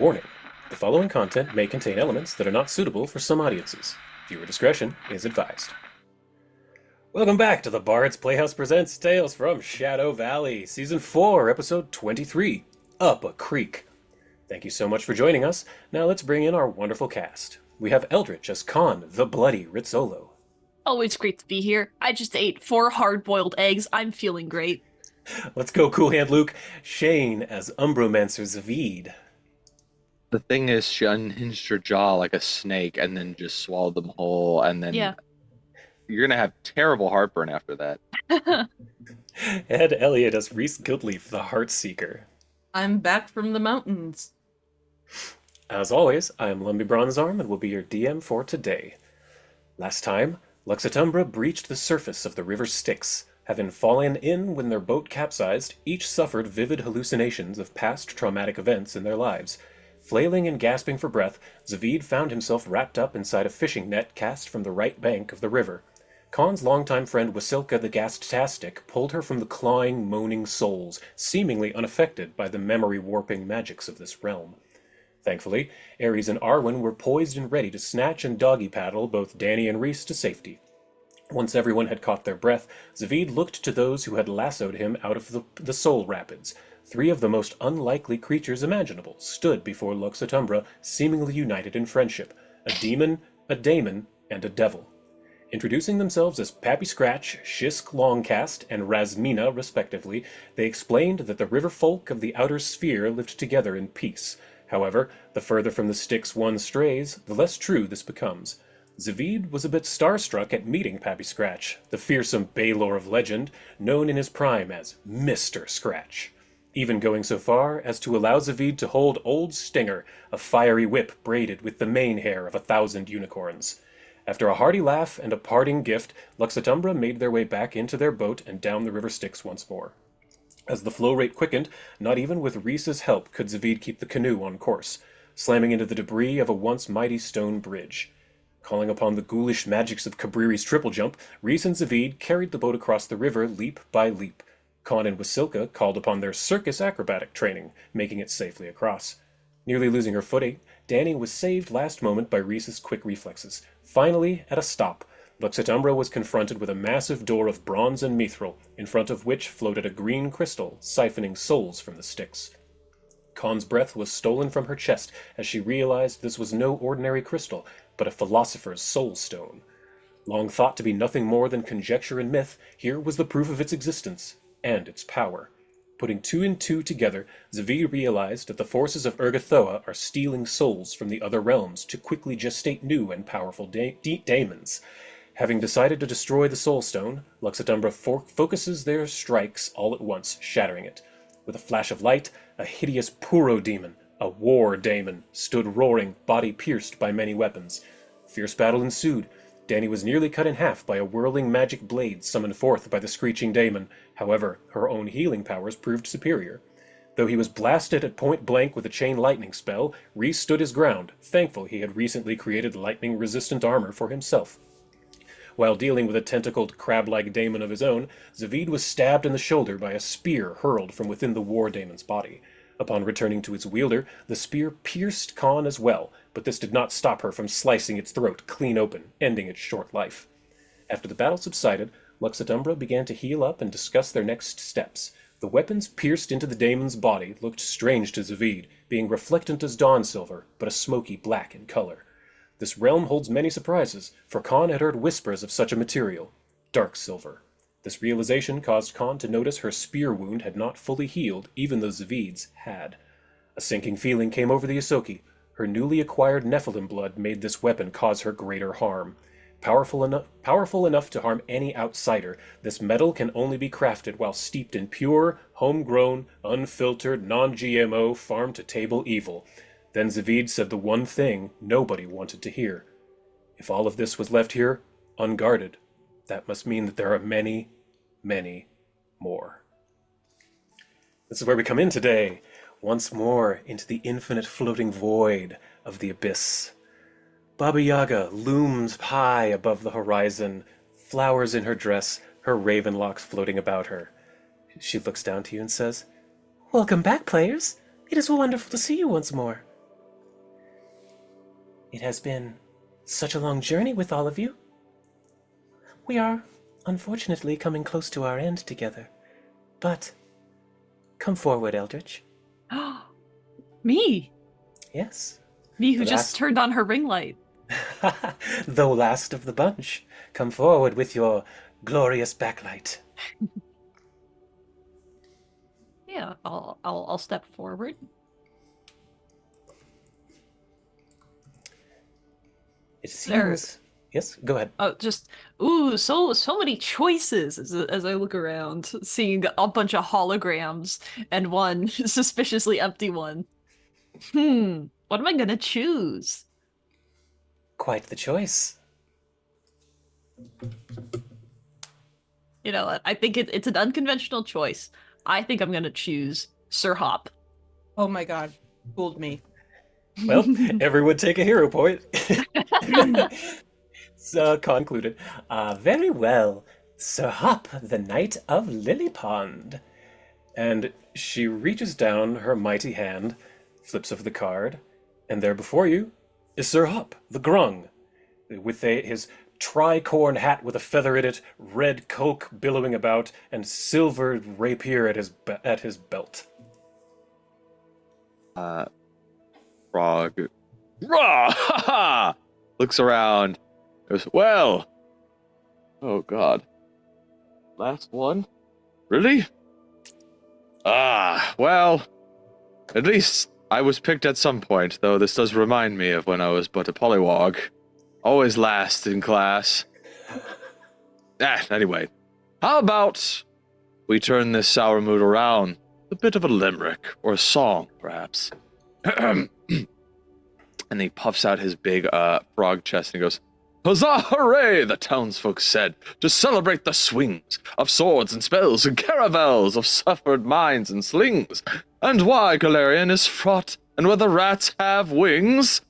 Warning: the following content may contain elements that are not suitable for some audiences. Viewer discretion is advised. Welcome back to the Bard's Playhouse Presents Tales from Shadow Valley, Season 4, Episode 23, Up a Creek. Thank you so much for joining us. Now let's bring in our wonderful cast. We have Eldritch as Khan, the Bloody Rizzolo. Always great to be here. I just ate 4 hard-boiled eggs. I'm feeling great. Let's go, Cool Hand Luke. Shane as Umbromancer Zavid. The thing is, she unhinged her jaw like a snake and then just swallowed them whole, and then Yeah. you're gonna have terrible heartburn after that. Ed Elliott as Reese Goodleaf, the Heartseeker. I'm back from the mountains. As always, I am Lumby Bronzearm and will be your DM for today. Last time, Lux Et Umbra breached the surface of the river Styx. Having fallen in when their boat capsized, each suffered vivid hallucinations of past traumatic events in their lives. Flailing and gasping for breath, Zavid found himself wrapped up inside a fishing net cast from the right bank of the river. Khan's longtime friend Wasilka the Ghast-tastic pulled her from the clawing, moaning souls, seemingly unaffected by the memory-warping magics of this realm. Thankfully, Ares and Arwen were poised and ready to snatch and doggy-paddle both Danny and Reese to safety. Once everyone had caught their breath, Zavid looked to those who had lassoed him out of the Soul Rapids. 3 of the most unlikely creatures imaginable stood before Lux Et Umbra, seemingly united in friendship: a demon, a daemon, and a devil. Introducing themselves as Pappy Scratch, Shisk Longcast, and Razmina, respectively, they explained that the river folk of the outer sphere lived together in peace. However, the further from the Styx one strays, the less true this becomes. Zavid was a bit starstruck at meeting Pappy Scratch, the fearsome Baylor of legend, known in his prime as Mr. Scratch, even going so far as to allow Zavid to hold Old Stinger, a fiery whip braided with the mane hair of 1,000 unicorns. After a hearty laugh and a parting gift, Lux Et Umbra made their way back into their boat and down the river Styx once more. As the flow rate quickened, not even with Reese's help could Zavid keep the canoe on course, slamming into the debris of a once mighty stone bridge. Calling upon the ghoulish magics of Cabriri's triple jump, Reese and Zavid carried the boat across the river leap by leap. Khan and Wasilka called upon their circus acrobatic training, making it safely across. Nearly losing her footing, Danny was saved last moment by Reese's quick reflexes. Finally, at a stop, Lux Et Umbra was confronted with a massive door of bronze and mithril, in front of which floated a green crystal, siphoning souls from the Styx. Khan's breath was stolen from her chest as she realized this was no ordinary crystal, but a philosopher's soul stone. Long thought to be nothing more than conjecture and myth, here was the proof of its existence, and its power. Putting 2 and 2 together, Zavid realized that the forces of Urgathoa are stealing souls from the other realms to quickly gestate new and powerful daemons. Having decided to destroy the Soul Stone, Lux Et Umbra focuses their strikes all at once, shattering it. With a flash of light, a hideous Puro demon, a war daemon, stood roaring, body pierced by many weapons. Fierce battle ensued. Danny was nearly cut in half by a whirling magic blade summoned forth by the screeching daemon. However, her own healing powers proved superior. Though he was blasted at point blank with a chain lightning spell, Reese stood his ground, thankful he had recently created lightning-resistant armor for himself. While dealing with a tentacled, crab-like daemon of his own, Zavid was stabbed in the shoulder by a spear hurled from within the war daemon's body. Upon returning to its wielder, the spear pierced Khan as well, but this did not stop her from slicing its throat clean open, ending its short life. After the battle subsided, Lux Et Umbra began to heal up and discuss their next steps. The weapons pierced into the daemon's body looked strange to Zavid, being reflectant as dawn silver, but a smoky black in color. This realm holds many surprises, for Khan had heard whispers of such a material: dark silver. This realization caused Khan to notice her spear wound had not fully healed, even though Zavid's had. A sinking feeling came over the Ysoki. Her newly acquired Nephilim blood made this weapon cause her greater harm. Powerful enough to harm any outsider, this metal can only be crafted while steeped in pure, homegrown, unfiltered, non-GMO, farm-to-table evil. Then Zavid said the one thing nobody wanted to hear. If all of this was left here, unguarded, that must mean that there are many, many more. This is where we come in today, once more into the infinite floating void of the abyss. Baba Yaga looms high above the horizon, flowers in her dress, her raven locks floating about her. She looks down to you and says, "Welcome back, players. It is wonderful to see you once more. It has been such a long journey with all of you. We are, unfortunately, coming close to our end together. But, come forward, Eldritch. Me? Yes. Me who The just last- turned on her ring light. The last of the bunch. Come forward with your glorious backlight. Yeah, I'll step forward. It There- seems... Yes, go ahead. Oh, just so many choices as I look around, seeing a bunch of holograms and one suspiciously empty one. What am I gonna choose? Quite the choice. You know what? I think it's an unconventional choice. I think I'm gonna choose Sir Hop. Oh my god. Fooled me. Well, everyone take a hero point. So concluded. Very well. Sir Hop, the Knight of Lily Pond. And she reaches down her mighty hand, flips over the card, and there before you is Sir Hop, the Grung, with his tricorn hat with a feather in it, red coke billowing about, and silver rapier at his belt. Frog. Rah! Ha ha! Looks around. Goes, well. Oh, God. Last one? Really? Well. At least I was picked at some point, though this does remind me of when I was but a pollywog. Always last in class. Anyway. How about we turn this sour mood around? A bit of a limerick, or a song, perhaps. And he puffs out his big frog chest and he goes, Huzzah, hooray, the townsfolk said, to celebrate the swings of swords and spells and caravels of suffered mines and slings, and why Galarian is fraught, and whether rats have wings.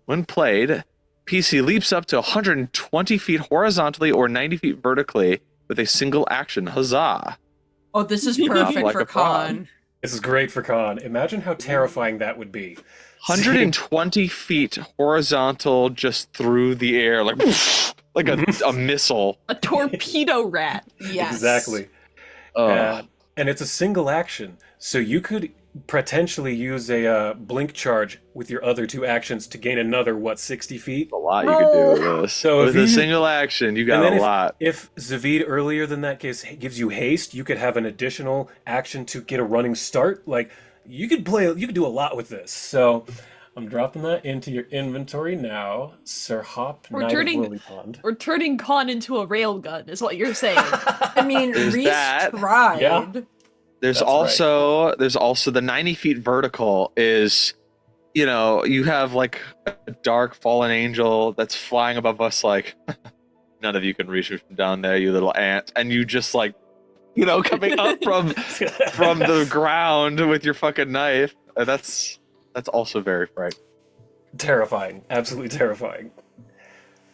When played, PC leaps up to 120 feet horizontally or 90 feet vertically with a single action. Huzzah. Oh, this is perfect Like for a frog. Con. This is great for Khan. Imagine how terrifying that would be. 120 feet horizontal just through the air, like a missile. A torpedo rat. Yes. Exactly. And it's a single action, so you could potentially use a blink charge with your other two actions to gain another, 60 feet? A lot you could do with this. So if with a you- single action, you got And then a lot. If Zavid earlier than that gives you haste, you could have an additional action to get a running start. Like, you could do a lot with this. So I'm dropping that into your inventory now. Sir Hop, We're Knight turning- of Lily Pond. We're turning Con into a railgun, is what you're saying. I mean, There's Reese that. tried. Yeah. There's That's also the 90 feet vertical is, you have like a dark fallen angel that's flying above us like, none of you can reach me from down there, you little ant. And you just like, coming up from the ground with your fucking knife. That's also very frightening. Terrifying. Absolutely terrifying.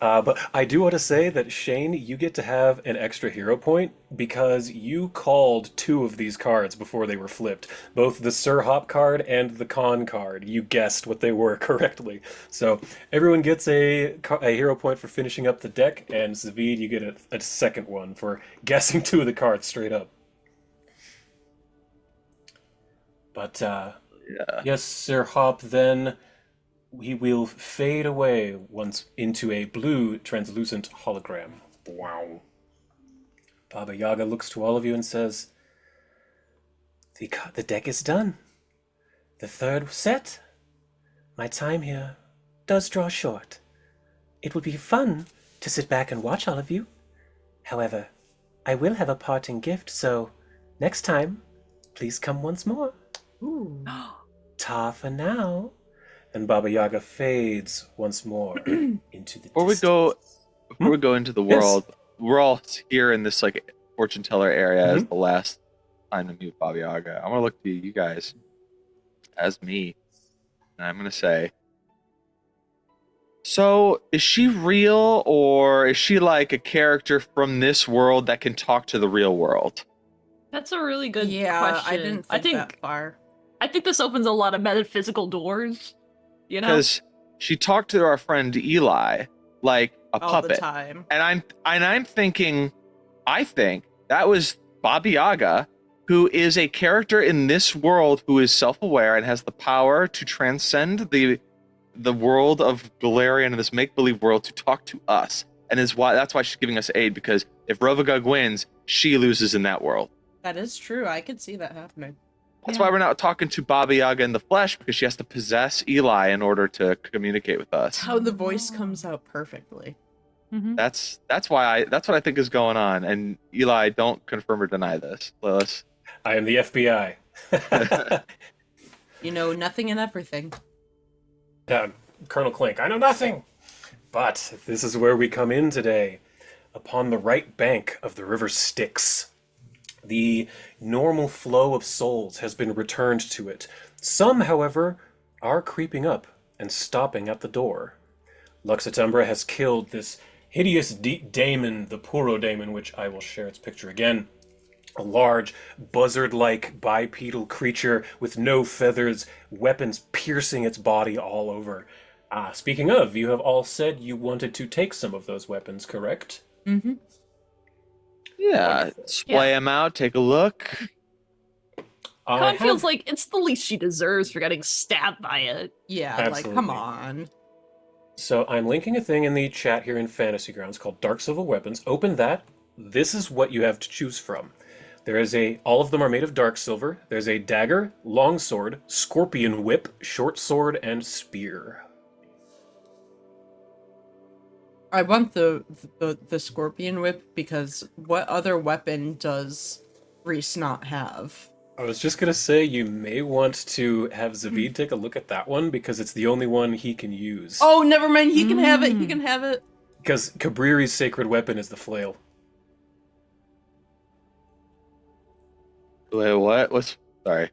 But I do want to say that, Shane, you get to have an extra hero point because you called two of these cards before they were flipped. Both the Sir Hop card and the Con card. You guessed what they were correctly. So everyone gets a hero point for finishing up the deck, and Zavid, you get a second one for guessing two of the cards straight up. But, yes, Sir Hop, then he will fade away once into a blue translucent hologram. Wow. Baba Yaga looks to all of you and says, the deck is done. The third set. My time here does draw short. It would be fun to sit back and watch all of you. However, I will have a parting gift, so next time, please come once more. Ooh. Ta for now. And Baba Yaga fades once more into the Before we go into the Yes. world, we're all here in this like fortune teller area as the last time to meet Baba Yaga. I want to look to you guys as me, and I'm gonna say, so is she real or is she like a character from this world that can talk to the real world? That's a really good Yeah, question. I didn't think that far. I think this opens a lot of metaphysical doors. You know? Because she talked to our friend Eli like a All the puppet. time. And I'm thinking, I think that was Baba Yaga, who is a character in this world who is self-aware and has the power to transcend the world of Galarian and this make-believe world to talk to us. And that's why she's giving us aid, because if Rovagug wins, she loses in that world. That is true. I could see that happening. That's why we're not talking to Baba Yaga in the flesh, because she has to possess Eli in order to communicate with us. That's how the voice comes out perfectly. Mhm. That's what I think is going on. And Eli, don't confirm or deny this. Let's... I am the FBI. You know nothing and everything. Colonel Clink, I know nothing. But this is where we come in today. Upon the right bank of the river Styx, the normal flow of souls has been returned to it. Some, however, are creeping up and stopping at the door. Lux Et Umbra has killed this hideous daemon, the Puro daemon, which I will share its picture again. A large, buzzard-like bipedal creature with no feathers, weapons piercing its body all over. Speaking of, you have all said you wanted to take some of those weapons, correct? Mm-hmm. Yeah, Wonderful. splay them out, take a look. Con feels like it's the least she deserves for getting stabbed by it. Yeah, Absolutely. like, come on. So I'm linking a thing in the chat here in Fantasy Grounds called Dark Silver Weapons. Open that. This is what you have to choose from. There is all of them are made of dark silver. There's a dagger, longsword, scorpion whip, short sword, and spear. I want the scorpion whip, because what other weapon does Reese not have? I was just gonna say you may want to have Zavid take a look at that one because it's the only one he can use. Oh, never mind. He can have it. He can have it. Because Cabriri's sacred weapon is the flail. Wait, what? Sorry.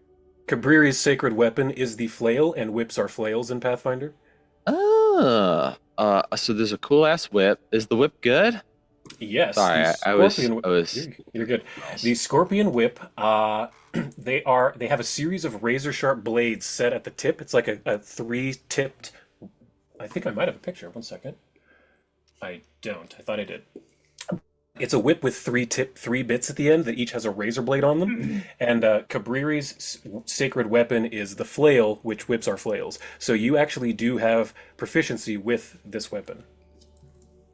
Cabriri's sacred weapon is the flail, and whips are flails in Pathfinder. So there's a cool ass whip. Is the whip good? Yes. Sorry, the I was. You're good. The scorpion whip. They have a series of razor sharp blades set at the tip. It's like a three-tipped. I think I might have a picture. 1 second. I don't. I thought I did. It's a whip with three bits at the end that each has a razor blade on them. And Cabriri's sacred weapon is the flail, which whips are flails. So you actually do have proficiency with this weapon.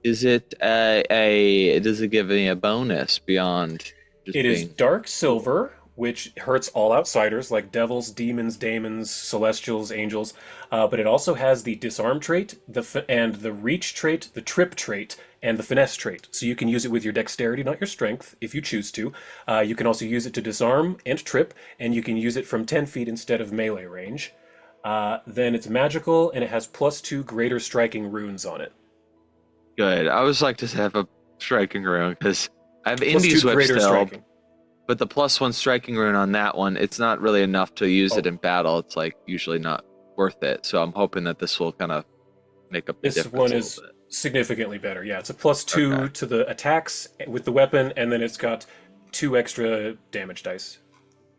Is it does it give me a bonus beyond just It is dark silver, which hurts all outsiders like devils, demons, daemons, celestials, angels. But it also has the disarm trait, and the reach trait, the trip trait, and the finesse trait. So you can use it with your dexterity, not your strength, if you choose to. You can also use it to disarm and trip, and you can use it from 10 feet instead of melee range. Then it's magical, and it has +2 greater striking runes on it. good. I always like to have a striking rune because I have +2 Indy's whip greater still, striking. but the +1 striking rune on that one, it's not really enough to use it in battle. It's like usually not worth it. So I'm hoping that this will kind of make up the This difference. one a is little bit. significantly better. Yeah, it's a +2 Okay. to the attacks with the weapon, and then it's got 2 extra damage dice.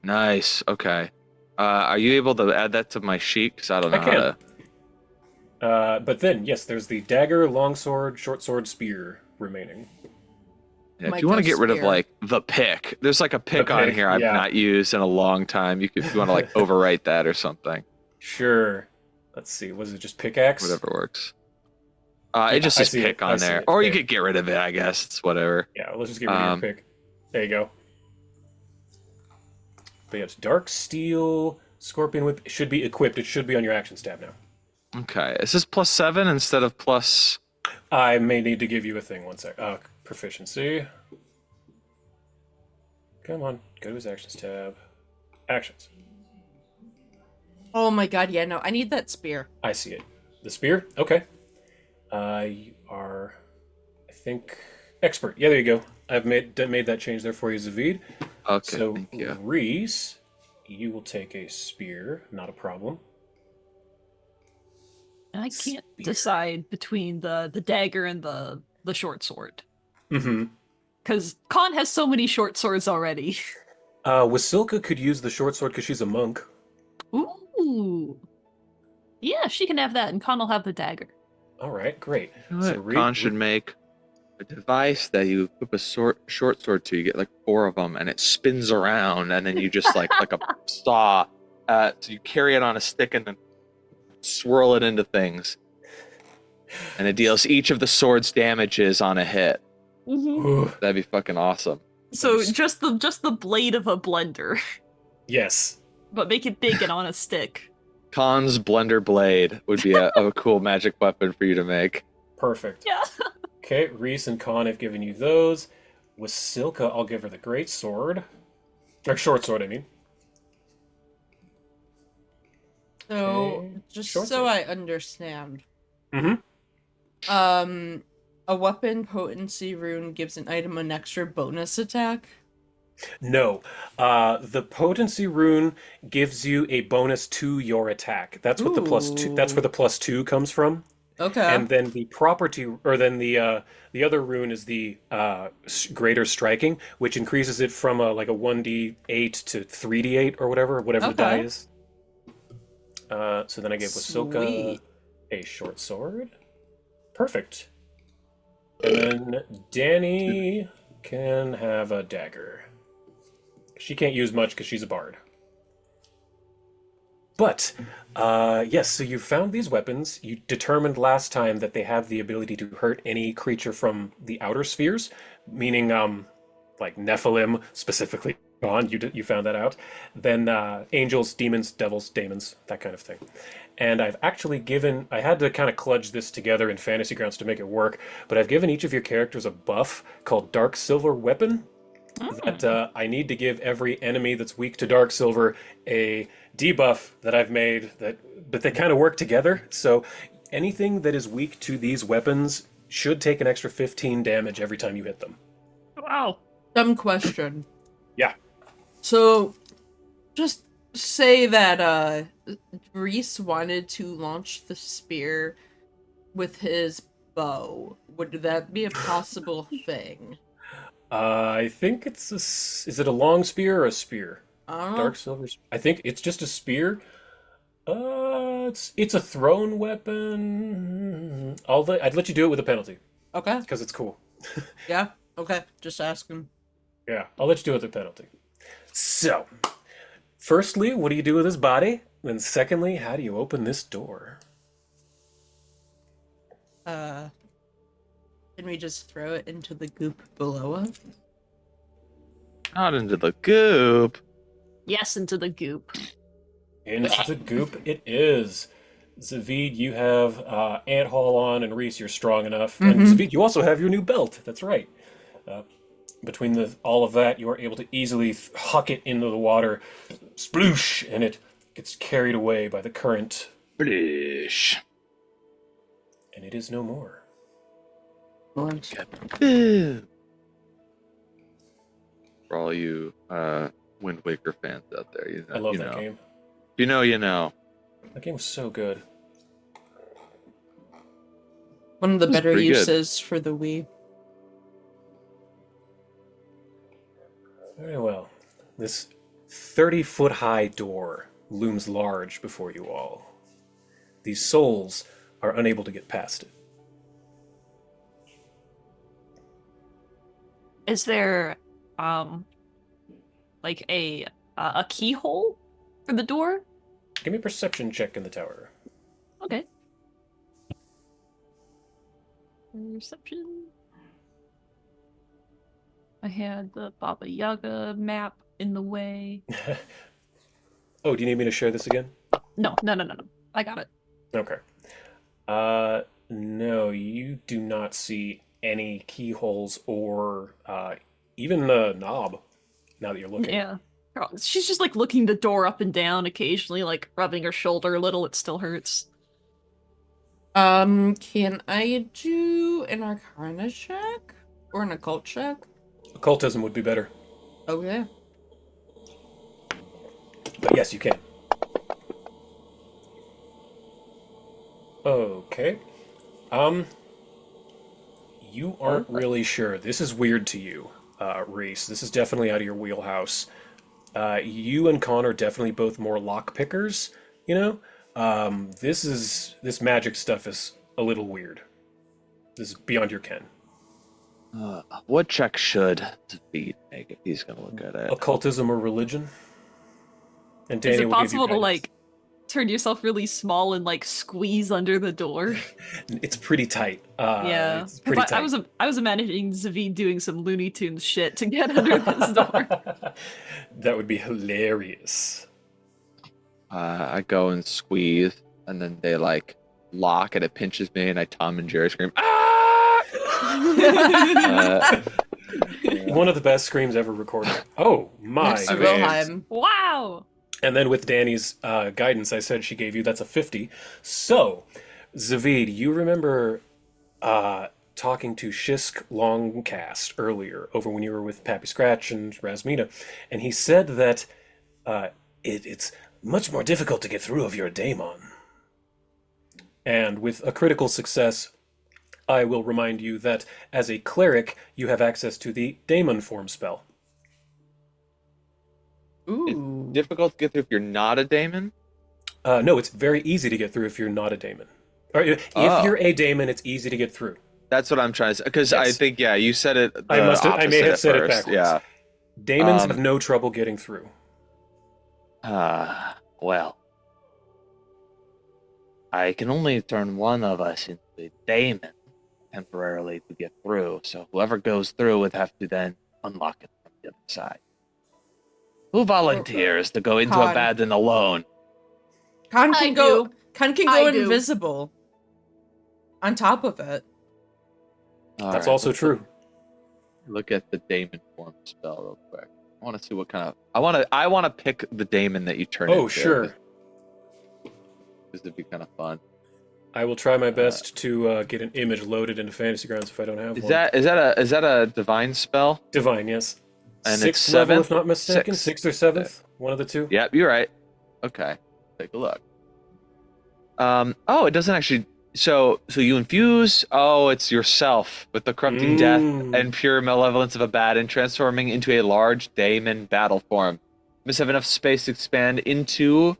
Nice. Okay. Are you able to add that to my sheet? Because I don't know I how can. to. But then, yes, there's the dagger, longsword, short sword, spear remaining. Yeah, My if you want to ghost get rid of spear. like the pick, there's like a pick on pick, here I've yeah. not used in a long time. If you want to like overwrite that or something, Sure. Let's see. Was it just pickaxe? whatever works. Yeah, It just I says see it. pick I on see there, it. or you Pick. could get rid of it. I guess it's whatever. Yeah, let's just get rid of your pick. There you go. But yeah, it's dark steel, scorpion whip. It should be equipped. It should be on your action tab now. Okay, is this +7 instead of plus? I may need to give you a thing. 1 sec. Proficiency. Come on, go to his actions tab. Actions. Oh my god, yeah, no, I need that spear. I see it. The spear? Okay. You are, I think, expert. Yeah, there you go. I've made that change there for you, Zavid. Okay, So, thank you. Reese, you will take a spear. Not a problem. I can't Spear. decide between the dagger and the short sword. Mm-hmm. Because Khan has so many short swords already. Wasilka could use the short sword because she's a monk. Ooh. Yeah, she can have that, and Con will have the dagger. All right, great. You know So what? Khan should make a device that you equip a short sword to. You get like 4 of them, and it spins around, and then you just like a saw. So you carry it on a stick and then swirl it into things, and it deals each of the sword's damages on a hit. Ooh, That'd be fucking awesome. So Nice. just the blade of a blender, yes, but make it big and on a stick. Khan's blender blade would be a cool magic weapon for you to make. perfect. Yeah. Okay, Reese and Con have given you those. With Silka, I'll give her the great sword. Or short sword, I mean. So, Okay, just short so sword. I understand, Mm-hmm. a weapon potency rune gives an item an extra bonus attack. No. The potency rune gives you a bonus to your attack. That's what the +2. That's where the +2 comes from. Okay. And then the property, or then the other rune is the greater striking, which increases it from like a 1d8 to 3d8 or whatever the die Okay. is. So then I gave Wasilka Sweet. a short sword. Perfect. And then Danny can have a dagger. She can't use much because she's a bard. But, yes, so you found these weapons. You determined last time that they have the ability to hurt any creature from the outer spheres, meaning, like Nephilim specifically. On you found that out. Then angels, demons, devils, daemons, that kind of thing. And I've actually given. I had to kind of kludge this together in Fantasy Grounds to make it work, but I've given each of your characters a buff called Dark Silver Weapon. That I need to give every enemy that's weak to Dark Silver a debuff that I've made. But they kind of work together. So anything that is weak to these weapons should take an extra 15 damage every time you hit them. Wow. Dumb question. Yeah. So, just say that Reese wanted to launch the spear with his bow. Would that be a possible thing? I think is it a long spear or a spear? I don't know. Dark silver. I think it's just a spear. It's a thrown weapon. I'd let you do it with a penalty Okay. because it's cool. Yeah. Okay. Just asking. Yeah, I'll let you do it with a penalty. So, firstly, what do you do with his body? Then, secondly, how do you open this door? Can we just throw it into the goop below us? Not into the goop. Yes, into the goop. Into the goop it is. Zavid, you have ant haul on, and Reese, you're strong enough. And Zavid, you also have your new belt. That's right. Between all of that, you are able to easily huck it into the water, sploosh, and it gets carried away by the current, Blish. and it is no more. Boo. For all you Wind Waker fans out there, I love you that know. game. If you know, you know. That game was so good. One of the This is better pretty good. uses for the Wii. Very well. This 30-foot high door looms large before you all. These souls are unable to get past it. Is there, like a keyhole for the door? Give me a perception check in the tower. Okay. Perception. I had the Baba Yaga map in the way. Oh, do you need me to share this again? No. I got it. Okay. No, you do not see any keyholes or even a knob now that you're looking. Yeah. Girl, she's just like looking the door up and down occasionally, like rubbing her shoulder a little. It still hurts. Can I do an Arcana check? Or an Occult check? Occultism would be better. Okay. But yes, you can. Okay. You aren't really sure. This is weird to you, Reese. This is definitely out of your wheelhouse. You and Con are definitely both more lock pickers, you know? This magic stuff is a little weird. This is beyond your ken. What check should David make if he's gonna look at it? Occultism or religion? And Is Danny it will give you possible to guidance. like turn yourself really small and like squeeze under the door? It's pretty tight. Yeah, It's pretty tight. I was imagining Zavid doing some Looney Tunes shit to get under this door. That would be hilarious. I go and squeeze, and then they like lock, and it pinches me, and I Tom and Jerry scream, "Ah!" One of the best screams ever recorded. Oh my! Next to mean, Wilhelm. Wow. And then with Danny's guidance, I said she gave you that's a 50. So, Zavid, you remember talking to Shisk Longcast earlier over when you were with Pappy Scratch and Rasmina, and he said that it's much more difficult to get through if you're a daemon. And with a critical success, I will remind you that as a cleric, you have access to the daemon form spell. Ooh. Difficult to get through if you're not a daemon. No, it's very easy to get through if you're not a daemon. Or if Oh. you're a daemon, it's easy to get through. That's what I'm trying to say. Because I Yes. think you said it. I may opposite have at said it first. backwards. Yeah. Daemons Um, have no trouble getting through. Well, I can only turn one of us into a daemon temporarily to get through, so whoever goes through would have to then unlock it from the other side. Who volunteers to go into Con. Abaddon alone? Khan I can go. do. Khan can I go do. invisible. On top of it. That's Alright, also let's true. Look at the daemon form spell real quick. I want to see what kind of. I want to pick the daemon that you turn into. Oh, sure. Because it'd be kind of fun. I will try my best to get an image loaded into Fantasy Grounds if I don't have Is one. that a divine spell? Divine, yes. And it's Sixth level, seventh? if not mistaken. Sixth. 6th or 7th. One of the two. Yep, you're right. Okay, take a look. Oh, it doesn't actually. So you infuse. Oh, it's yourself with the corrupting death and pure malevolence of Abaddon, transforming into a large daemon battle form. You must have enough space to expand into,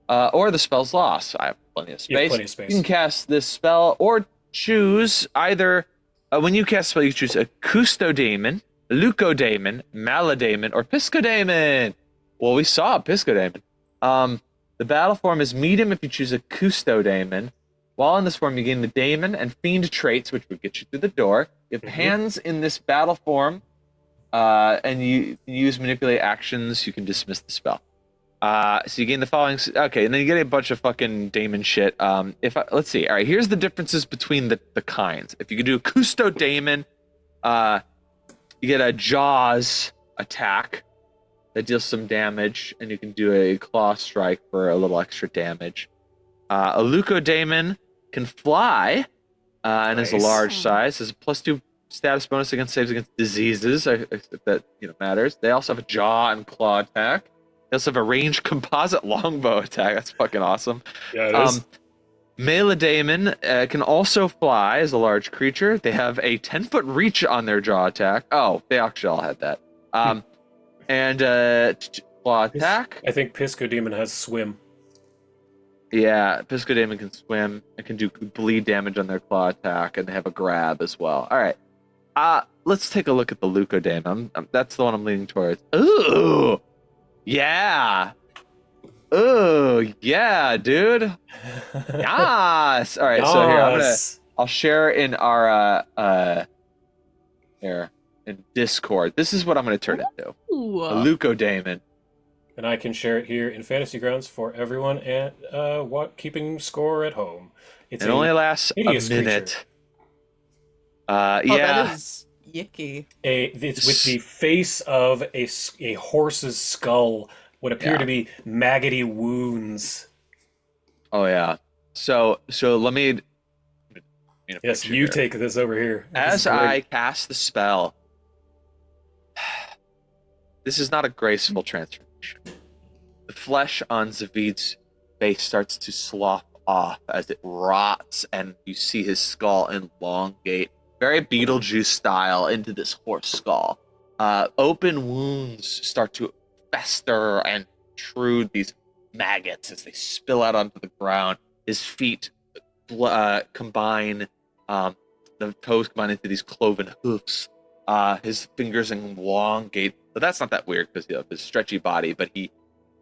or the spell's lost. I have plenty of space. You have plenty of space. You can cast this spell or choose either. When you cast a spell, you choose a Custodaemon, Leucodaemon, Maladaemon, or Piscodaemon. Well, we saw Piscodaemon. The battle form is medium if you choose a Custodaemon. While in this form, you gain the daemon and fiend traits, which would get you through the door. You have hands in this battle form, and you use manipulate actions. You can dismiss the spell. So you gain the following. Okay, and then you get a bunch of fucking daemon shit. Let's see. All right, here's the differences between the kinds. If you can do a Custodaemon, you get a Jaws attack that deals some damage, and you can do a claw strike for a little extra damage. A Leucodaemon can fly, and is a Nice. large size. Has a +2 status bonus against saves against diseases, if that matters. They also have a jaw and claw attack. They also have a ranged composite longbow attack. That's fucking awesome. Yeah, it is. Maladaemon can also fly as a large creature. They have a 10-foot reach on their jaw attack. Oh, they actually all had that. And claw attack. I think Piscodemon has swim. Yeah, Piscodemon can swim. It can do bleed damage on their claw attack, and they have a grab as well. All right. Let's take a look at the Leucodaemon. That's the one I'm leaning towards. Ooh, yeah. Ooh, yeah, dude. Yes. All right. So here Yes. I'll share in our in Discord. This is what I'm gonna turn it into. Ooh. A Leucodaemon. And I can share it here in Fantasy Grounds for everyone and keeping score at home. It's It only lasts a hideous minute. Oh, Yeah. that is yicky. It's with the face of a horse's skull, what appear Yeah. to be maggoty wounds. Oh yeah. So let me. Yes, you take this over here. This As is great. I cast the spell, this is not a graceful transformation. The flesh on Zavid's face starts to slough off as it rots, and you see his skull elongate, very Beetlejuice style, into this horse skull. Open wounds start to fester and protrude these maggots as they spill out onto the ground. His feet combine, the toes combine into these cloven hoofs. His fingers elongate, but that's not that weird because of his stretchy body, but he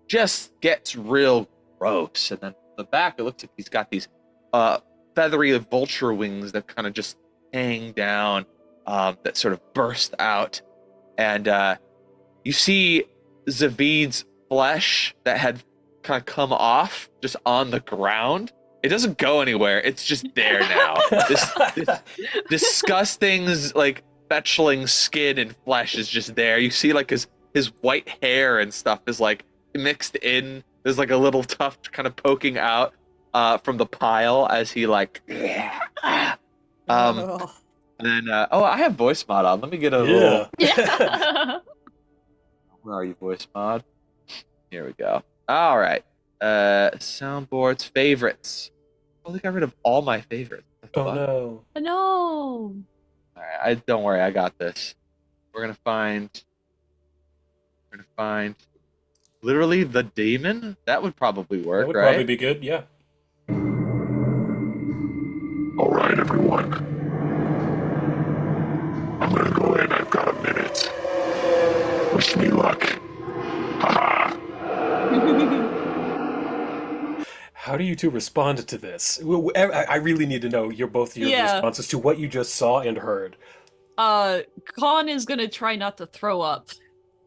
just gets real gross. And then on the back, it looks like he's got these feathery vulture wings that kind of just hang down, that sort of burst out. And you see Zavid's flesh that had kind of come off just on the ground. It doesn't go anywhere. It's just there now. this disgusting, like, fetchling skin and flesh is just there. You see, like, his white hair and stuff is, like, mixed in. There's, like, a little tuft kind of poking out from the pile as he, like... And then, I have voice mod on. Let me get a little... Yeah. Where are you, voice mod? Here we go. All right. Soundboards, favorites. Oh, they got rid of all my favorites. Oh no. No. All right, don't worry, I got this. We're gonna find literally the demon. That would probably work, That would right? probably be good, yeah. All right, everyone. I'm gonna go in. I've got a minute. Wish me luck. Haha. How do you two respond to this? I really need to know your Yeah. responses to what you just saw and heard. Khan is gonna try not to throw up.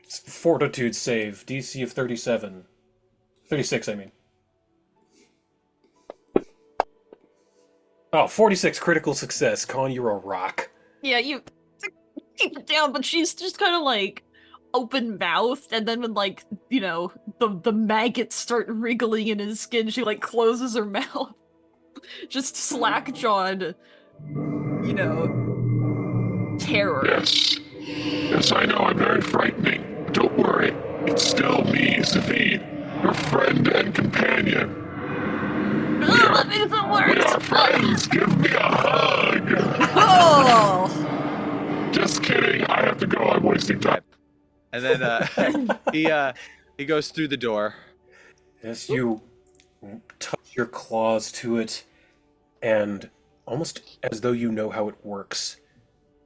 Fortitude save, DC of 37. 36, I mean. Oh, 46 critical success. Con, you're a rock. Yeah, you keep it down, but she's just kind of like open mouthed, and then when, like, you know, the maggots start wriggling in his skin, she like closes her mouth. Just slack jawed, you know, terror. Yes. Yes, I know. I'm very frightening. Don't worry. It's still me, Zavid, your friend and companion. Ugh, that makes it We are worse. friends. Give me a hug. Oh! Just kidding. I have to go. I'm wasting time. And then he goes through the door. As you touch your claws to it, and almost as though you know how it works,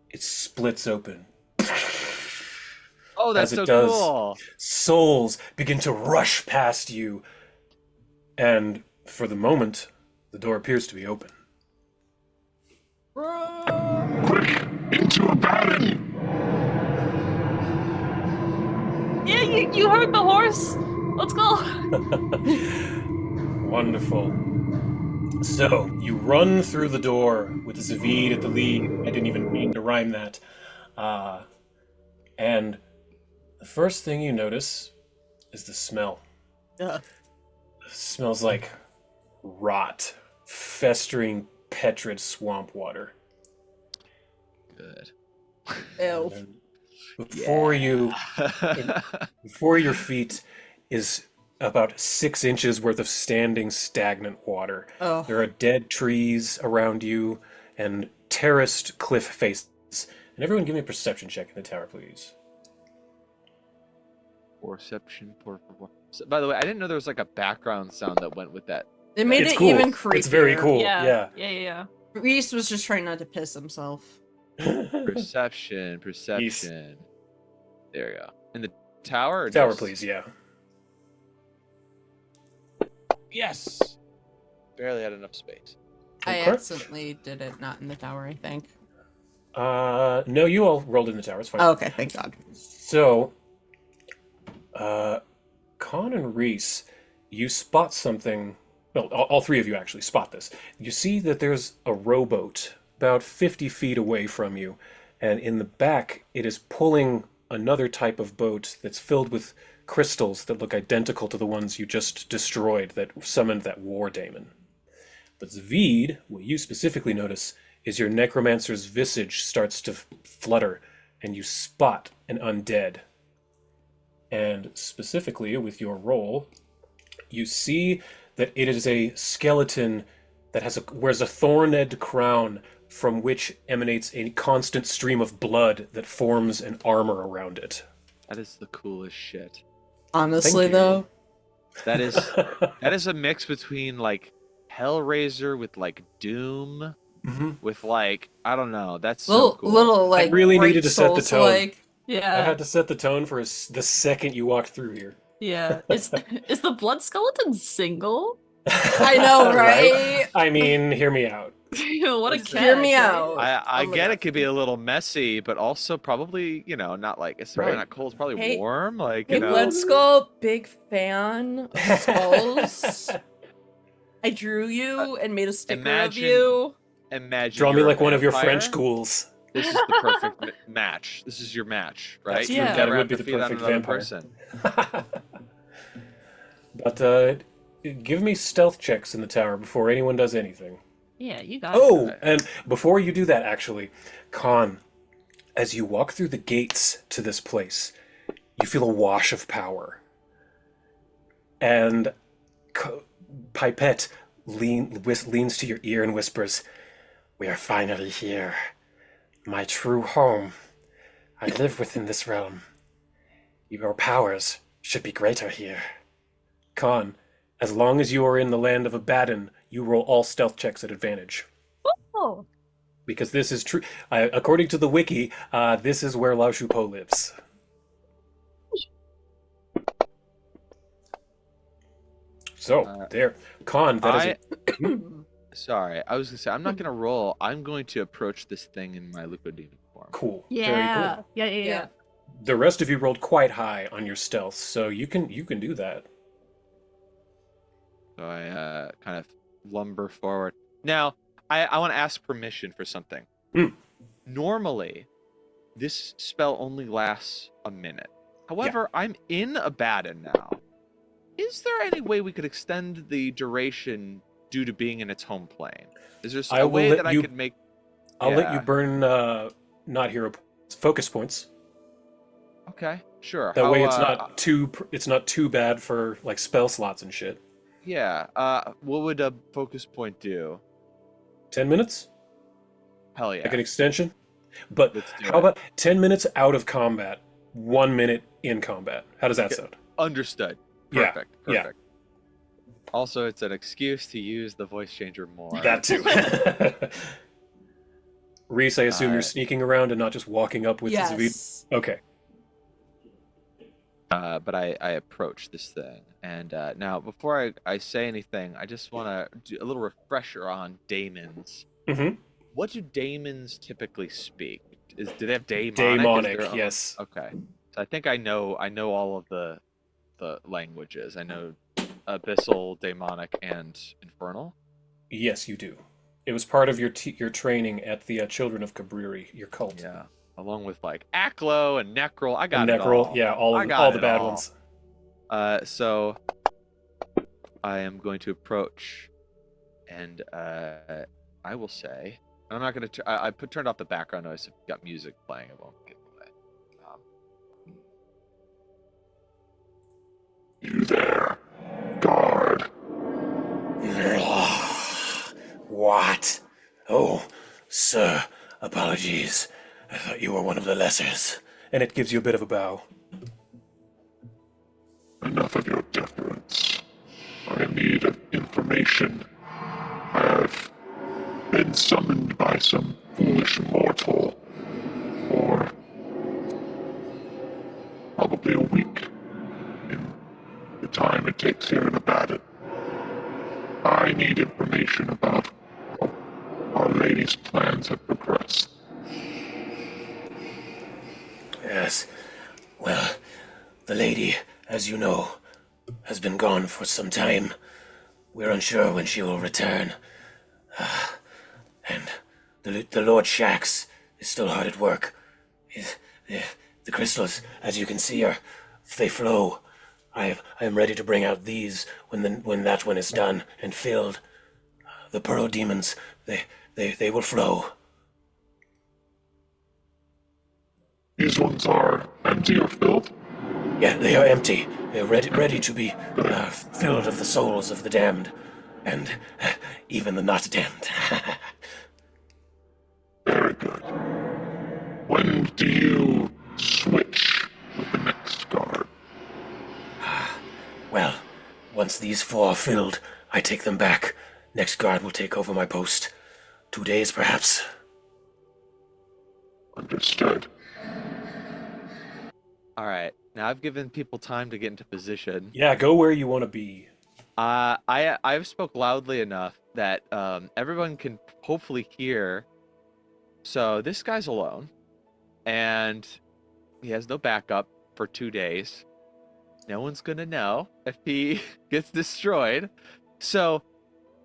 it splits open. Oh, that's As so it does, cool. souls begin to rush past you, and for the moment, the door appears to be open. Quick, into Abaddon. Yeah, you heard the horse. Let's go. Wonderful. So, you run through the door with Zavid at the lead. I didn't even mean to rhyme that. And the first thing you notice is the smell. Ugh. It smells like rot, festering, petrid swamp water. Good. Ew. And before your feet is about 6 inches worth of standing, stagnant water. Oh. There are dead trees around you and terraced cliff faces. And everyone give me a perception check in the tower, please. Perception, por favor. So, by the way, I didn't know there was like a background sound that went with that. They made It's it cool. even creepier. It's very cool. Yeah. Yeah. Reese was just trying not to piss himself. Perception. There we go. In the tower? Or Tower, just- please, yeah. Yes. Barely had enough space. I Okay. accidentally did it not in the tower, I think. No, you all rolled in the tower. It's fine. Oh, okay, thank God. So, Con and Reese, you spot something. Well, all three of you actually spot this. You see that there's a rowboat about 50 feet away from you, and in the back, it is pulling another type of boat that's filled with crystals that look identical to the ones you just destroyed that summoned that war daemon. But Zvid, what you specifically notice is your necromancer's visage starts to flutter, and you spot an undead. And specifically, with your roll, you see that it is a skeleton that wears a thorned crown from which emanates a constant stream of blood that forms an armor around it. That is the coolest shit. Honestly, you. though, That is a mix between like Hellraiser with like Doom with like I don't know. That's so Little, cool. little like really Bright needed to set the Souls, tone. like. I Yeah. had to set the tone for the second you walked through here. Yeah. Is the blood skeleton single? I know, right? I mean, hear me out. What a Just catch. hear me eh? out. I I'm get gonna- it could be a little messy, but also probably not like it's probably Right. not cold. It's probably Hey- warm. Like Hey, Blood Skull, big fan of skulls. I drew you and made a sticker of imagine- you. Imagine Draw me you're a like one of your French vampire. ghouls. This is the perfect match. This is your match, right? That's true. You Yeah. That never would have be to the feed on perfect another vampire. person. But give me stealth checks in the tower before anyone does anything. Yeah, you got it. Oh, and before you do that, actually, Khan, as you walk through the gates to this place, you feel a wash of power. And Pipette leans to your ear and whispers, "We are finally here. My true home. I live within this realm. Your powers should be greater here." Khan, as long as you are in the land of Abaddon, you roll all stealth checks at advantage. Oh. Because this is true. According to the wiki, this is where Lao Shupo lives. So, there. Khan, that is a... Sorry, I was gonna say I'm not gonna roll. I'm going to approach this thing in my liquid demon form. Cool. Yeah. Very cool. Yeah. Yeah. The rest of you rolled quite high on your stealth, so you can do that. So I kind of lumber forward. Now, I want to ask permission for something. Hmm. Normally, this spell only lasts a minute. However, I'm in Abaddon now. Is there any way we could extend the duration due to being in its home plane? Is there I a will way let that I you- could make... I'll let you Yeah. burn not hero points, focus points. Okay, sure. That way How, it's not too bad for like spell slots and shit. Yeah, what would a focus point do? 10 minutes? Hell yeah. Like an extension? But Let's do how it. about 10 minutes out of combat, 1 minute in combat? How does that sound? Understood. Yeah, Perfect. yeah. Perfect. Also, it's an excuse to use the voice changer more. That too. Reese, I assume you're Uh, sneaking around and not just walking up with Zavid. Yes. Okay. But I approach this thing, and now before I say anything, I just want to do a little refresher on daemons. Mm-hmm. What do daemons typically speak? Do they have daemonic? Is Daemonic, there a- yes. Okay, so I think I know all of the languages. I know abyssal, daemonic, and infernal. Yes, you do. It was part of your training at the Children of Cabriri, your cult. Yeah, along with like Aklo and Necrol. I got And it Necrol, all. yeah, all I of got all the it bad all. ones. So I am going to approach, and I will say, I'm not going to. I turned off the background noise. If you've got music playing, it won't get away. You there, guard. What? Oh, sir, apologies. I thought you were one of the lessers. And it gives you a bit of a bow. Enough of your deference. I am in need of information. I have been summoned by some foolish mortal for probably a week in the time it takes here in Abaddon. I need information about how Our Lady's plans have progressed. Yes. Well, the lady, as you know, has been gone for some time. We're unsure when she will return. And the Lord Shax is still hard at work. The crystals, as you can see, they flow. I am ready to bring out these when that one is done and filled. The pearl demons, they will flow. These ones are empty or filled? Yeah, they are empty. They are ready to be filled of the souls of the damned, and even the not damned. Very good. When do you switch with the next guard? Well, Once these 4 are filled, I take them back. Next guard will take over my post. 2 days, perhaps. Understood. All right. Now I've given people time to get into position. Yeah, go where you want to be. I've spoke loudly enough that everyone can hopefully hear. So this guy's alone, and he has no backup for 2 days. No one's gonna know if he gets destroyed. So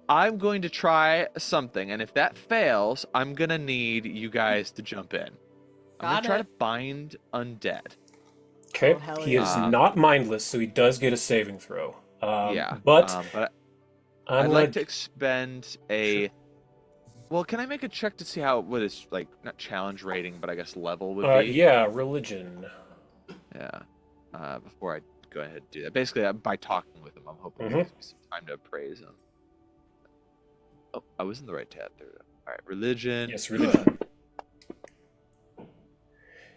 I'm going to try something, and if that fails, I'm gonna need you guys to jump in. I'm gonna Got try it. to bind undead. Okay, Oh, hell he is yeah. not mindless, so he does get a saving throw. Yeah, But but I'm I'd gonna... like to expend a. Sure. Well, can I make a check to see what his like not challenge rating, but I guess level would be? Yeah, religion. Yeah. Before I go ahead and do that, basically by talking with him, I'm hoping he Mhm. gives me some time to appraise him. Oh, I was in the right tab there. All right, religion. Yes, religion.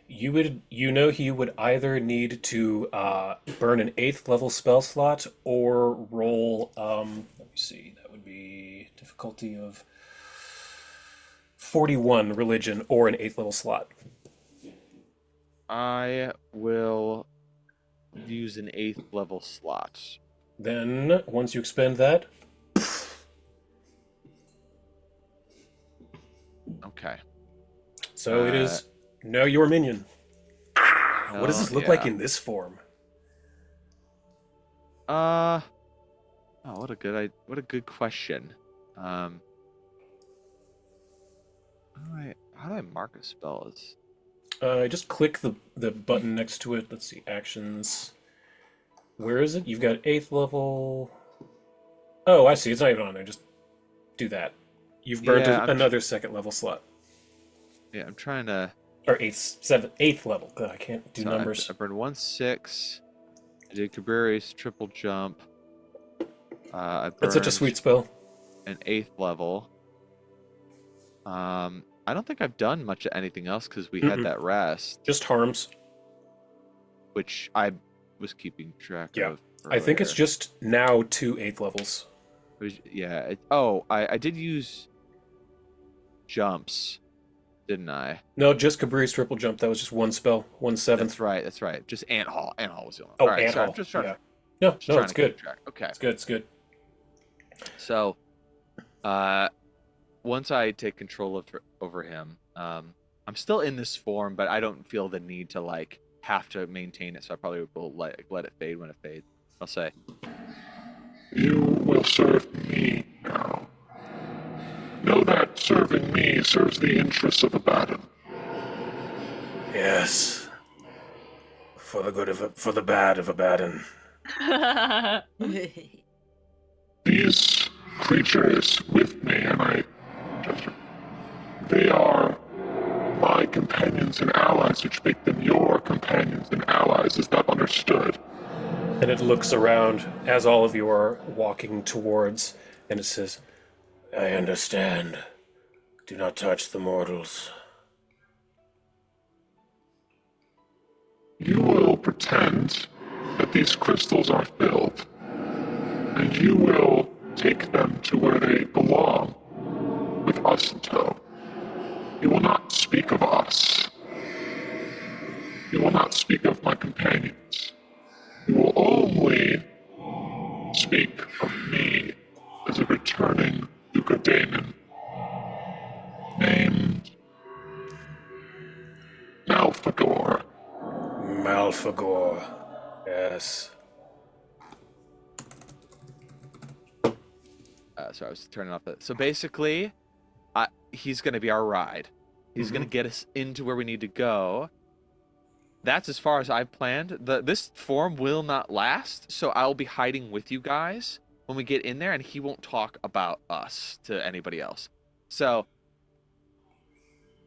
He would either need to burn an 8th level spell slot or roll. Let me see. That would be difficulty of 41 religion or an 8th level slot. I will use an 8th level slot. Then once you expend that, Okay. so it is now your minion. What does this look like in this form? Oh, what a good question. How do I mark a spell as? Just click the button next to it. Let's see, actions. Where is it? You've got 8th level. Oh, I see. It's not even on there. Just do that. You've burned Yeah, another 2nd level slot. Yeah, I'm trying to. Or 8th level. God, I can't do numbers. I burned 1/6. I did Cabrera's triple jump. I burned That's such a sweet spell. an 8th level. I don't think I've done much of anything else because we had that rest, Just harms. which I was keeping track Yeah. of. I think it's earlier. just now 2 8th levels. Yeah. I did use jumps, didn't I? No, just Cabri's triple jump. That was just 1 spell. 1/7. That's right. That's right. Just Ant Hall. Ant Hall was the only one. Oh, All right, Ant so I'm Hall. just trying Yeah. to. No, Just no, trying it's to keep good. track. Okay. It's good. It's good. So, once I take control over him, I'm still in this form, but I don't feel the need to like have to maintain it. So I probably will let it fade when it fades. I'll say, You will serve me now. Know that serving me serves the interests of Abaddon. Yes. For the bad of Abaddon. These creatures with me, and they are my companions and allies, which make them your companions and allies. Is that understood? And it looks around as all of you are walking towards, and it says, I understand. Do not touch the mortals. You will pretend that these crystals are filled, and you will take them to where they belong, with us in tow. You will not speak of us. You will not speak of my companions. You will only speak of me as a returning Duca-Daemon named Malfagor. Malfagor. Yes. so I was turning off the. So basically, he's gonna be our ride. He's gonna get us into where we need to go. That's as far as I planned. This form will not last, so I'll be hiding with you guys when we get in there, and he won't talk about us to anybody else. So,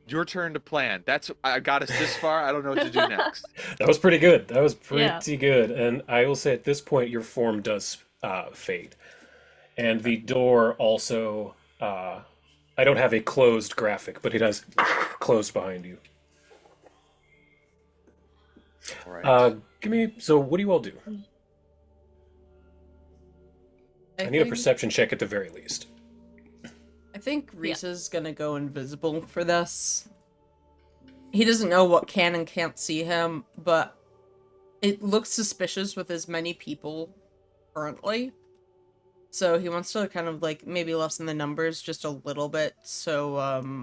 your turn to plan. I got us this far. I don't know what to do next. That was pretty good. That was Yeah. pretty good. And I will say at this point, your form does fade. And the door also, I don't have a closed graphic, but it has closed behind you. All right. So what do you all do? I need a perception check at the very least. I think Reese is gonna go invisible for this. He doesn't know what can and can't see him, but it looks suspicious with as many people currently. So he wants to kind of like maybe lessen the numbers just a little bit, so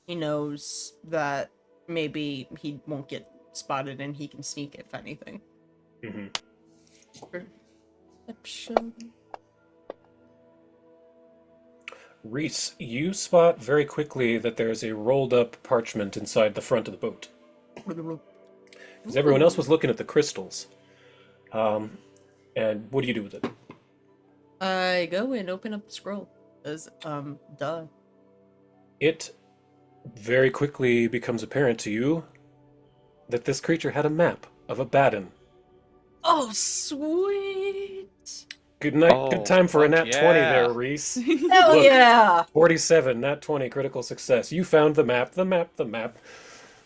he knows that maybe he won't get spotted and he can sneak if anything. Mm-hmm. Perception. Reese, you spot very quickly that there's a rolled up parchment inside the front of the boat. Because everyone else was looking at the crystals. And what do you do with it? I go and open up the scroll. Duh. It very quickly becomes apparent to you that this creature had a map of Abaddon. Oh, sweet! Good night. Oh, Good time for a fuck nat 20 yeah. there, Reese. Hell Look. yeah! 47, nat 20, critical success. You found the map, the map, the map.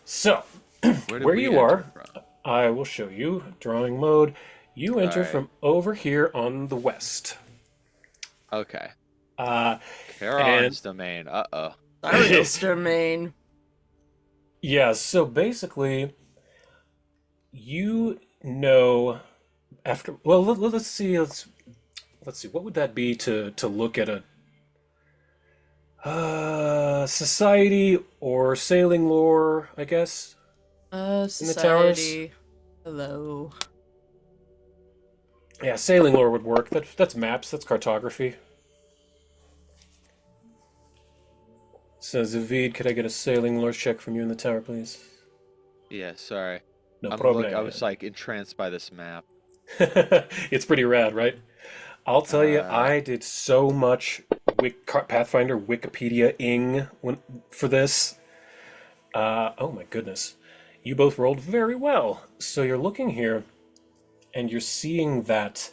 So, Where, where we you enter are, from? I will show you. Drawing mode. You enter Alright. from over here on the west. Okay. Uh, Charon's domain. Uh-oh. Cyrus domain. yeah, so basically, you know, after, well, let's see, let's see, what would that be to look at a society or sailing lore, I guess? Society. Hello. Yeah, sailing lore would work. That's maps, that's cartography. So, Zavid, could I get a sailing lore check from you in the tower, please? Yeah, sorry. No I problem. was like entranced by this map. It's pretty rad, right? I'll tell you, Uh, I did so much Pathfinder Wikipedia-ing for this. Oh my goodness. You both rolled very well. So you're looking here, and you're seeing that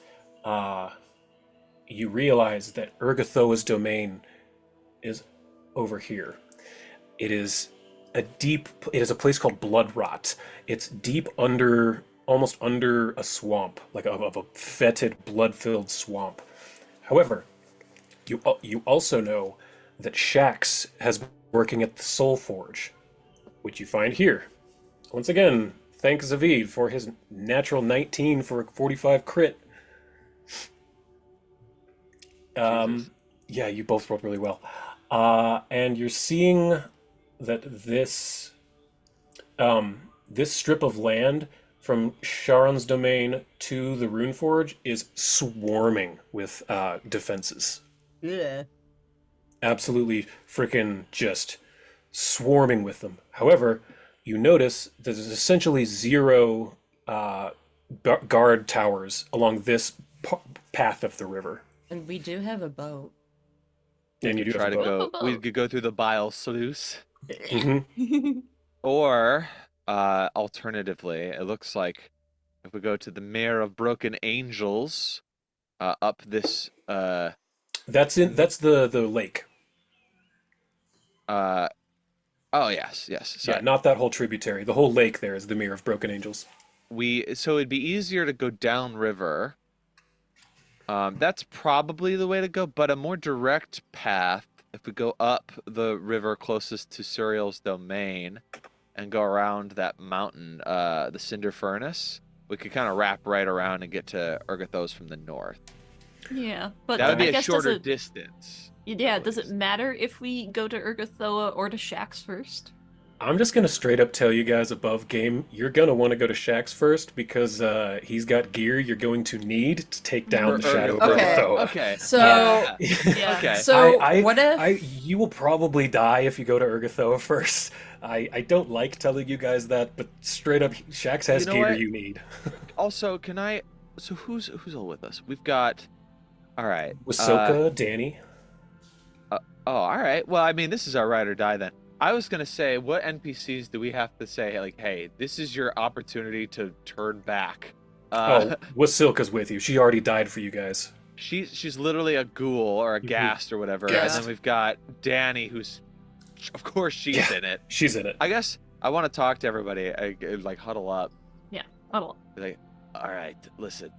you realize that Urgathoa's domain is over here. It is it is a place called Blood Rot. It's deep under, almost under a swamp, like of a fetid, blood-filled swamp. However, you also know that Shax has been working at the Soul Forge, which you find here. Once again, thank Zavid for his natural 19 for a 45 crit. Jesus. Yeah, you both rolled really well. And you're seeing that this strip of land from Sharon's domain to the Rune Forge is swarming with defenses. Yeah. Absolutely freaking just swarming with them. However, you notice there's essentially zero guard towers along this path of the river. And we do have a boat. And you do Try have to a boat. go. We could go through the bile sluice. Mhm. Or, alternatively, it looks like if we go to the Mayor of Broken Angels, up this, That's the lake. oh yes, Yeah, sorry. not that whole tributary. The whole lake there is the Mirror of Broken Angels. So it'd be easier to go downriver. That's probably the way to go, but a more direct path, if we go up the river closest to Suriel's domain and go around that mountain, the Cinder Furnace, we could kind of wrap right around and get to Urgathos from the north. Yeah, but That would I be a guess shorter does it, distance. yeah, does it matter if we go to Urgathoa or to Shax first? I'm just gonna straight up tell you guys above game, you're gonna want to go to Shax first because he's got gear you're going to need to take down the Shadow of Okay. Urgathoa. Okay. So- Yeah. Okay. So, what if... you will probably die if you go to Urgathoa first. I don't like telling you guys that, but straight up, Shax has You know gear what? you need. Also, can I? So who's all with us? We've got. All right. Wasilka, Danny. Oh, all right. Well, I mean, this is our ride or die then. I was gonna say, what NPCs do we have to say? Like, hey, this is your opportunity to turn back. Oh, Wasilka's with you. She already died for you guys. She's literally a ghoul or a ghast or whatever, and Ghast. then we've got Danny, who's, of course, she's in it. She's in it. I guess I want to talk to everybody. Like huddle up. Yeah. Huddle. Be like, all right, listen.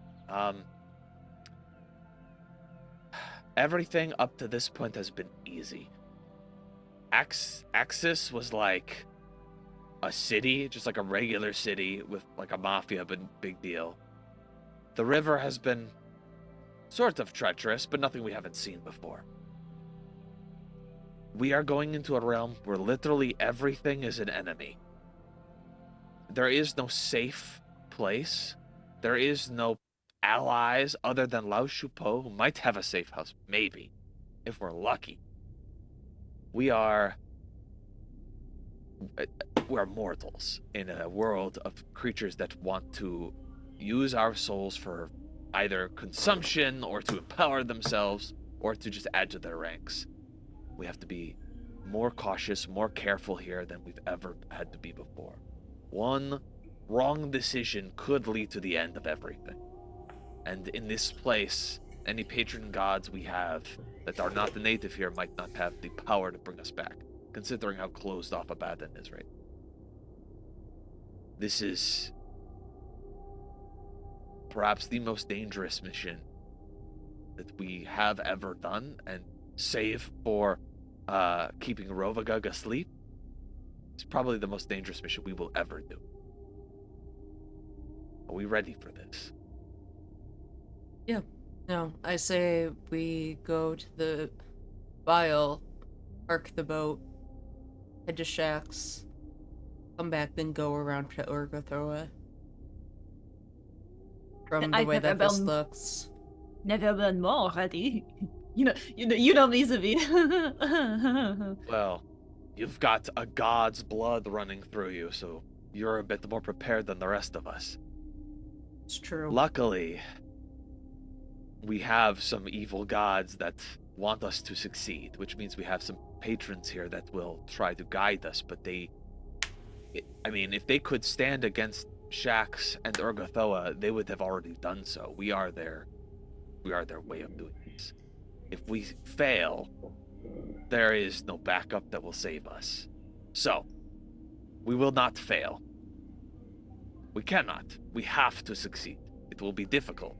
everything up to this point has been easy. Axis was like a city, just like a regular city with like a mafia, but big deal. The river has been sort of treacherous, but nothing we haven't seen before. We are going into a realm where literally everything is an enemy. There is no safe place. There is no allies other than Lao Shupo, who might have a safe house, maybe, if we're lucky. We're mortals in a world of creatures that want to use our souls for either consumption or to empower themselves or to just add to their ranks. We have to be more cautious, more careful here than we've ever had to be before. One wrong decision could lead to the end of everything. And in this place, any patron gods we have that are not the native here might not have the power to bring us back, considering how closed off Abaddon is right now. This is perhaps the most dangerous mission that we have ever done, and save for keeping Rovagug asleep, it's probably the most dangerous mission we will ever do. Are we ready for this? Yeah. No, I say we go to the vial, park the boat, head to Shaxx, come back, then go around to Urgathoa. From the way that this looks. Never been more ready. You know me, Zavi. Well, you've got a god's blood running through you, so you're a bit more prepared than the rest of us. It's true. Luckily, we have some evil gods that want us to succeed, which means we have some patrons here that will try to guide us, but if they could stand against Shaxx and Urgathoa, they would have already done so. We are their way of doing this. If we fail, there is no backup that will save us. So, we will not fail. We cannot. We have to succeed. It will be difficult.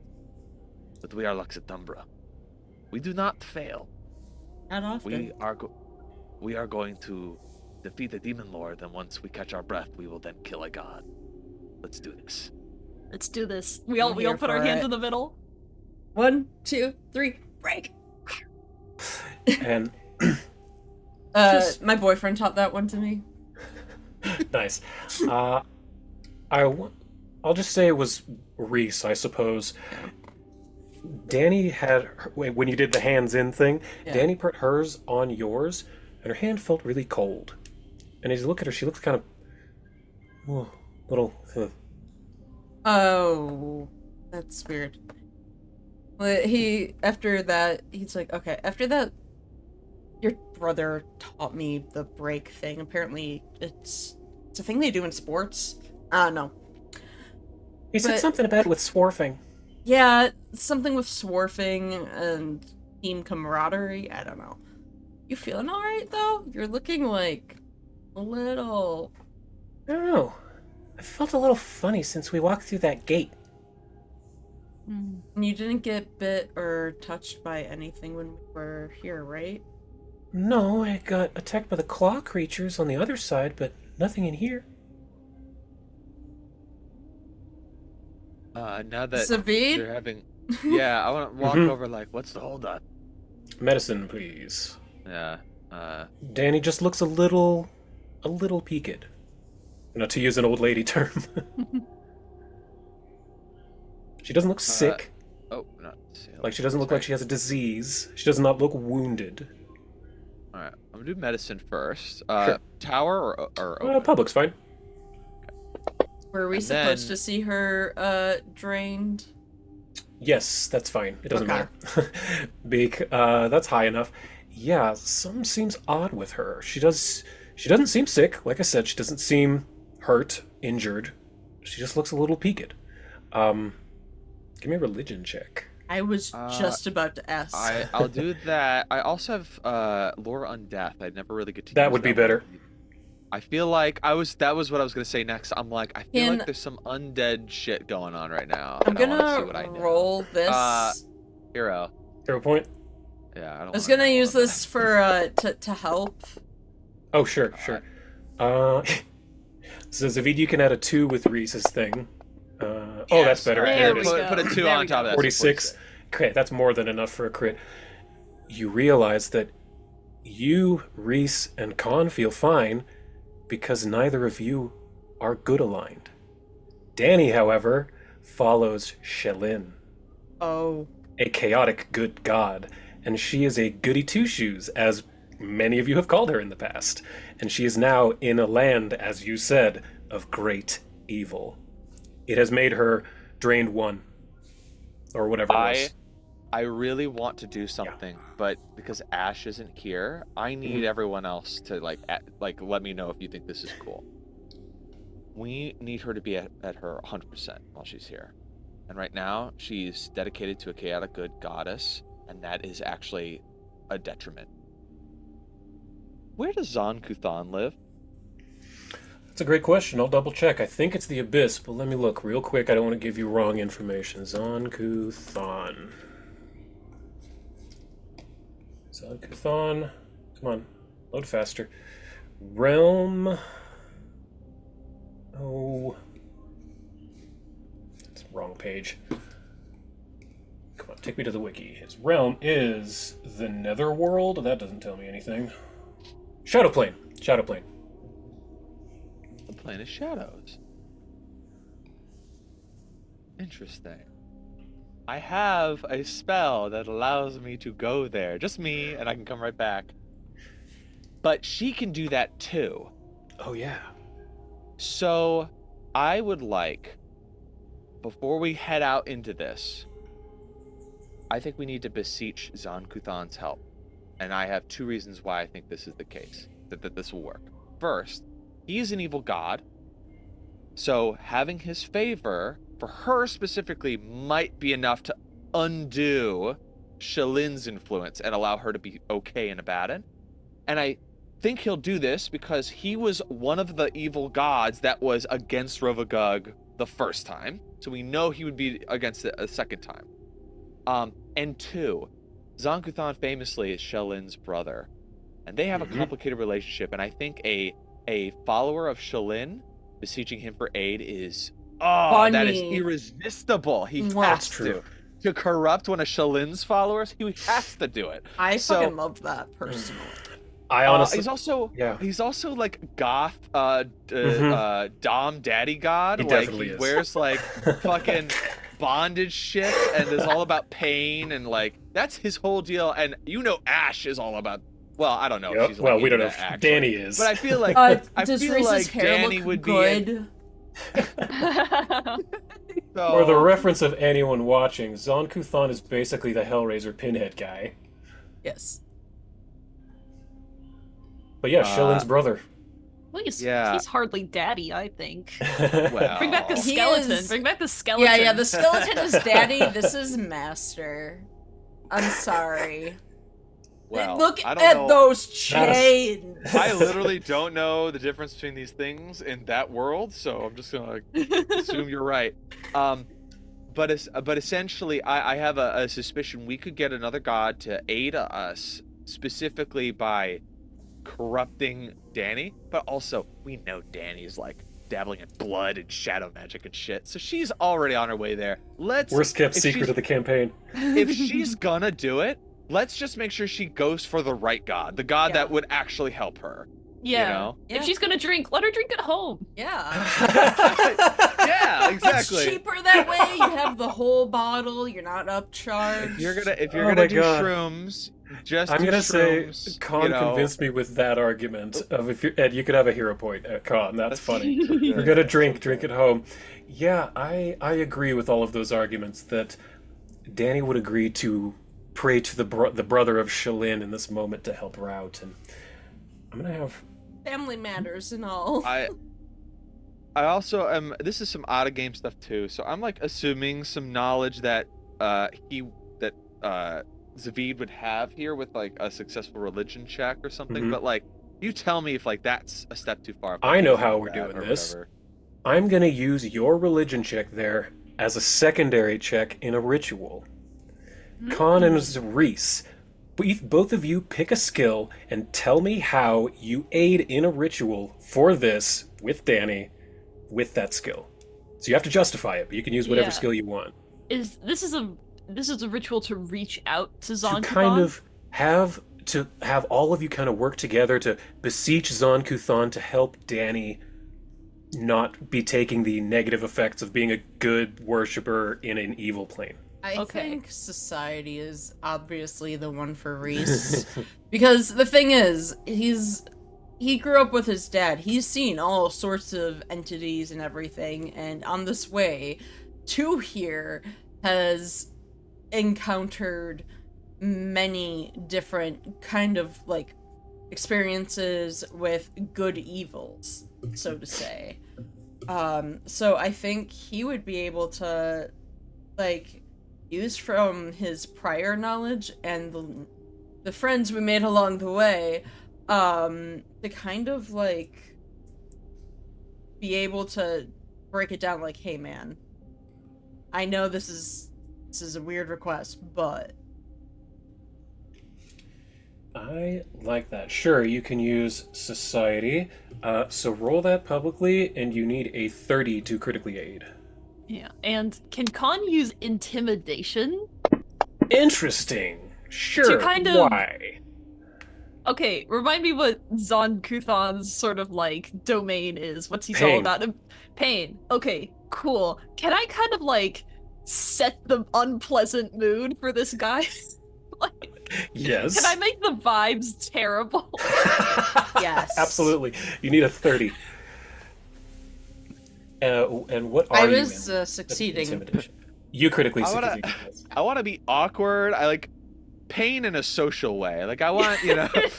But we are Lux Et Umbra. We do not fail. Not often. We are going to defeat the demon lord, and once we catch our breath, we will then kill a god. Let's do this. Let's do this. We all here put our for hands it. in the middle. 1, 2, 3, break! And My boyfriend taught that one to me. nice. I'll just say it was Reese, I suppose. Danny had, when you did the hands in thing, Yeah. Danny put hers on yours, and her hand felt really cold. And as you look at her, she looks kind of little. Oh, that's weird. Well, after that, he's like, okay, after that, your brother taught me the break thing. Apparently, it's a thing they do in sports. I don't know. He said But- something about it with swarfing. Yeah, something with swarfing and team camaraderie. I don't know. You feeling alright, though? You're looking like a little... I don't know. I felt a little funny since we walked through that gate. You didn't get bit or touched by anything when we were here, right? No, I got attacked by the claw creatures on the other side, but nothing in here. Now that Savid? they're having... Yeah, I want to walk Mhm. over like, what's the holdup? Medicine, please. Yeah, Danny just looks a little peaked. To use an old lady term. She doesn't look sick. oh, not sail. Like, she doesn't look like she has a disease. She does not look wounded. Alright, I'm gonna do medicine first. Sure. Tower or open? Public's fine. Were we And supposed then- to see her, drained? Yes, that's fine. It doesn't Okay. matter. That's high enough. Yeah, something seems odd with her. She doesn't seem sick. Like I said, she doesn't seem hurt, injured. She just looks a little peaked. Give me a religion check. I was just about to ask. I'll do that. I also have lore on death. I never really get to That use would be one. better. I feel like that was what I was gonna say next. I'm like, I feel Can- like there's some undead shit going on right now. I'm and I wanna see what I gonna know. roll this. Hero. Hero point. Yeah, I don't I was wanna gonna know use all of this for to help. Oh, sure. So Zavid, you can add a 2 with Reese's thing. Oh, that's Yes, better. alright, There There it we is. go. Put a 2 There on we top of go. that. so 46. Okay, that's more than enough for a crit. You realize that you, Reese, and Khan feel fine because neither of you are good aligned. Danny, however, follows Shelin, Oh. a chaotic good god, and she is a goody two shoes, as many of you have called her in the past. And she is now in a land, as you said, of great evil. It has made her drained 1, or whatever it was. I really want to do something, but because Ash isn't here, I need everyone else to like let me know if you think this is cool. We need her to be at her 100% while she's here. And right now, she's dedicated to a chaotic good goddess, and that is actually a detriment. Where does Zon Kuthan live? That's a great question. I'll double check. I think it's the Abyss, but let me look real quick. I don't want to give you wrong information. Zon-Kuthon. Zon-Kuthon. Come on. Load faster. Realm. Oh. That's the wrong page. Come on, take me to the wiki. His realm is the Netherworld. That doesn't tell me anything. Shadowplane. Shadowplane. The plane of shadows. Interesting. I have a spell that allows me to go there. Just me, and I can come right back. But she can do that too. Oh, yeah. So, I would like, before we head out into this, I think we need to beseech Zon Kuthan's help. And I have 2 reasons why I think this is the case, that this will work. First, he is an evil god, so having his favor, for her specifically, might be enough to undo Shalin's influence and allow her to be okay in Abaddon. And I think he'll do this because he was one of the evil gods that was against Rovagug the first time, so we know he would be against it a second time. And 2, Zon Kuthan famously is Shalin's brother, and they have a complicated relationship, and I think a follower of Shalin beseeching him for aid is that is Funny. irresistible. He Mwah. has That's true. to corrupt one of Shalin's followers. He has to do it. I So- fucking loved that personally. I honestly. He's also like goth dom daddy god. He Like definitely he is. wears like fucking bondage shit and is all about pain, and like that's his whole deal. And Ash is all about, well, I don't know if Yep. she's Well, like we don't into know if that, actually. Danny is. But I feel like Does feel Reese's like hair Danny look would good? So, For the reference of anyone watching, Zon Kuthan is basically the Hellraiser pinhead guy. Yes. But yeah, Shellin's brother. Well, Yeah. he's hardly daddy, I think. well, Bring back the He skeleton. is- Bring back the skeleton. Yeah, the skeleton is daddy. This is master. I'm sorry. well, Look I don't at know. those chains. I literally don't know the difference between these things in that world, so I'm just gonna assume you're right. But essentially, I have a suspicion we could get another god to aid us, specifically by corrupting Danny. But also, we know Danny's like dabbling in blood and shadow magic and shit, so she's already on her way there. Worst kept if secret she's- of the campaign. If she's gonna do it, let's just make sure she goes for the right god, the god Yeah. that would actually help her. Yeah. You know? Yeah. If she's gonna drink, let her drink at home. Yeah. Yeah, exactly. It's cheaper that way. You have the whole bottle. You're not upcharged. If you're Oh my gonna do God. shrooms, just I'm do gonna say, shrooms, Khan convinced me with that argument of if you Ed, you could have a hero point at Khan. That's funny. If you're gonna drink at home. Yeah, I agree with all of those arguments that Danny would agree to pray to the brother of Shalin in this moment to help her out, and I'm gonna have. Family matters and all. I also am. This is some out of game stuff too, so I'm like assuming some knowledge that Zavid would have here with like a successful religion check or something. Mhm. But like, you tell me if like that's a step too far. if I know can't how do we're that doing or this. whatever. I'm gonna use your religion check there as a secondary check in a ritual. Khan and Reese, both of you pick a skill and tell me how you aid in a ritual for this with Danny with that skill. So you have to justify it, but you can use whatever Yeah. skill you want. This is a ritual to reach out to To Zon kind Kuthon? of have all of you kind of work together to beseech Zon Kuthon to help Danny not be taking the negative effects of being a good worshiper in an evil plane. I Okay. think society is obviously the one for Reese. Because the thing is, he grew up with his dad. He's seen all sorts of entities and everything, and on this way to here has encountered many different kind of like experiences with good evils, so to say. So I think he would be able to like use from his prior knowledge and the friends we made along the way, to kind of like be able to break it down like, hey man, I know this is a weird request, but I like that. Sure, you can use society. So roll that publicly, and you need a 30 to critically aid. Yeah. And can Khan use intimidation? Interesting. Sure. kind of- Why? Okay, remind me what Zon Kuthon's sort of like domain is. What's he all Pain. about? Pain. Okay, cool. Can I kind of like set the unpleasant mood for this guy? Like, Yes. can I make the vibes terrible? Yes. Absolutely. You need a 30. And what are I you was in? succeeding. Intimidation. You critically I wanna- succeed. Yes. I want to be awkward. I like pain in a social way. Like I want, you know, I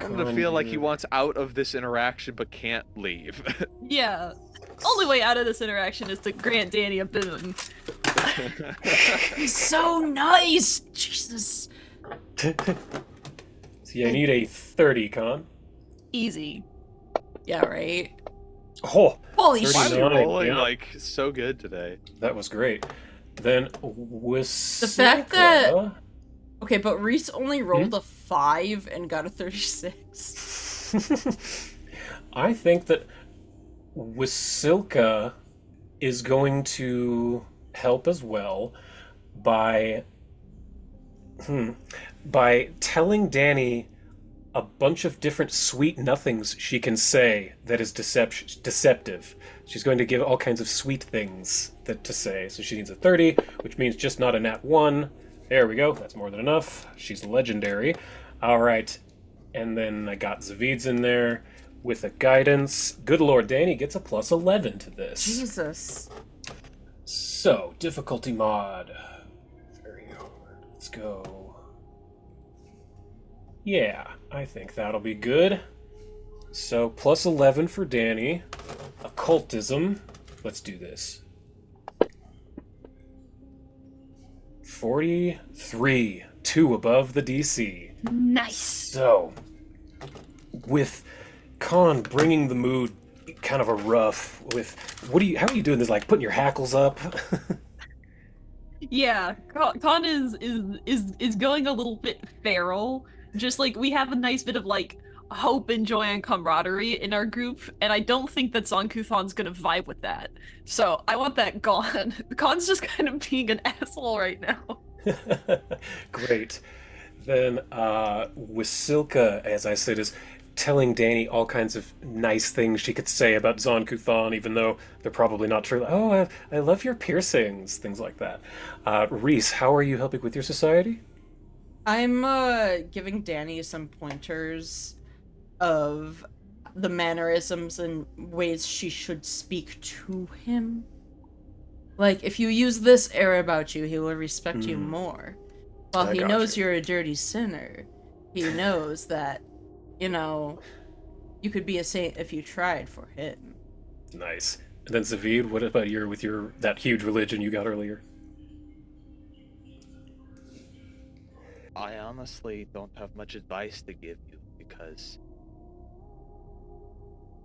want him to feel like he wants out of this interaction but can't leave. Yeah. Only way out of this interaction is to grant Danny a boon. He's so nice. Jesus. So yeah, you need a 30, Con. Easy. Yeah, right. Oh, Holy Why are shit. we 39, rolling yeah. like so good today? that was great. Then The fact that- Wasilka- Okay, but Reese only rolled a 5 and got a 36. I think that Wasilka is going to help as well by by telling Danny a bunch of different sweet nothings she can say that is deceptive. She's going to give all kinds of sweet things to say. So she needs a 30, which means just not a nat 1. There we go. That's more than enough. She's legendary. All right. And then I got Zavid's in there with a guidance. Good Lord, Danny gets a plus 11 to this. Jesus. So, difficulty mod. Very hard. Let's go. Yeah, I think that'll be good. So, plus 11 for Danny. Occultism. Let's do this. 43. 2 above the DC. Nice. So, with Khan bringing the mood kind of a rough with how are you doing this, like putting your hackles up? Yeah, Khan is going a little bit feral. Just like we have a nice bit of like hope and joy and camaraderie in our group, and I don't think that Zon Kuthon's gonna vibe with that. So I want that gone. Khan's just kind of being an asshole right now. Great. Then Wasilka, as I said, is telling Danny all kinds of nice things she could say about Zon Kuthon, even though they're probably not true. Oh, I love your piercings, things like that. Reese, how are you helping with your society? I'm giving Danny some pointers of the mannerisms and ways she should speak to him. Like, if you use this air about you, he will respect you more. While I he got knows you. you're a dirty sinner, he knows that, you know, you could be a saint if you tried for him. Nice. And then Zavid, what about that huge religion you got earlier? I honestly don't have much advice to give you because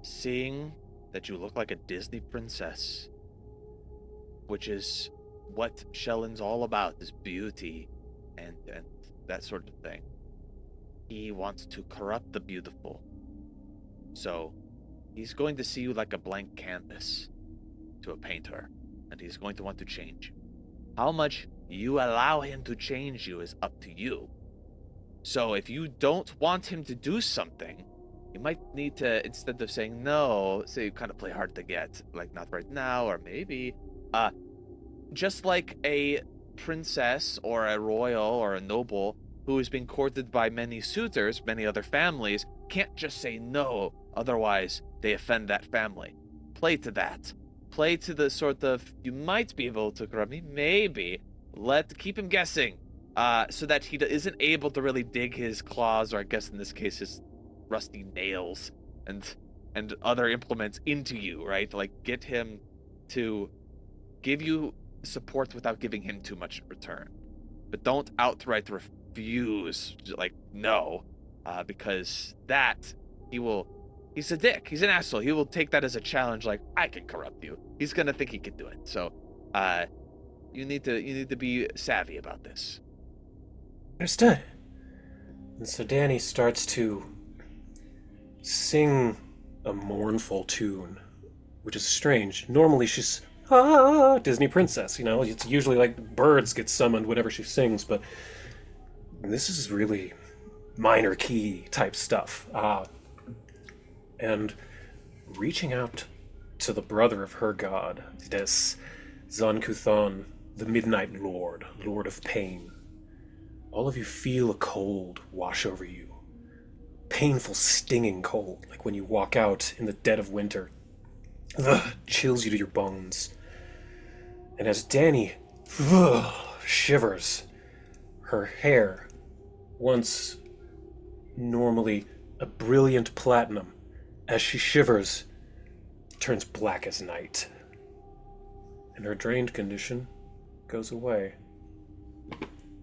seeing that you look like a Disney princess, which is what Shellen's all about, is beauty, and that sort of thing. He wants to corrupt the beautiful. So he's going to see you like a blank canvas to a painter, and he's going to want to change you. How much you allow him to change you is up to you. So if you don't want him to do something, you might need to, instead of saying no, say you kind of play hard to get, like not right now, or maybe, just like a princess or a royal or a noble who is being courted by many suitors, many other families, can't just say no, otherwise they offend that family. Play to that. Play to the sort of, you might be able to corrupt me, maybe. Keep him guessing, so that he isn't able to really dig his claws, or I guess in this case his rusty nails and other implements into you, right? Like, get him to give you support without giving him too much in return. But don't outright refuse, like, no, because that, he's a dick, he's an asshole. He will take that as a challenge, like, I can corrupt you. He's gonna think he can do it. So, you need to be savvy about this. Understood. And so Danny starts to sing a mournful tune, which is strange. Normally she's Disney princess, you know, it's usually like birds get summoned whenever she sings, but this is really minor key type stuff. And reaching out to the brother of her god, this Zan-Kuthon, the Midnight Lord, Lord of Pain. All of you feel a cold wash over you. Painful, stinging cold, like when you walk out in the dead of winter. Ugh, chills you to your bones. And as Danny shivers, her hair, once normally a brilliant platinum, as she shivers, turns black as night. And her drained condition goes away.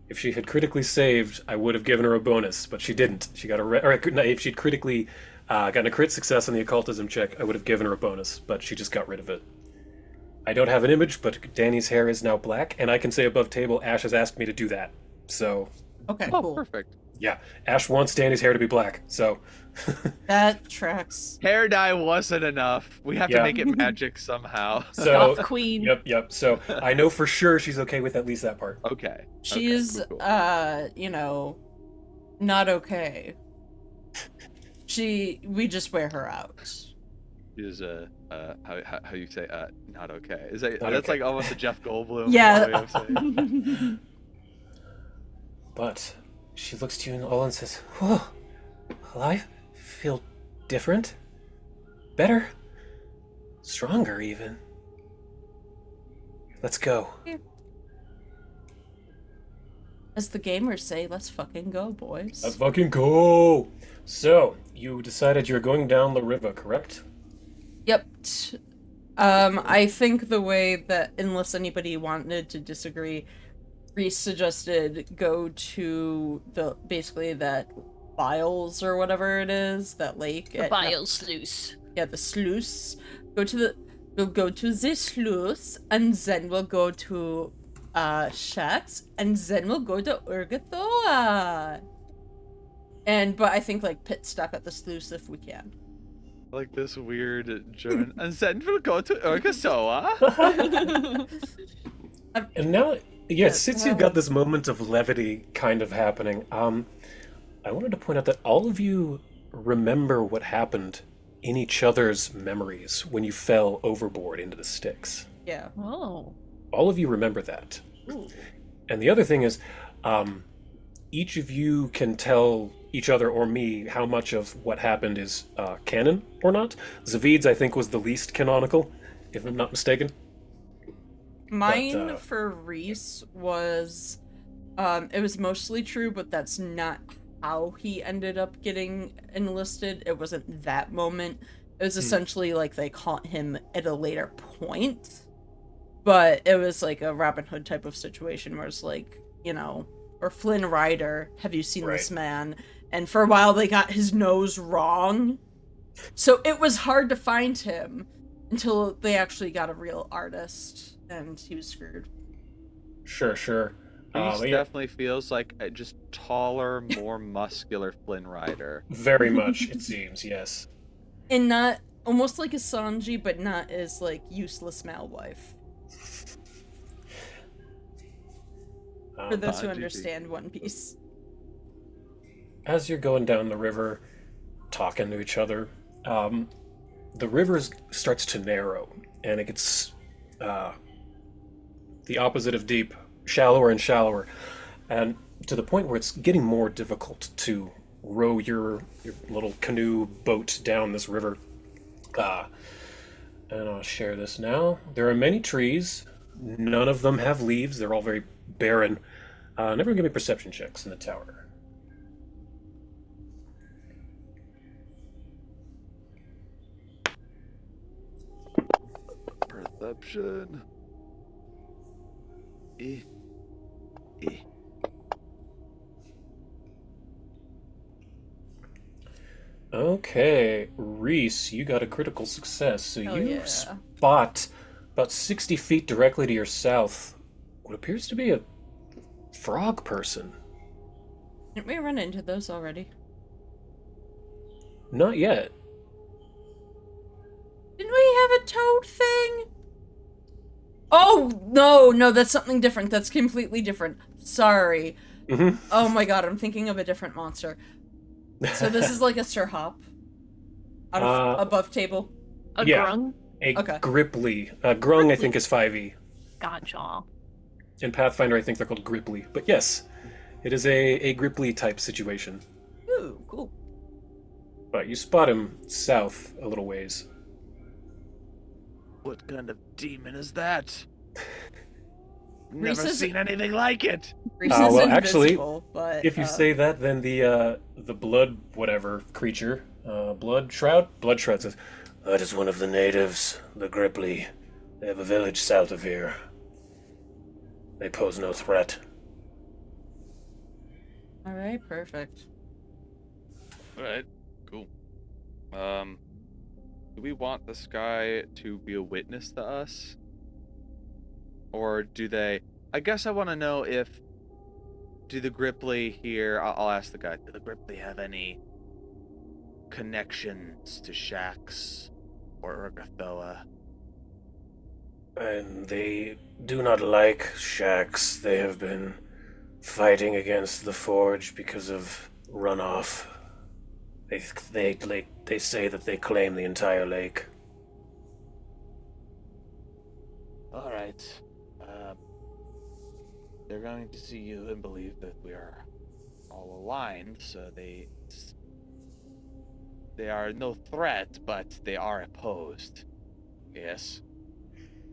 If she had critically saved, I would have given her a bonus, but she didn't. She got if she'd critically gotten a crit success on the occultism check, I would have given her a bonus, but she just got rid of it. I don't have an image, but Danny's hair is now black, and I can say above table, Ash has asked me to do that. So, Okay, Oh, cool. perfect. yeah, Ash wants Danny's hair to be black, so... That tracks. Hair dye wasn't enough. We have Yeah. to make it magic somehow. So, Goth queen. Yep. So, I know for sure she's okay with at least that part. Okay. She's, cool. not okay. We just wear her out. Is how you say not okay? Is that Not that's okay. like almost a Jeff Goldblum Yeah. way of saying. But she looks to you all and says, "Whoa, I feel different, better, stronger even. Let's go." As the gamers say, let's fucking go, boys. Let's fucking go. So you decided you're going down the river, correct? Yep. I think the way that, unless anybody wanted to disagree, Reese suggested go to basically that Biles or whatever it is, that lake. The bile sluice. Yeah, the sluice. We'll go to the sluice, and then we'll go to Shax, and then we'll go to Urgathoa. But I think like pit stop at the sluice if we can. Like this weird German. And then we'll go to Urgasoa. And now, since you've got this moment of levity kind of happening, I wanted to point out that all of you remember what happened in each other's memories when you fell overboard into the Styx. Yeah. Oh. All of you remember that. Ooh. And the other thing is, each of you can tell each other or me how much of what happened is canon or not. Zavid's, I think, was the least canonical, if I'm not mistaken. Mine for Reese was, it was mostly true, but that's not how he ended up getting enlisted. It wasn't that moment. It was essentially like they caught him at a later point. But it was like a Robin Hood type of situation where it's like, or Flynn Rider, have you seen this man? And for a while they got his nose wrong. So it was hard to find him until they actually got a real artist, and he was screwed. Sure. Reese But yeah, definitely feels like a just taller, more muscular Flynn Rider. very much, it seems, yes. And not almost like a Sanji, but not as like useless Malwife. For those who GG. understand One Piece. As you're going down the river, talking to each other, the river starts to narrow, and it gets the opposite of deep, shallower and shallower, and to the point where it's getting more difficult to row your little canoe boat down this river. And I'll share this now. There are many trees. None of them have leaves. They're all very barren. And everyone give me perception checks in the tower. Perception. Eh. Eh. Okay, Reese, you got a critical success. So Hell you yeah. spot about 60 feet directly to your south what appears to be a frog person. Didn't we run into those already? Not yet. Didn't we have a toad thing? Oh, no, that's something different. That's completely different. Sorry. Mm-hmm. Oh my god, I'm thinking of a different monster. So this is like a Sir Hop? Out of above table? A Yeah. grung? A Okay. Gripply. Grung, I think, is 5e. Gotcha. In Pathfinder, I think they're called Gripply. But yes, it is a Gripply type situation. Ooh, cool. But you spot him south a little ways. What kind of demon is that? Reese Never is- seen anything like it. Reese well, is actually, invisible, but If you say that, then the blood whatever creature, blood shroud says, that is one of the natives, the Gripply. They have a village south of here. They pose no threat. Alright, perfect. Alright, cool. Do we want this guy to be a witness to us? Or do they... I guess I want to know if... Do the Gripply here... I'll ask the guy. Do the Gripply have any connections to Shax or Urgathoa? And they do not like Shax. They have been fighting against the Forge because of runoff. They say that they claim the entire lake. All right. They're going to see you and believe that we are all aligned, so they are no threat, but they are opposed. Yes.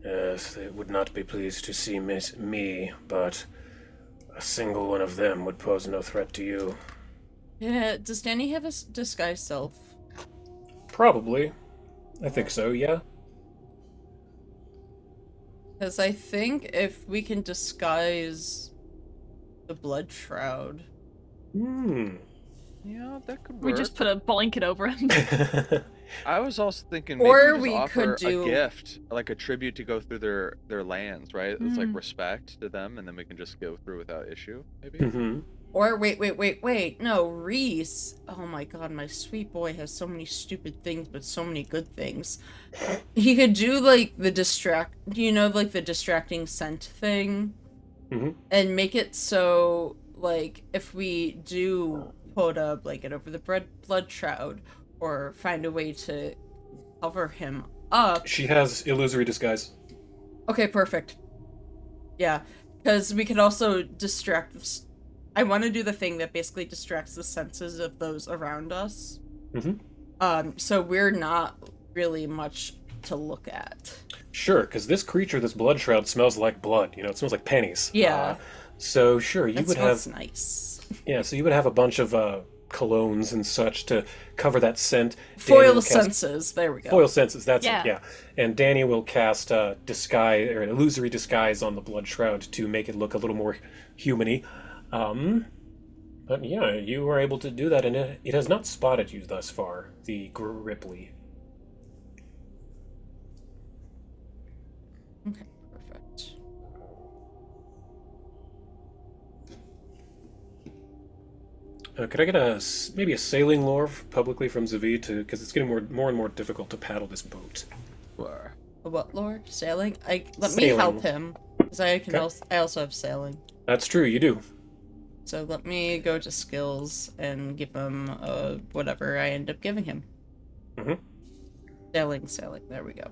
Yes, they would not be pleased to see me, but a single one of them would pose no threat to you. Yeah, does Danny have a disguise self? Probably. I think so, yeah. Because I think if we can disguise the blood shroud. Yeah, that could work. We just put a blanket over him. I was also thinking Or maybe we just offer could do- a gift, like a tribute to go through their lands, right? It's like Mm. respect to them, and then we can just go through without issue, maybe? Mm-hmm. Or wait. No, Reese. Oh my god, my sweet boy has so many stupid things, but so many good things. He could do like the like the distracting scent thing. Mm-hmm. And make it so, like, if we do put a blanket over the blood shroud, or find a way to cover him up. She has illusory disguise. Okay, perfect. Yeah, because we could also distract. I want to do the thing that basically distracts the senses of those around us. Mm-hmm. So we're not really much to look at. Sure, because this creature, this blood shroud, smells like blood. You know, it smells like pennies. Yeah. So sure, you That would smells have nice. yeah. So you would have a bunch of colognes and such to cover that scent. Danny Foil will cast- senses. There we go. Foil senses. That's Yeah. it. Yeah. And Danny will cast disguise or an illusory disguise on the blood shroud to make it look a little more human-y. But yeah, you were able to do that, and it has not spotted you thus far. The Gripply. Okay, perfect. Could I get maybe a sailing lore publicly from Zavi because it's getting more and more difficult to paddle this boat. Sure. What, Lord? Sailing? Let me Sailing. help him. Because I can Okay. I also have sailing. That's true, you do. So let me go to skills and give him whatever I end up giving him. Mhm. Sailing. There we go.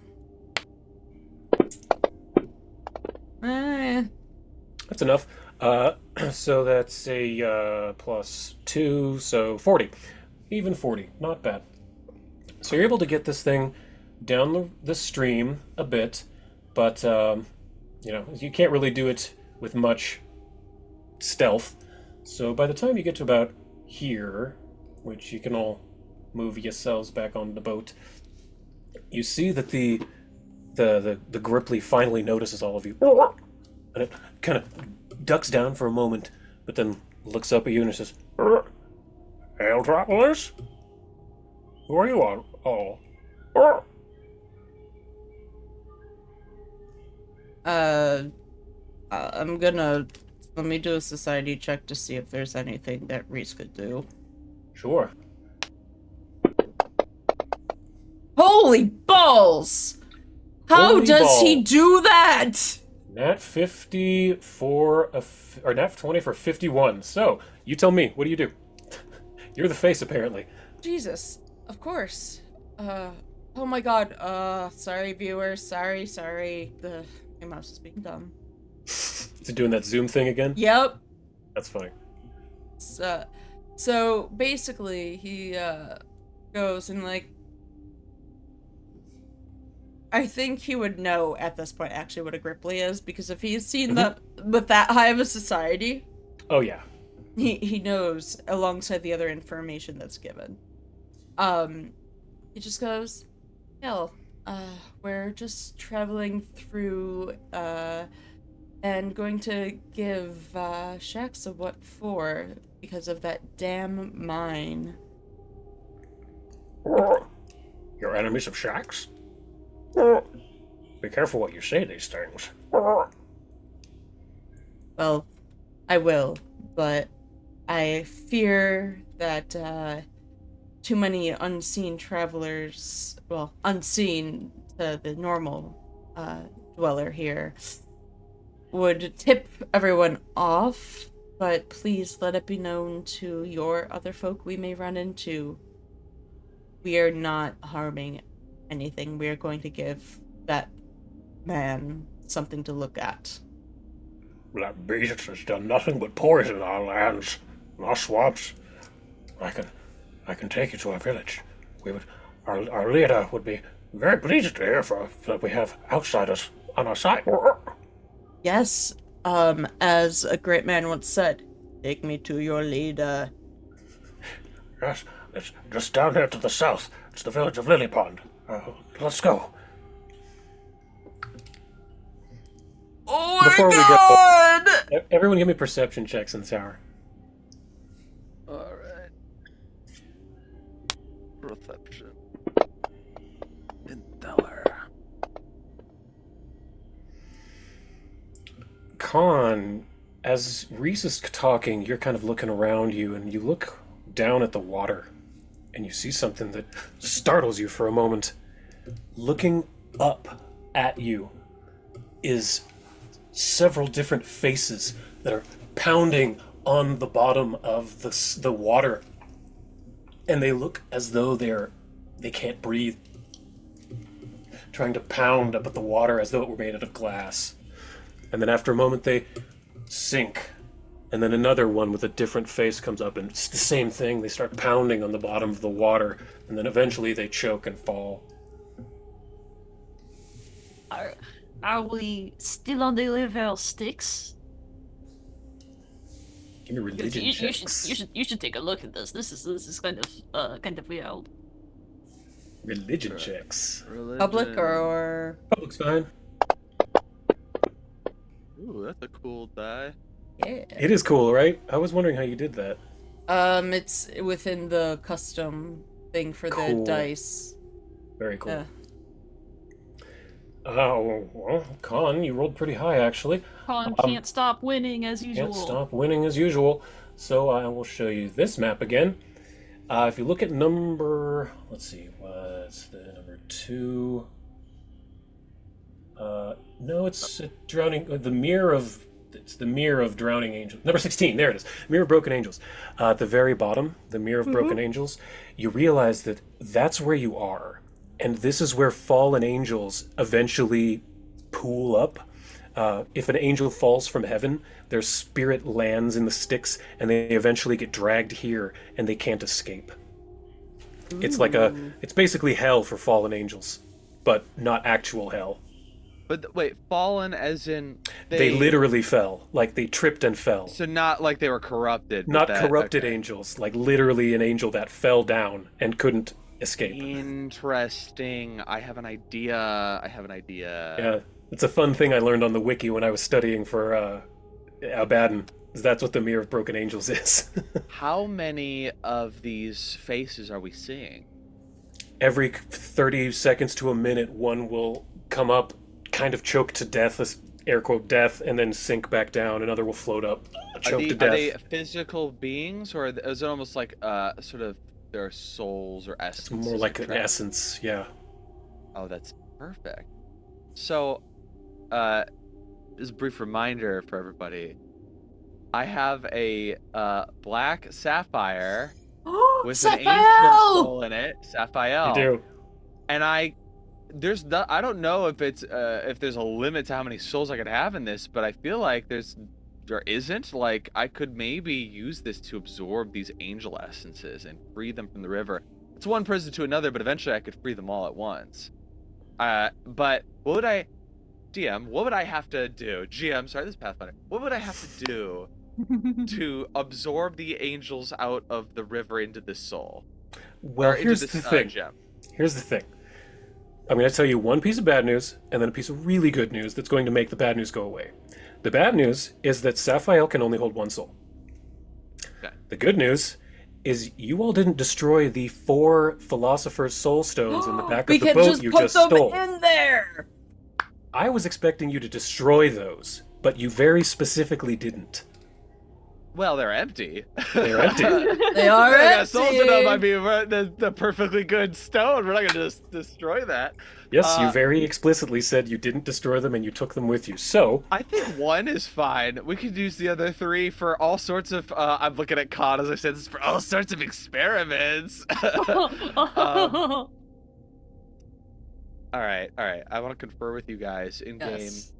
Eh, That's enough. So that's a +2, so 40. Even 40, not bad. So you're able to get this thing down the stream a bit, but you can't really do it with much stealth. So by the time you get to about here, which you can all move yourselves back on the boat, you see that the Gripply finally notices all of you, and it kind of ducks down for a moment, but then looks up at you and it says, "Hail, travelers! Who are you all?" I'm gonna let me do a society check to see if there's anything that Reese could do. Sure. Holy balls! How Holy does he balls. do that? Nat 50 for or Nat 20 for 51. So, you tell me, what do you do? You're the face, apparently. Jesus, of course. Oh my god. Sorry, viewers. Sorry. My mouse is being dumb. Is it doing that Zoom thing again? Yep. That's funny. So basically, he goes and like. I think he would know at this point actually what a Gripply is, because if he's seen that with that high of a society, Oh, yeah. he knows alongside the other information that's given. He just goes, "Hell, we're just traveling through and going to give Shax a what for because of that damn mine." Your enemies of Shax? Be careful what you say these things. Well, I will, but I fear that too many unseen travelers, well, unseen to the normal dweller here, would tip everyone off, but please let it be known to your other folk we may run into. We are not harming anything. We are going to give that man something to look at. That beast has done nothing but poison our lands, our swamps. I can take you to our village. Our leader would be very pleased to hear that we have outsiders on our side. Yes, as a great man once said, take me to your leader. Yes, it's just down here to the south. It's the village of Lily Pond. Let's go. Oh Before we go! Everyone give me perception checks in this hour. Alright. Perception. Interstellar. Con, as Reese is talking, you're kind of looking around you, and you look down at the water, and you see something that startles you for a moment. Looking up at you is several different faces that are pounding on the bottom of the water, and they look as though they can't breathe, trying to pound up at the water as though it were made out of glass. And then after a moment they sink, and then another one with a different face comes up, and it's the same thing. They start pounding on the bottom of the water, and then eventually they choke and fall. Are we still on the level 6? Give me religion checks. You should take a look at this. This is kind of wild. Religion checks. Public Religion. or... Public's fine. Ooh, that's a cool die. Yeah. It is cool, right? I was wondering how you did that. It's within the custom thing for the Cool. dice. Very cool. Yeah. Well, Con, you rolled pretty high, actually. Con can't stop winning as usual. Can't stop winning as usual. So I will show you this map again. If you look at number, let's see, what's the number 2? No, it's drowning. It's the mirror of drowning angels. Number 16. There it is. Mirror of broken angels. At the very bottom, the mirror of broken angels. You realize that that's where you are, and this is where fallen angels eventually pool up. If an angel falls from heaven, their spirit lands in the sticks, and they eventually get dragged here, and they can't escape. It's basically hell for fallen angels, but not actual hell. But wait, fallen as in They literally fell, like they tripped and fell. So not like they were corrupted. Not corrupted angels, like literally an angel that fell down and couldn't escape. Interesting. I have an idea. Yeah, it's a fun thing I learned on the wiki when I was studying for Abaddon. That's what the Mirror of Broken Angels is. How many of these faces are we seeing? Every 30 seconds to a minute, one will come up, kind of choke to death, air quote death, and then sink back down. Another will float up, choke to death. Are they physical beings, or is it almost like sort of their souls or essence? It's more like an essence, yeah. Oh, that's perfect. So, as a brief reminder for everybody, I have a black sapphire with an angel soul in it, Sapphire. You do. And I don't know if it's if there's a limit to how many souls I could have in this, but I feel like there isn't. Like, I could maybe use this to absorb these angel essences and free them from the river. It's one person to another, but eventually I could free them all at once. But what would I have to do? GM, sorry, this is Pathfinder. What would I have to do to absorb the angels out of the river into this soul? Well, here's the thing. Gem? Here's the thing. I'm going to tell you one piece of bad news, and then a piece of really good news that's going to make the bad news go away. The bad news is that Sapphire can only hold one soul. Okay. The good news is you all didn't destroy the 4 Philosopher's Soul Stones in the back of the boat you just stole. We can just put them in there! I was expecting you to destroy those, but you very specifically didn't. Well, they're empty. They're empty. They are empty! Souls enough might be the perfectly good stone. We're not going to just destroy that. Yes, you very explicitly said you didn't destroy them and you took them with you. So I think 1 is fine. We could use the other 3 for all sorts of. I'm looking at Con, as I said, this is for all sorts of experiments. All right. I want to confer with you guys in game. Yes.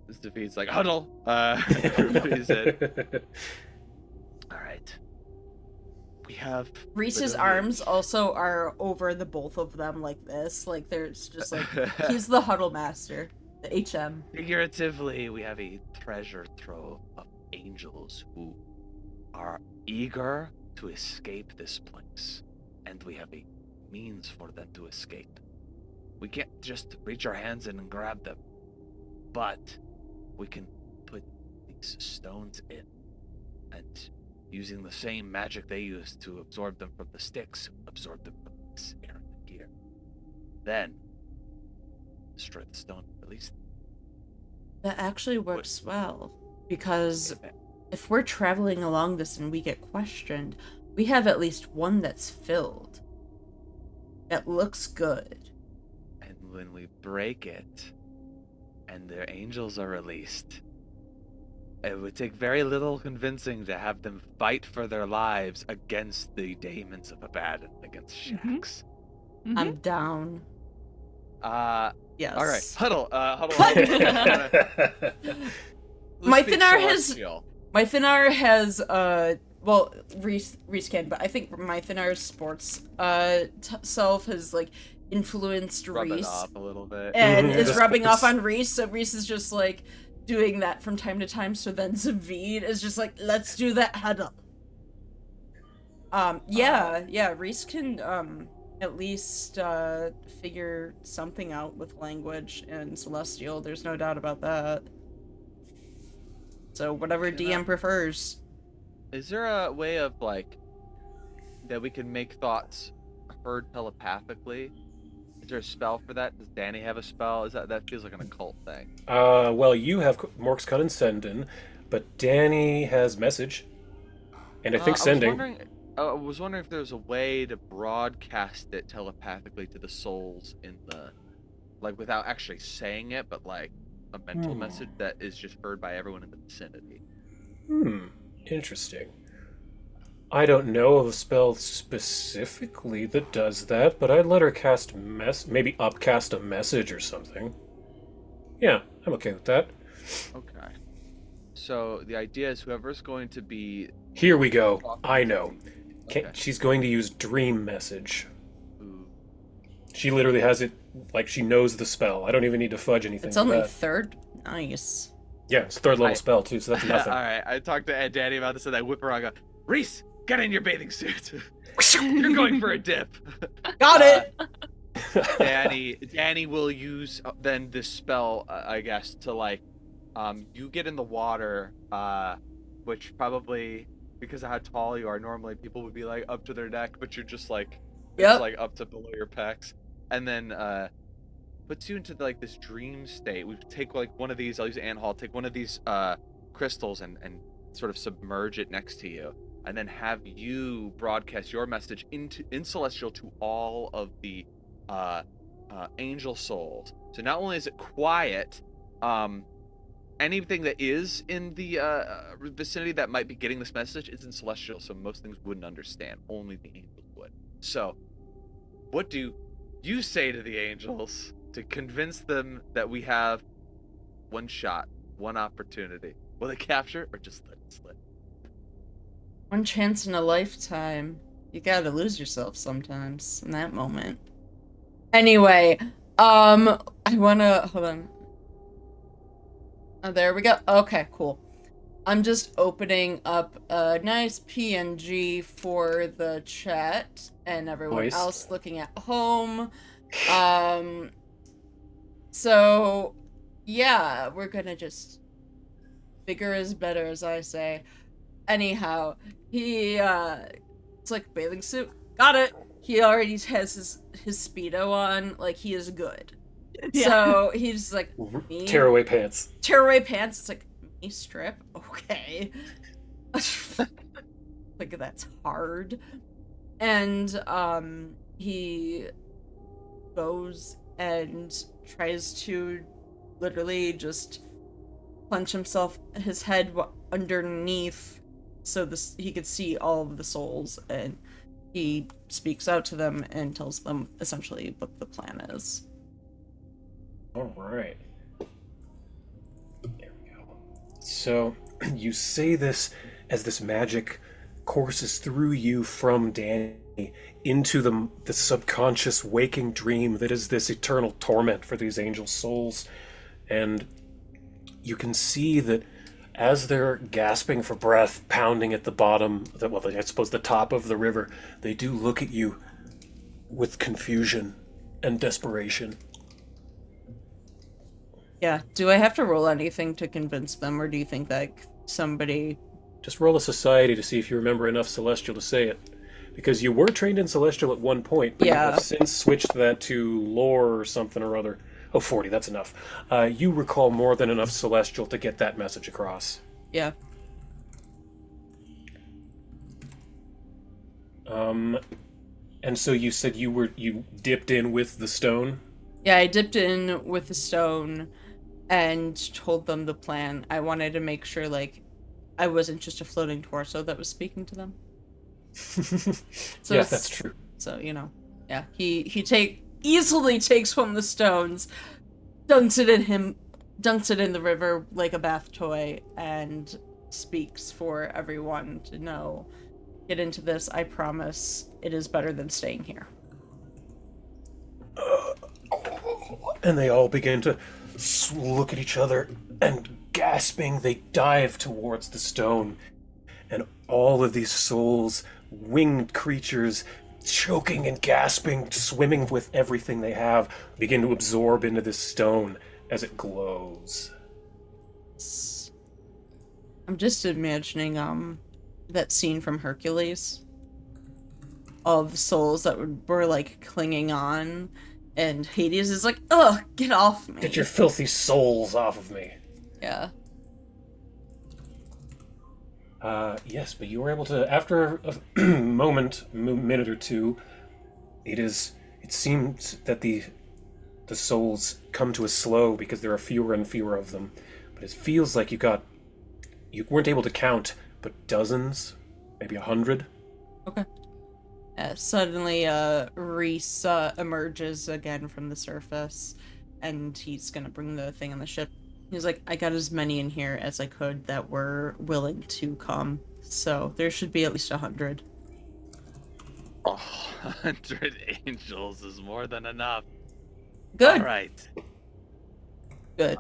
This defeats like huddle. Everybody said. All right. We have Reese's arms also are over the both of them like this. Like, there's just like, he's the huddle master, the HM. Figuratively, we have a treasure trove of angels who are eager to escape this place, and we have a means for them to escape. We can't just reach our hands in and grab them, but we can put these stones in, and using the same magic they used to absorb them from the sticks, absorb them from this air here. Then destroy the stone, release them. That actually works well, because if we're traveling along this and we get questioned, we have at least one that's filled. That looks good. And when we break it, and their angels are released, it would take very little convincing to have them fight for their lives against the demons of Abaddon, against Shax. I'm down. Yes. All right, huddle. My Thanar has well, Reese can, but I think my Thanar's sports self has like influenced Rub it Reese off a little bit. and is Just rubbing puts- off on Reese, so Reese is just like doing that from time to time. So then Zavid is just like, let's do that huddle. Yeah, Reese can at least figure something out with language and Celestial. There's no doubt about that. So whatever DM prefers. Is there a way of like that we can make thoughts heard telepathically? Is there a spell for that? Does Danny have a spell? That feels like an occult thing? Well, you have Mork's Condescendin, but Danny has message. And I think sending. I was wondering if there's a way to broadcast it telepathically to the souls in the, like, without actually saying it, but like a mental message that is just heard by everyone in the vicinity. Interesting. I don't know of a spell specifically that does that, but I'd let her cast maybe upcast a message or something. Yeah, I'm okay with that. Okay. So the idea is whoever's going to be. Here we go. I know. Okay. She's going to use dream message. Ooh. She literally has it like she knows the spell. I don't even need to fudge anything. It's for only that. third. Nice. Yeah, it's a third level spell too, so that's nothing. All right. I talked to Ed Danny about this, and I whip around. And go, Reese, get in your bathing suit. You're going for a dip. Got it. Danny will use then this spell, I guess, to like, you get in the water, which probably because of how tall you are, normally people would be like up to their neck, but you're just like, Yep. it's like up to below your pecs, and then puts you into like this dream state. We take like one of these. I'll use Anhall. Take one of these crystals and sort of submerge it next to you, and then have you broadcast your message in Celestial to all of the angel souls. So not only is it quiet, anything that is in the vicinity that might be getting this message is in Celestial, so most things wouldn't understand. Only the angels would. So, what do you say to the angels to convince them that we have one shot, one opportunity? Will they capture or just let it slip? One chance in a lifetime. You gotta lose yourself sometimes in that moment. Anyway, I wanna hold on. Oh, there we go. Okay, cool. I'm just opening up a nice PNG for the chat and everyone Nice. else looking at home. So yeah, we're gonna just bigger is better, as I say. Anyhow, he it's like bathing suit. Got it. He already has his speedo on. Like, he is good. Yeah. So he's like, me? Tearaway pants. Tearaway pants. It's like, me strip? Okay. Like, that's hard. And he goes and tries to literally just punch his head underneath so he could see all of the souls, and he speaks out to them and tells them essentially what the plan is. All right. There we go. So you say this as this magic courses through you from Danny into the subconscious waking dream that is this eternal torment for these angel souls. And you can see that as they're gasping for breath, pounding at the bottom, I suppose the top of the river, they do look at you with confusion and desperation. Yeah, do I have to roll anything to convince them, or do you think that somebody... Just roll a society to see if you remember enough Celestial to say it. Because you were trained in Celestial at one point, but you have since switched that to lore or something or other. Oh, 40, that's enough. You recall more than enough Celestial to get that message across. Yeah. And so you said you dipped in with the stone? Yeah, I dipped in with the stone and told them the plan. I wanted to make sure, like, I wasn't just a floating torso that was speaking to them. So yeah, that's true. So, yeah, he easily takes one of the stones, dunks it in the river like a bath toy, and speaks for everyone to know. Get into this, I promise. It is better than staying here. And they all begin to look at each other, and gasping, they dive towards the stone. And all of these souls, winged creatures, choking and gasping, swimming with everything they have, begin to absorb into this stone as it glows. I'm just imagining that scene from Hercules of souls that were like clinging on, and Hades is like, ugh, get off me. Get your filthy souls off of me. Yeah. Yes, but you were able to, after a minute or two, it seems that the souls come to a slow because there are fewer and fewer of them. But it feels like you weren't able to count, but dozens, maybe 100. Okay. Suddenly, Reese emerges again from the surface, and he's gonna bring the thing on the ship. He's like, I got as many in here as I could that were willing to come, so there should be at least 100. 100 angels is more than enough. Good. All right. Good.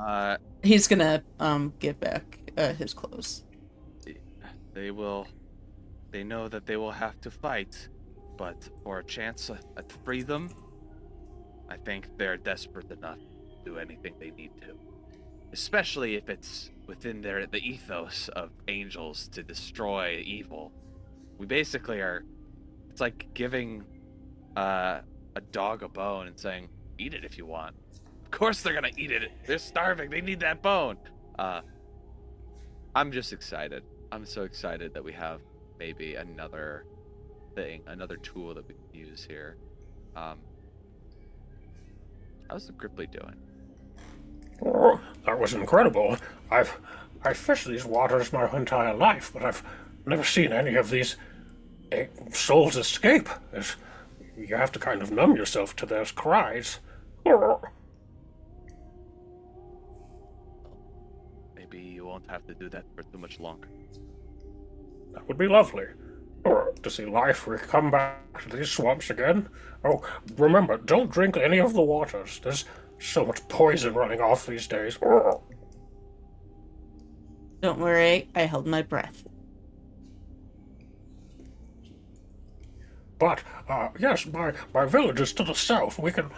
He's gonna give back his clothes. They know that they will have to fight, but for a chance to free them, I think they're desperate enough to do anything they need to. Especially if it's within the ethos of angels to destroy evil. We basically are. It's like giving a dog a bone and saying, "Eat it if you want." Of course they're gonna eat it. They're starving. They need that bone. I'm just excited. I'm so excited that we have maybe another thing, another tool that we can use here. How's the Gripply doing? Oh, that was incredible. I've fished these waters my entire life, but I've never seen any of these souls escape. You have to kind of numb yourself to their cries. Maybe you won't have to do that for too much longer. That would be lovely. To see life come back to these swamps again. Oh, remember, don't drink any of the waters. There's so much poison running off these days. Don't worry, I held my breath. But, yes, my village is to the south. We can,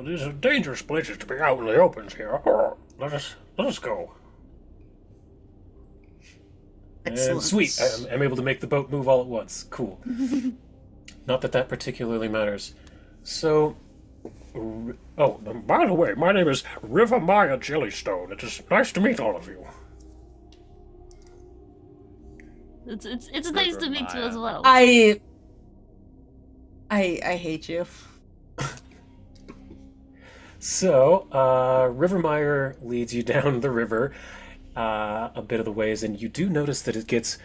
these are dangerous places to be out in the opens here. Let us go. Excellent. And sweet, I'm able to make the boat move all at once. Cool. Not that particularly matters. So, Oh, by the way, my name is River Maya Jellystone. It is nice to meet all of you. It's nice to meet you as well. I hate you. So, Rivermire leads you down the river a bit of the ways, and you do notice that it gets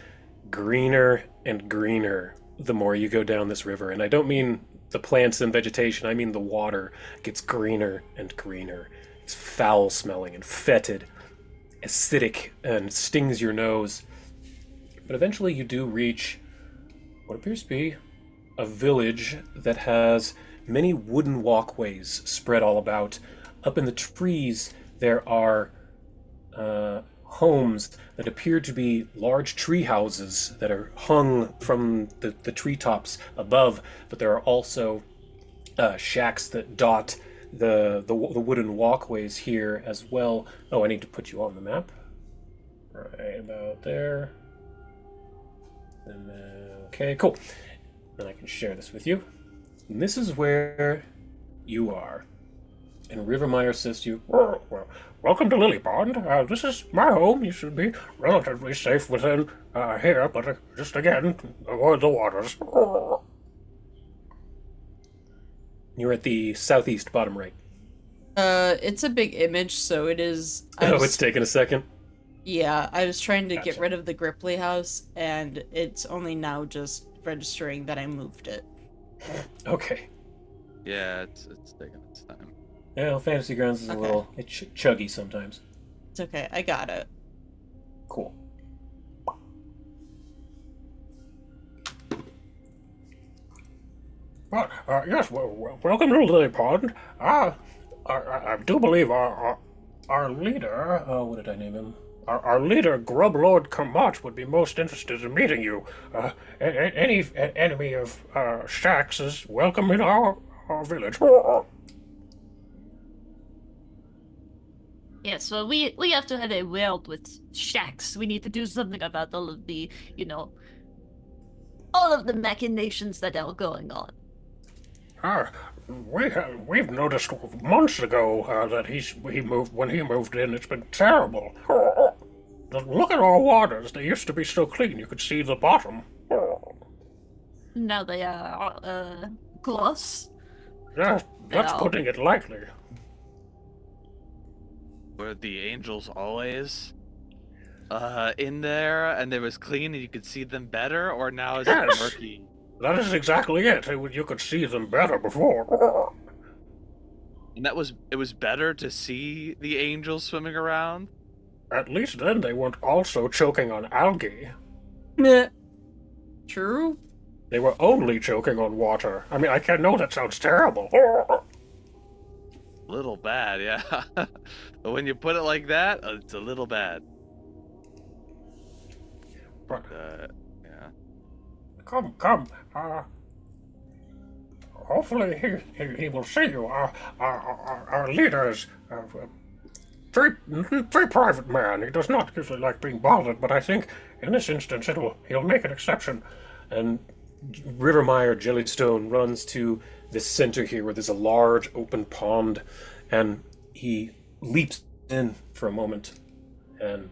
greener and greener the more you go down this river. And I don't mean the plants and vegetation, I mean the water gets greener and greener. It's foul smelling and fetid, acidic, and stings your nose. But eventually you do reach what appears to be a village that has many wooden walkways spread all about. Up in the trees, there are homes that appear to be large tree houses that are hung from the treetops above, but there are also shacks that dot the wooden walkways here as well. Oh, I need to put you on the map. Right about there. And okay, cool. Then I can share this with you. And this is where you are. And Rivermire says to you, Well, welcome to Lily Pond. This is my home. You should be relatively safe within here, but just again, avoid the waters. you're at the southeast bottom right. It's a big image, so it is. Oh, it's taking a second. Yeah, I was trying to get Gotcha. rid of the Gripply house, and it's only now just registering that I moved it. Okay. Yeah, it's taking its time. Well, Fantasy Grounds is a Okay. little chuggy sometimes. It's okay, I got it. Cool. But, yes, welcome to Lily Pond. I do believe our leader, What did I name him? our leader, Grublord Kamat, would be most interested in meeting you. Any enemy of Shax is welcome in our village. Yes, well, we have to have a world with shacks. We need to do something about all of the, all of the machinations that are going on. We've noticed months ago that he moved in. It's been terrible. Look at our waters. They used to be so clean you could see the bottom. Now they are gloss. Yeah, that's Well. putting it lightly. Were the angels always in there and it was clean and you could see them better, or now is it Yes. murky? That is exactly it. You could see them better before. And it was better to see the angels swimming around? At least then they weren't also choking on algae. Meh. True. They were only choking on water. I mean, I know that sounds terrible. Little bad, yeah. But when you put it like that, it's a little bad. But Yeah. come. Hopefully he will see you. Our leader is a very private man. He does not usually like being bothered, but I think in this instance he'll make an exception. And Rivermire Jellystone runs to the center here where there's a large open pond, and he leaps in for a moment, and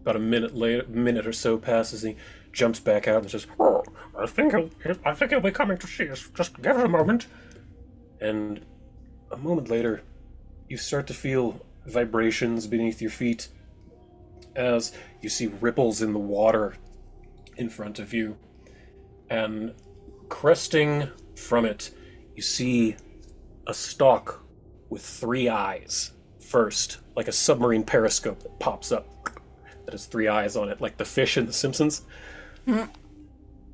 about a minute or so passes, and he jumps back out and says, Oh, I think he'll be coming to see us. Just give us a moment. and a moment later, you start to feel vibrations beneath your feet as you see ripples in the water in front of you. And cresting from it, you see a stalk with 3 eyes first, like a submarine periscope that pops up that has 3 eyes on it, like the fish in The Simpsons. And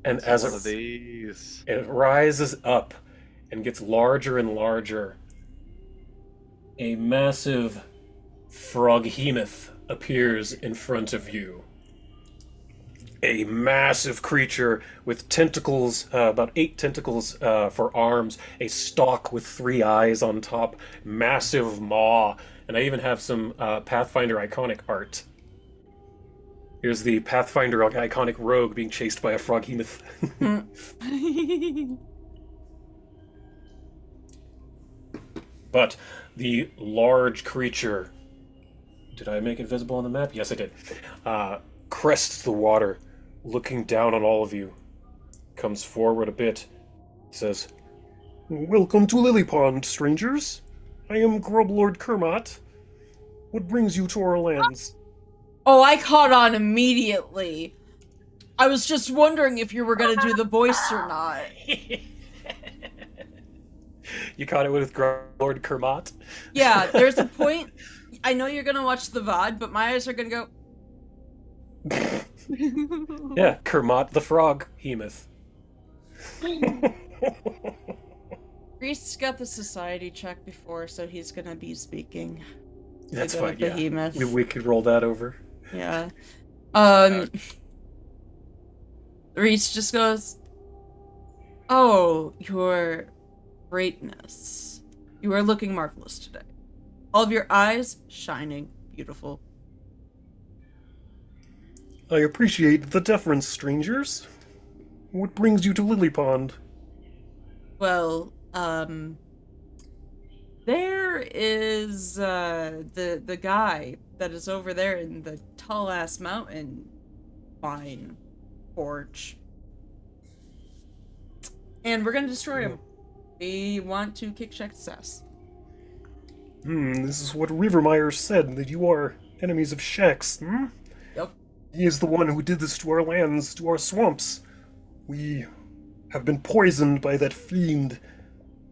as One of it, these. it rises up and gets larger and larger, a massive froghemoth appears in front of you. A massive creature with tentacles, about 8 tentacles for arms, a stalk with 3 eyes on top, massive maw, and I even have some Pathfinder iconic art. Here's the Pathfinder iconic rogue being chased by a froghemoth. But the large creature, did I make it visible on the map? Yes, I did. Crests the water, looking down on all of you, comes forward a bit, says, "Welcome to Lily Pond, strangers. I am Grublord Kermot. What brings you to our lands?" Oh, I caught on immediately. I was just wondering if you were gonna do the voice or not. You caught it with Grublord Kermot? Yeah, there's a point. I know you're gonna watch the VOD, but my eyes are gonna go. Yeah, Kermot the Frog Hemoth. Reese got the society check before, so he's gonna be speaking. That's Like a fine, yeah. behemoth. We could roll that over. Yeah. Reese just goes, "Oh, your greatness. You are looking marvelous today. All of your eyes shining beautiful." I appreciate the deference, strangers. What brings you to Lily Pond? Well, there is the guy that is over there in the tall ass mountain mine forge. And we're gonna destroy him. We want to kick Shaq's ass. This is what Rivermire said, that you are enemies of Shax, Yep. He is the one who did this to our lands, to our swamps. We have been poisoned by that fiend.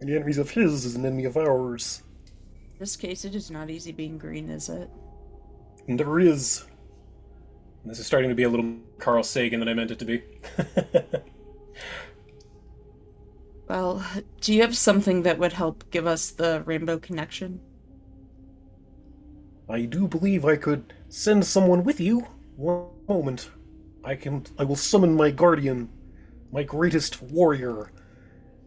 Any enemies of his is an enemy of ours. In this case, it is not easy being green, is it? And there is. And this is starting to be a little Carl Sagan than I meant it to be. Well, do you have something that would help give us the rainbow connection? I do believe I could send someone with you. One moment. I will summon my guardian, my greatest warrior.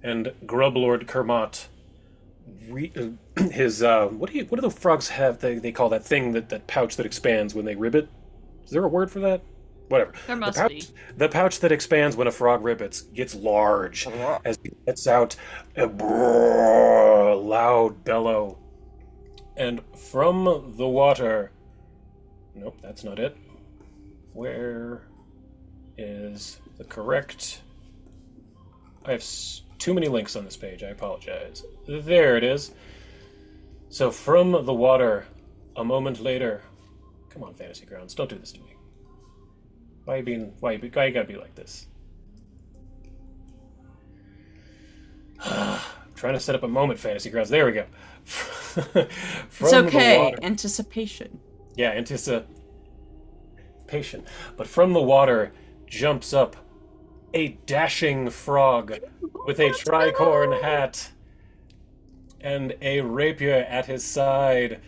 And Grublord Kermot, his what do the frogs have? They call that thing, that pouch that expands when they ribbit. Is there a word for that? Whatever. There must be. The pouch that expands when a frog ribbits gets large as he lets out a loud bellow. And from the water, Nope, that's not it. Where is the correct... I have too many links on this page, I apologize. There it is. So from the water, a moment later... Come on, Fantasy Grounds, don't do this to me. Why you gotta be like this? I'm trying to set up a moment, Fantasy Grounds. There we go. From It's okay. the water. Anticipation. Yeah, anticipation. But from the water jumps up a dashing frog with a tricorn hat and a rapier at his side.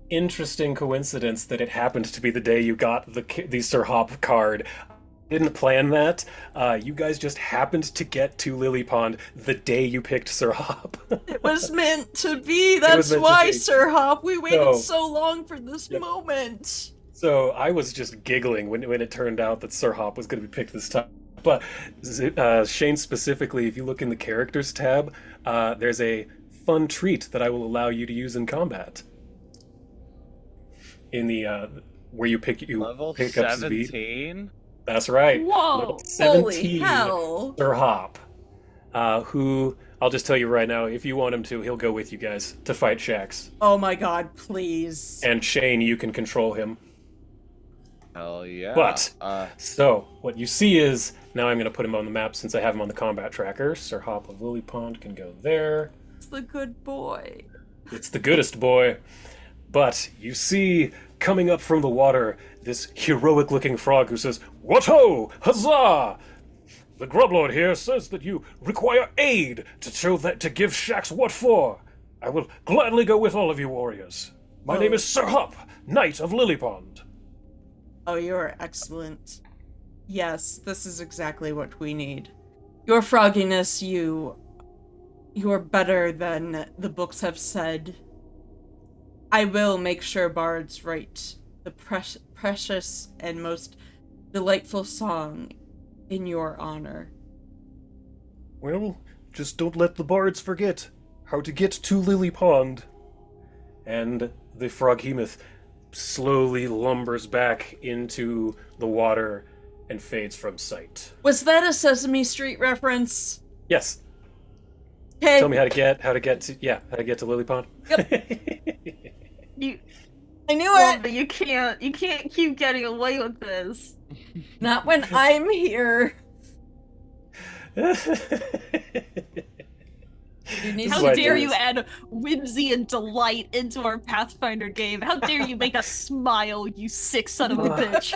Interesting coincidence that it happened to be the day you got the Sir Hop card. Didn't plan that. You guys just happened to get to Lily Pond the day you picked Sir Hop. It was meant to be. That's why, Sir Hop, we waited so long for this moment. So I was just giggling when it turned out that Sir Hop was going to be picked this time. But Shane specifically, if you look in the characters tab, there's a fun treat that I will allow you to use in combat. In the where you pick Level up 17? That's right. Whoa! Level Holy 17 hell! Sir Hop, who I'll just tell you right now, if you want him to, he'll go with you guys to fight Shax. Oh my god, please. And Shane, you can control him. Hell yeah. But, so, what you see is, now I'm going to put him on the map since I have him on the combat tracker. Sir Hop of Lily Pond can go there. It's the good boy. It's the goodest boy. But you see, coming up from the water, this heroic-looking frog who says, "What ho! Huzzah! The Grublord here says that you require aid to give Shax what for. I will gladly go with all of you warriors. My name is Sir Hop, Knight of Lily Pond." Oh, you're excellent. Yes, this is exactly what we need. Your frogginess, you're better than the books have said. I will make sure bards write the precious and most delightful song in your honor. Well, just don't let the bards forget how to get to Lily Pond. And the froghemoth slowly lumbers back into the water and fades from sight. Was that a Sesame Street reference? Yes. Hey. Tell me how to get to Lily Pond. You, I knew Wanda, it. you can't keep getting away with this. Not when I'm here. How dare you add whimsy and delight into our Pathfinder game? How dare you make us smile, you sick son of a bitch.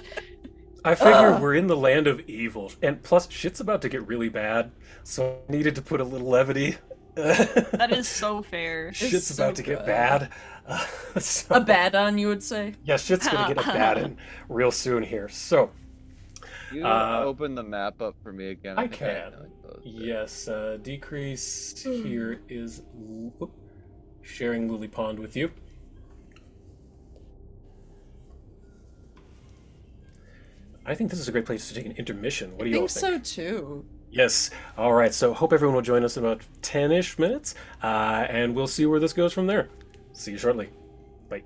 I figure we're in the land of evil, and plus shit's about to get really bad, so I needed to put a little levity. That is so fair. Shit's so about to get good. bad. A Abaddon, you would say? Yeah, shit's gonna get Abaddon real soon here. So, You open the map up for me again. I can. Yes, decrease here is sharing Lily Pond with you. I think this is a great place to take an intermission. What do you all think? I think so too. Yes. All right. So hope everyone will join us in about 10-ish minutes, and we'll see where this goes from there. See you shortly. Bye.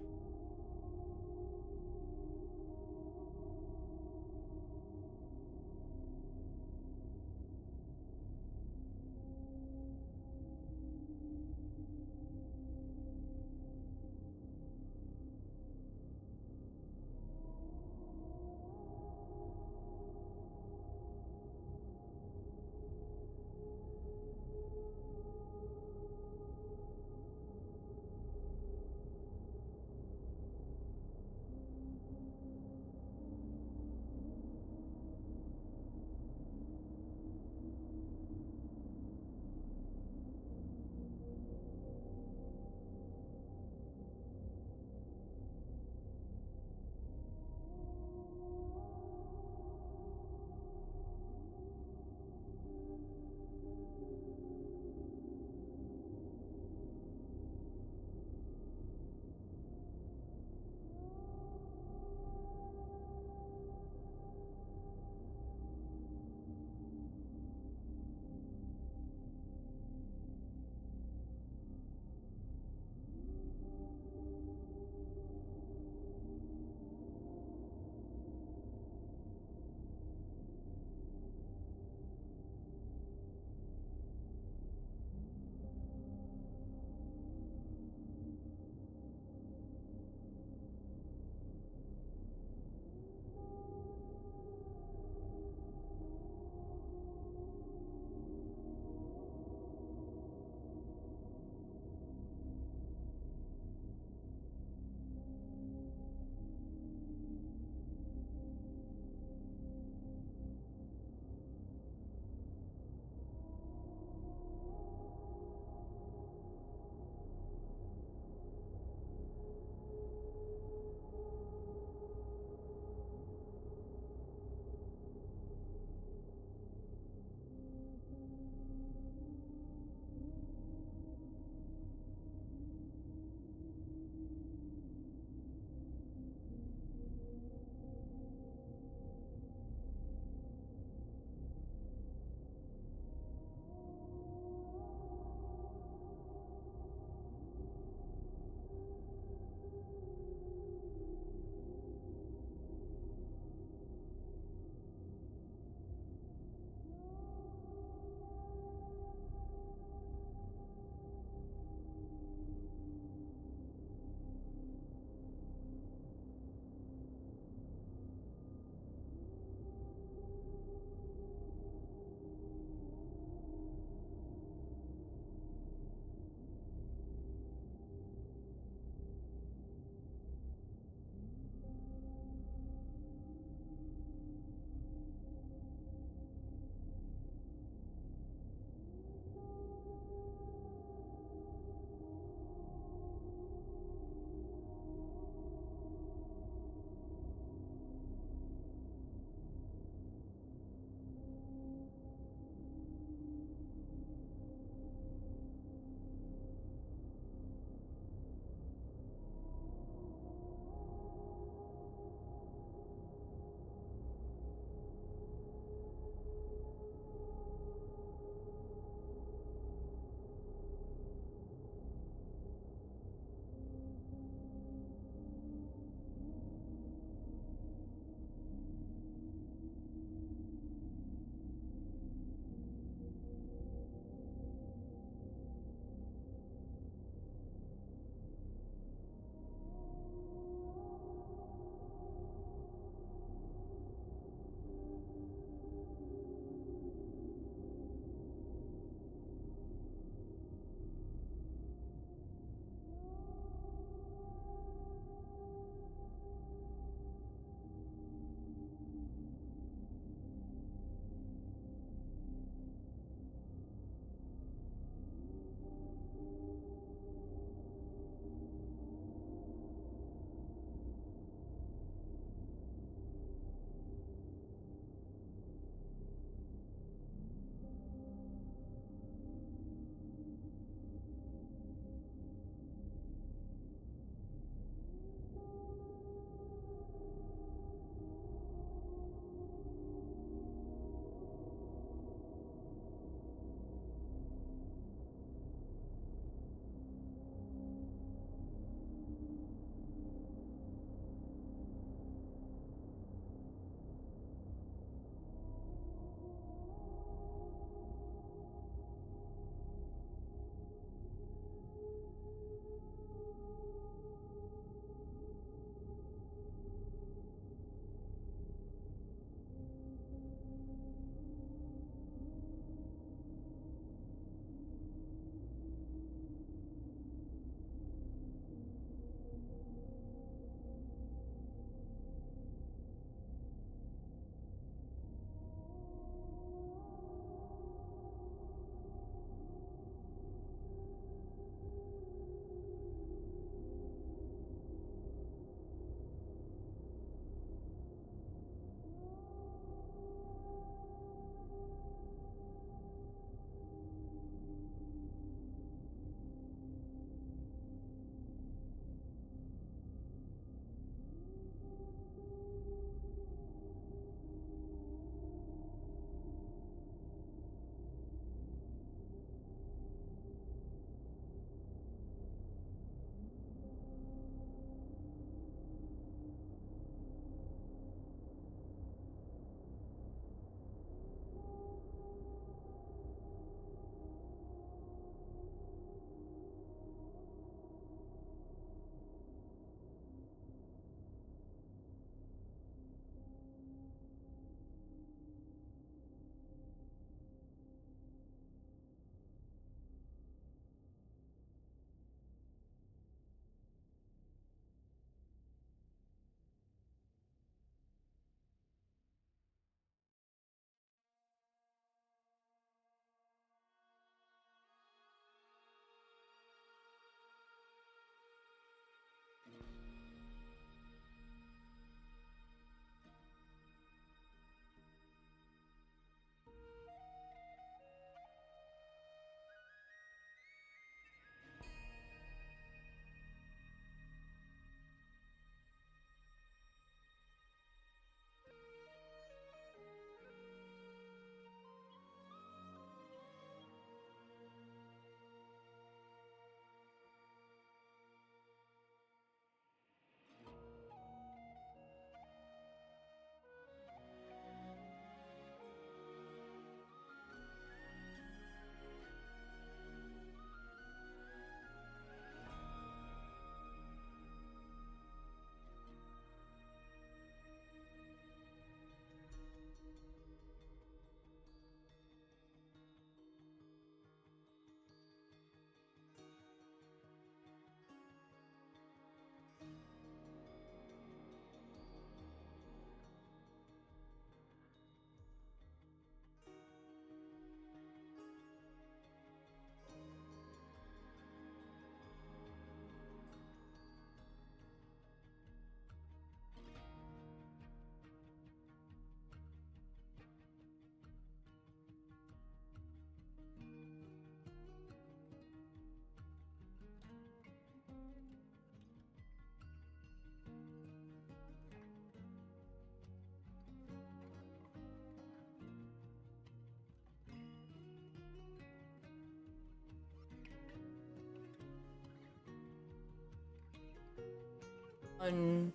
Un-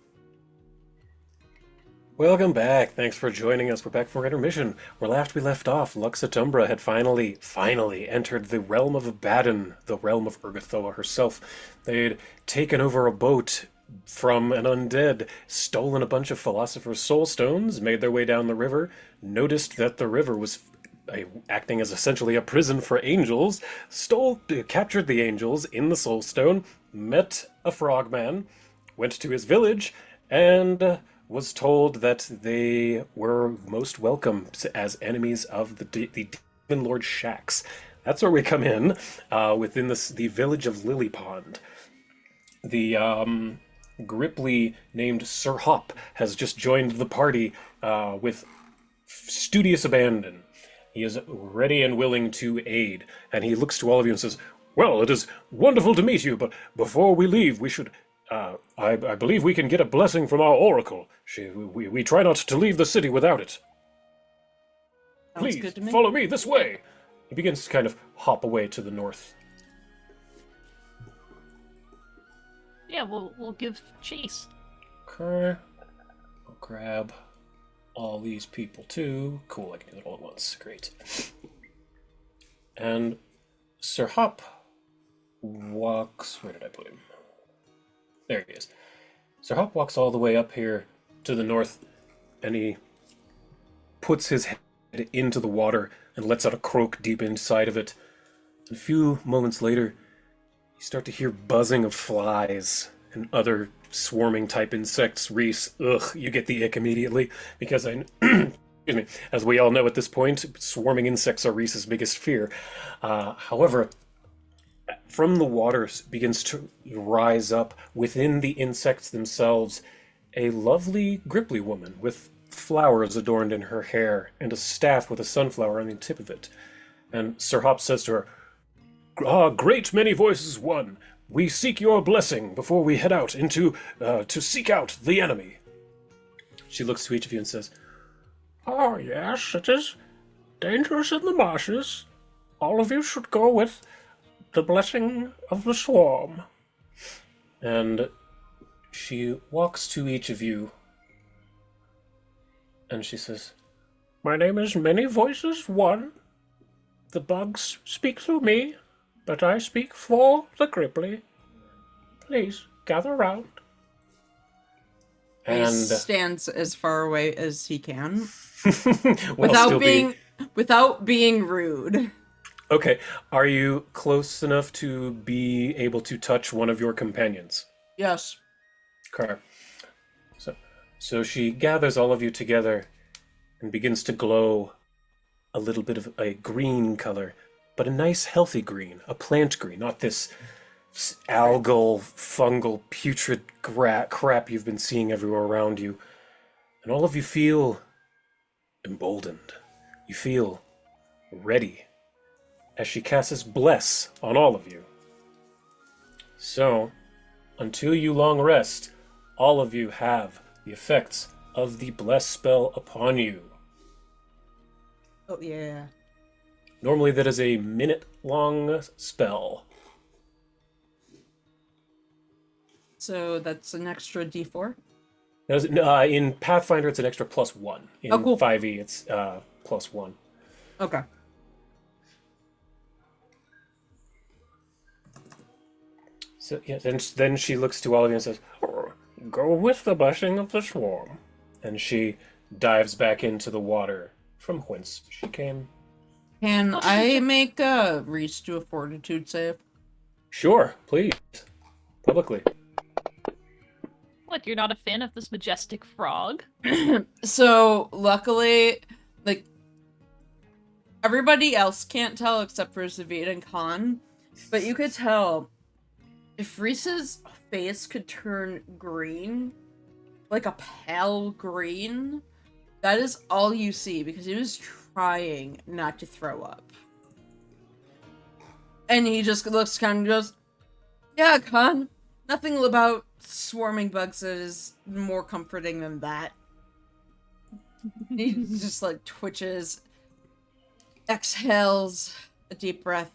Welcome back. Thanks for joining us. We're back for intermission. Where last we left off, Lux Et Umbra had finally entered the realm of Abaddon, the realm of Urgathoa herself. They'd taken over a boat from an undead, stolen a bunch of Philosopher's Soul Stones, made their way down the river, noticed that the river was acting as essentially a prison for angels, captured the angels in the Soul Stone, met a frogman, went to his village, and was told that they were most welcome as enemies of the Demon Lord Shax. That's where we come in, within the village of Lily Pond. The Gripply named Sir Hop has just joined the party with studious abandon. He is ready and willing to aid, and he looks to all of you and says, "Well, it is wonderful to meet you, but before we leave, we should I believe we can get a blessing from our oracle. We try not to leave the city without it. Sounds Please, good to me. follow me this way." He begins to kind of hop away to the north. Yeah, we'll give chase. Okay. I'll grab all these people too. Cool, I can do it all at once. Great. And Sir Hop walks... Where did I put him? There he is. Sir Hop walks all the way up here to the north, and he puts his head into the water and lets out a croak deep inside of it. And a few moments later, you start to hear buzzing of flies and other swarming type insects. Reese, you get the ick immediately, because excuse me, as we all know at this point, swarming insects are Reese's biggest fear. However, from the waters begins to rise up within the insects themselves a lovely Gripply woman with flowers adorned in her hair and a staff with a sunflower on the tip of it. And Sir Hop says to her, "Great many voices one. We seek your blessing before we head out to seek out the enemy." She looks to each of you and says, Oh, yes, it is dangerous in the marshes. All of you should go with the blessing of the swarm. and she walks to each of you and she says, My name is Many Voices One. The bugs speak through me, but I speak for the Gripply. Please, gather round. He and stands as far away as he can while still without being rude. Okay, are you close enough to be able to touch one of your companions? Yes. Okay. So she gathers all of you together and begins to glow a little bit of a green color, but a nice healthy green, a plant green, not this algal, fungal, putrid crap you've been seeing everywhere around you. And all of you feel emboldened. You feel ready as she casts Bless on all of you. So, until you long rest, all of you have the effects of the Bless spell upon you. Oh yeah. Normally that is a minute-long spell. So that's an extra D4. In Pathfinder, it's an extra +1. In Oh, cool. 5e, it's +1. Okay. So yeah, then she looks to all of you and says, Go with the blessing of the swarm. and she dives back into the water from whence she came. Can I make Reese do a fortitude save? Sure, please. Publicly. What, you're not a fan of this majestic frog? So luckily, like, everybody else can't tell except for Zavid and Khan, but you could tell if Reese's face could turn green, like a pale green, that is all you see because he was trying not to throw up. And he just looks kind of goes, "Yeah, Khan, nothing about swarming bugs that is more comforting than that." He just like twitches, exhales a deep breath,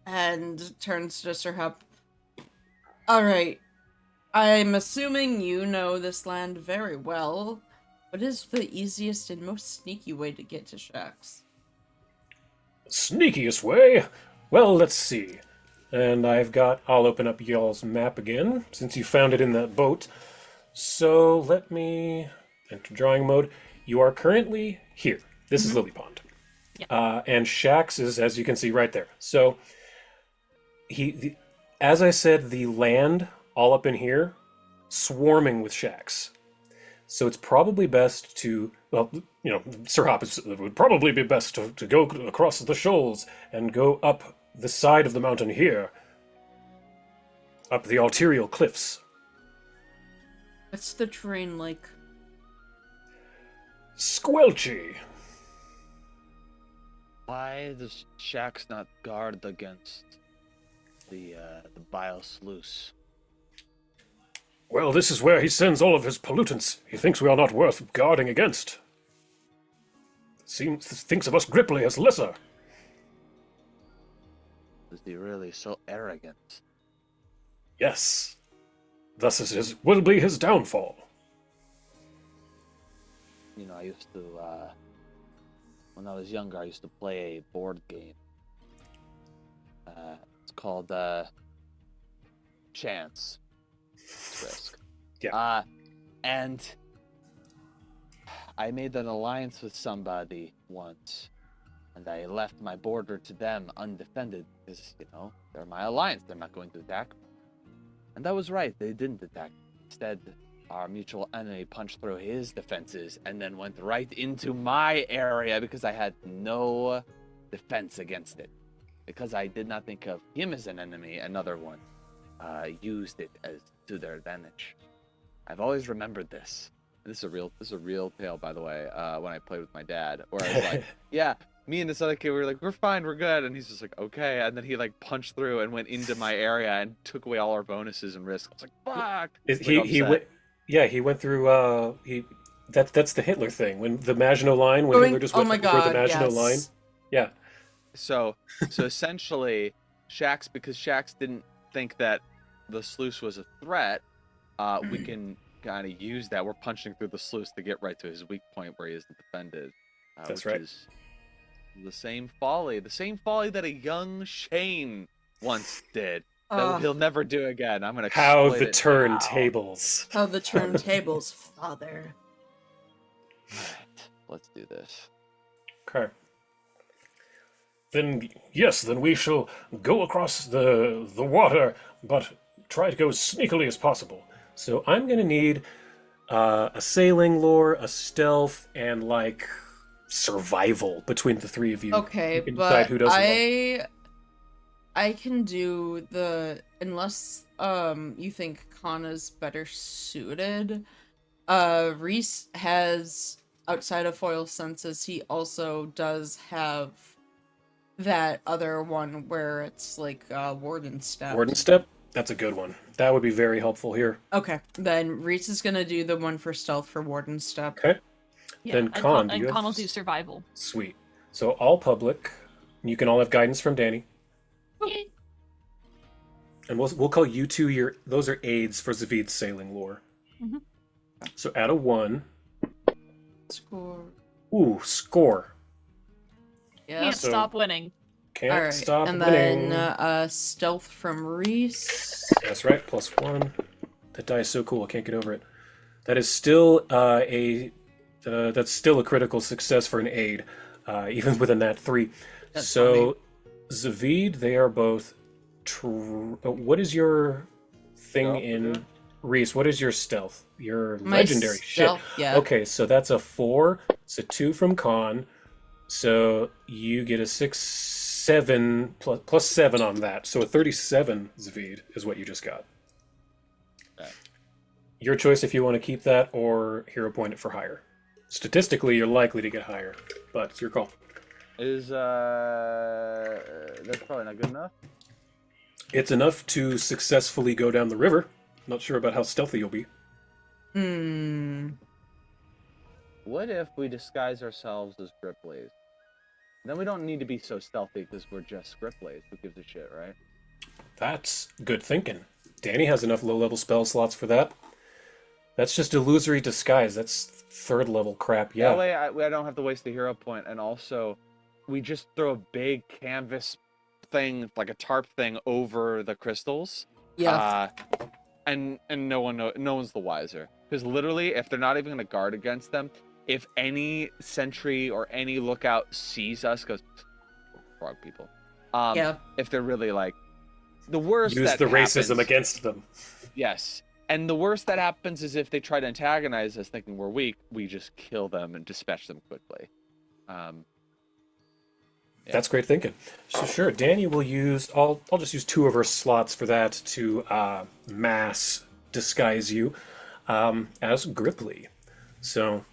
and turns to Sir Hup. "All right, I'm assuming you know this land very well. What is the easiest and most sneaky way to get to Shax? Sneakiest way? Well, let's see. And I'll open up y'all's map again, since you found it in that boat. So let me enter drawing mode. You are currently here. This is Lily Pond. Yeah. And Shax is, as you can see, right there. So, as I said, the land all up in here, swarming with shacks. So it's probably best to, well, Sir Hop, it would probably be best to go across the shoals and go up the side of the mountain here, up the arterial cliffs. What's the terrain like? Squelchy. Why does Shax not guard against the bile sluice? Well, this is where he sends all of his pollutants. He thinks we are not worth guarding against. Thinks of us Gripply as lesser. Is he really so arrogant? Yes. Thus will be his downfall. You know, I used to, when I was younger, I used to play a board game. It's called, Chance. It's Risk. Yeah. And I made an alliance with somebody once, and I left my border to them undefended, because, they're my alliance, they're not going to attack. And I was right, they didn't attack. Instead, our mutual enemy punched through his defenses and then went right into my area because I had no defense against it. Because I did not think of him as an enemy, another one used it as to their advantage. I've always remembered this. This is a real tale, by the way, when I played with my dad, where I was like, yeah, me and this other kid, we were like, we're fine, we're good. And he's just like, okay. And then he like punched through and went into my area and took away all our bonuses and risks. I was like, fuck. He went through. That's the Hitler thing. When the Maginot Line, when Hitler just went through the Maginot Line. Yeah. So essentially, because Shax didn't think that the sluice was a threat, we can kind of use that. We're punching through the sluice to get right to his weak point where he isn't defended. That's which right. Is the same folly that a young Shane once did. That he'll never do again. I'm gonna How exploit the it turntables. How the turntables, father. now. Alright, let's do this. Okay. Then we shall go across the water, but try to go as sneakily as possible. So I'm gonna need a sailing lore, a stealth, and like survival between the three of you. Okay, You can but decide who does what. I can do unless you think Kana's better suited. Reese has, outside of foil senses, he also does have that other one where it's like warden step. Warden step? That's a good one. That would be very helpful here. Okay, then Reese is gonna do the one for stealth for warden step. Okay. Yeah, Then Khan, and Khan will do survival. Sweet. So all public. You can all have guidance from Danny. And we'll call you two those are aids for Zavid's sailing lore. Mhm. So add a 1. Score. Ooh, score. Yeah. Can't So- stop winning. Can't All right, stop and winning. then stealth from Reese. That's right, +1. That die is so cool, I can't get over it. That is still that's still a critical success for an aid, even with a nat 3. That's So, Zavid, they are both. What is your thing Stealth, in yeah. Reese? What is your stealth? Your My legendary stealth, shit. yeah. Okay, so that's a 4. It's a 2 from Khan. So you get a 6, 7 plus 7 on that. So a 37, Zavid, is what you just got. Okay. Your choice if you want to keep that or hero point it for higher. Statistically, you're likely to get higher, but it's your call. Is that's probably not good enough. It's enough to successfully go down the river. Not sure about how stealthy you'll be. What if we disguise ourselves as Grippleys? Then we don't need to be so stealthy because we're just Grippleys. Who gives a shit, right? That's good thinking. Danny has enough low-level spell slots for that. That's just illusory disguise. That's third-level crap, yeah. That way I don't have to waste a hero point, and also we just throw a big canvas thing, like a tarp thing, over the crystals. Yeah. And no one's the wiser. Because literally, if they're not even going to guard against them, if any sentry or any lookout sees us, goes, frog people. Yeah. If they're really like, the worst Use that the racism happens, against them. yes. And the worst that happens is if they try to antagonize us thinking we're weak, we just kill them and dispatch them quickly. Yeah. That's great thinking. So sure, Danny will use. I'll just use 2 of her slots for that to mass disguise you as Gripply. So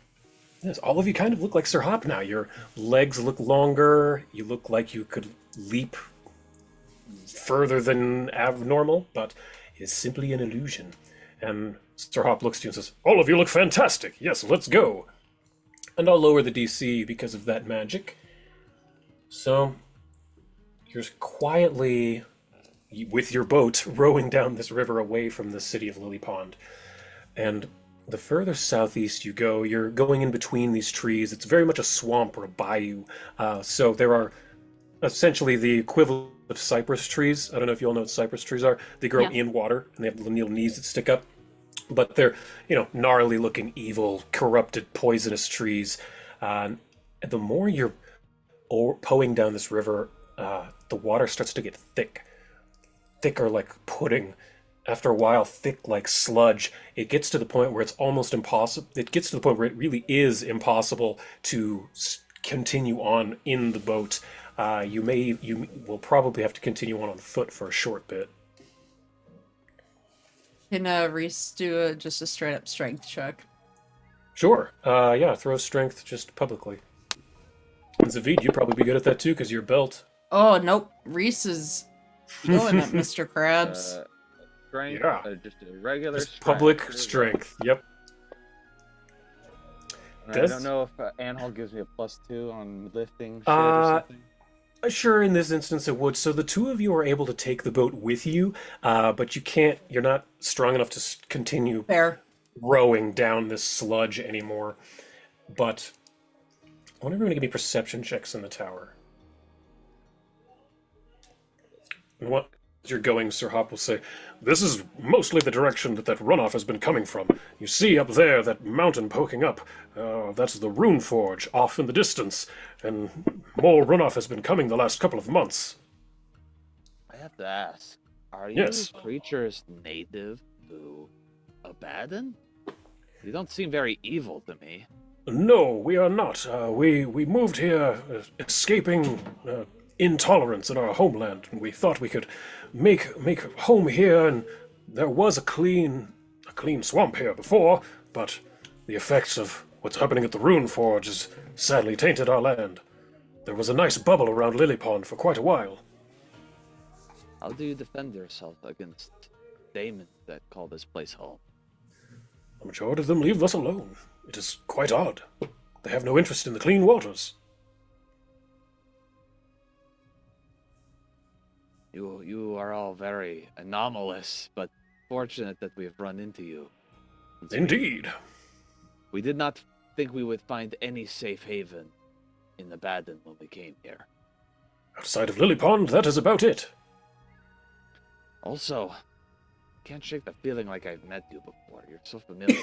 yes, all of you kind of look like Sir Hop now. Your legs look longer. You look like you could leap further than normal, but it's simply an illusion. And Sir Hop looks to you and says, "All of you look fantastic. Yes, let's go." And I'll lower the DC because of that magic. So, you're quietly, with your boat, rowing down this river away from the city of Lily Pond. And the further southeast you go, you're going in between these trees. It's very much a swamp or a bayou. So there are essentially the equivalent of cypress trees. I don't know if you all know what cypress trees are. They grow in water, and they have little knees that stick up. But they're, gnarly-looking, evil, corrupted, poisonous trees. The more you're poeing down this river, the water starts to get thicker like pudding. After a while, thick like sludge. It gets to the point where it's almost impossible. It gets to the point where it really is impossible to continue on in the boat. You will probably have to continue on foot for a short bit. Can Reese do just a straight up strength check? Sure. Yeah, throw strength just publicly. And Zavid, you'd probably be good at that too, because you're belt. Oh, nope. Reese is going at Mr. Krabs. Strength, Yeah. Just a regular Just strength. public strength. Yep. I don't know if Anhol gives me a +2 on lifting shit or something. Sure, in this instance it would. So the 2 of you are able to take the boat with you, but you're not strong enough to continue Fair. rowing down this sludge anymore. But I want everyone to give me perception checks in the tower. And what as you're going, Sir Hop will say, "This is mostly the direction that runoff has been coming from. You see up there, that mountain poking up. That's the Rune Forge off in the distance, and more runoff has been coming the last couple of months." I have to ask, are Yes. you creatures native to Abaddon? You don't seem very evil to me. No, we are not. We moved here escaping intolerance in our homeland, and we thought we could make home here, and there was a clean swamp here before, but the effects of what's happening at the Rune Forge has sadly tainted our land. There was a nice bubble around Lily Pond for quite a while. How do you defend yourself against demons that call this place home? The majority of them leave us alone. It is quite odd. They have no interest in the clean waters. You are all very anomalous, but fortunate that we have run into you. Indeed. We did not think we would find any safe haven in Abaddon when we came here. Outside of Lily Pond, that is about it. Also, can't shake the feeling like I've met you before. You're so familiar.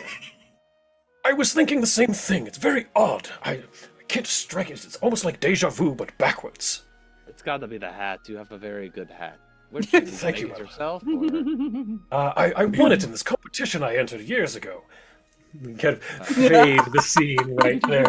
I was thinking the same thing. It's very odd. I can't strike it. It's almost like deja vu, but backwards. It's got to be the hat. You have a very good hat. Where did you Thank make you. it yourself? Or... I won it in this competition I entered years ago. Kind of fade the scene right there.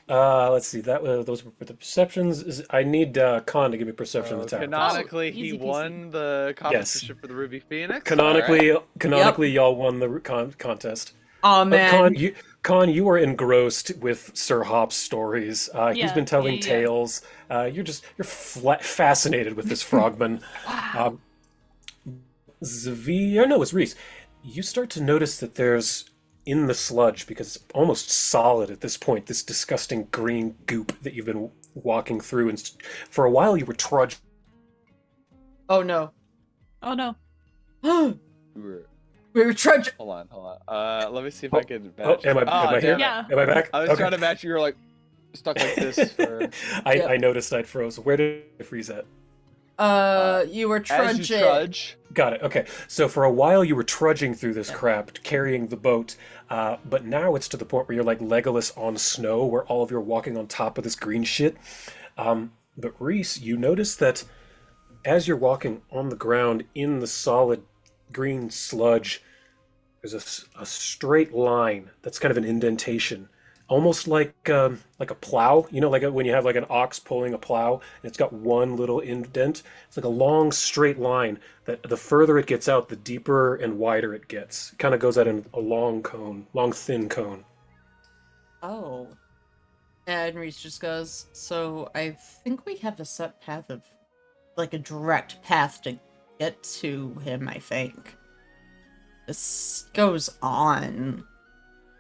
Let's see. Those were the perceptions. I need Khan to give me perception in the tower. Canonically, he easy peasy. won the competition for the Ruby Phoenix. Canonically, y'all won the contest. Oh man. Khan, you are engrossed with Sir Hop's stories. He's Yeah, been telling yeah. tales. You're fascinated with this frogman. It's Reese. You start to notice that there's in the sludge, because it's almost solid at this point, this disgusting green goop that you've been walking through, and for a while you were trudging. Oh no. Oh no. We were- We were trudging. Hold on. Let me see if I can Oh, match. am I here? damn it. Yeah. Am I back? I was trying to match you. You were like stuck like this for. I noticed I'd froze. Where did I freeze at? You were trudging. As you trudge. Got it. Okay. So for a while you were trudging through this crap, carrying the boat, but now it's to the point where you're like Legolas on snow, where all of you are walking on top of this green shit. But Reese, you notice that as you're walking on the ground in the solid green sludge, there's a straight line that's kind of an indentation, almost like a plow. You know, like when you have like an ox pulling a plow, and it's got one little indent. It's like a long straight line that the further it gets out, the deeper and wider it gets. It kind of goes out in a long cone, long thin cone. Oh. And Reese just goes, so I think we have a set path of, like a direct path to get to him, I think. This goes on.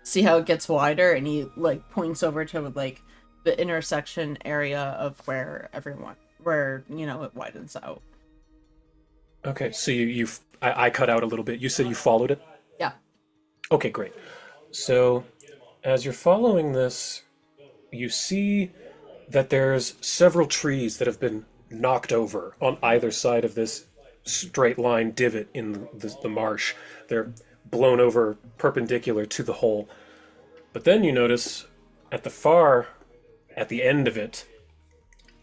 See how it gets wider? And he, like, points over to, like, the intersection area of where it widens out. Okay, so I cut out a little bit. You said you followed it? Yeah. Okay, great. So as you're following this, you see that there's several trees that have been knocked over on either side of this straight line divot in the marsh. They're blown over perpendicular to the hole. But then you notice at the end of it,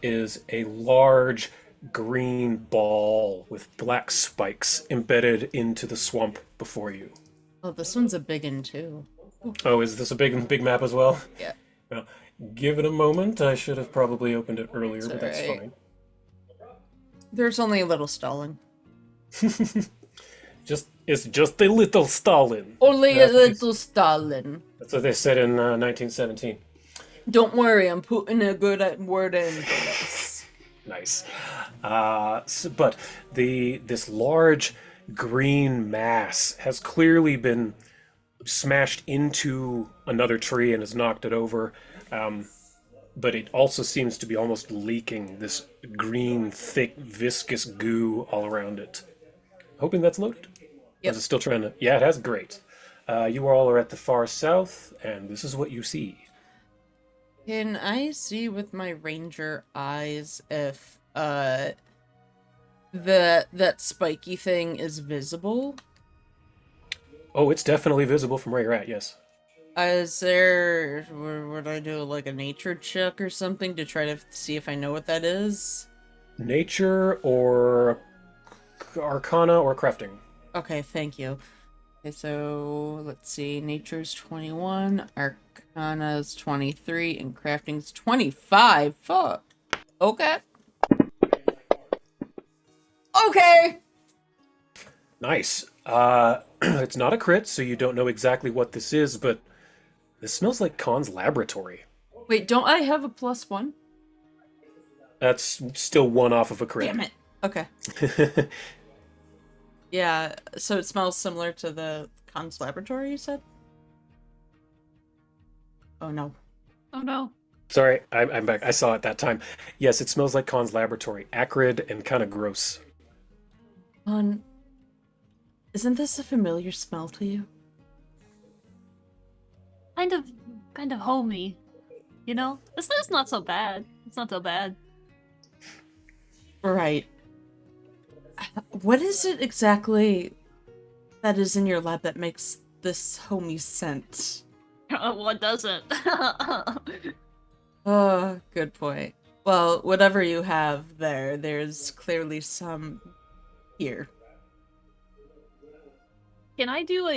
is a large green ball with black spikes embedded into the swamp before you. Oh, this one's a big one, too. Oh, is this a big map as well? Yeah. Well, give it a moment. I should have probably opened it earlier, It's but that's alright. fine. There's only a little stalling. It's just a little Stalin. Only That's a little stalling. That's what they said in 1917. Don't worry, I'm putting a good word in for this. Nice. But this large green mass has clearly been smashed into another tree and has knocked it over. But it also seems to be almost leaking this green, thick, viscous goo all around it. Hoping that's loaded? Or is it still trying to... Yeah, it has. Great. You all are at the far south, and this is what you see. Can I see with my ranger eyes if that spiky thing is visible? Oh, it's definitely visible from where you're at, yes. Would I do like a nature check or something to try to see if I know what that is? Nature or Arcana or crafting? Okay, thank you. Okay, so let's see. Nature's 21, Arcana's 23, and crafting's 25. Fuck. Okay. Okay. Nice. It's not a crit, so you don't know exactly what this is, but this smells like Khan's laboratory. Wait, don't I have a +1? That's still one off of a crit. Damn it. Okay. Yeah, so it smells similar to the Khan's laboratory, you said? Oh no. Oh no. Sorry, I'm back. I saw it that time. Yes, it smells like Khan's laboratory. Acrid and kind of gross. Isn't this a familiar smell to you? Kind of homey. You know? It's not so bad. It's not so bad. Right. What is it exactly that is in your lab that makes this homey scent? What doesn't? Oh, good point. Well, whatever you have there, there's clearly some here. Can I do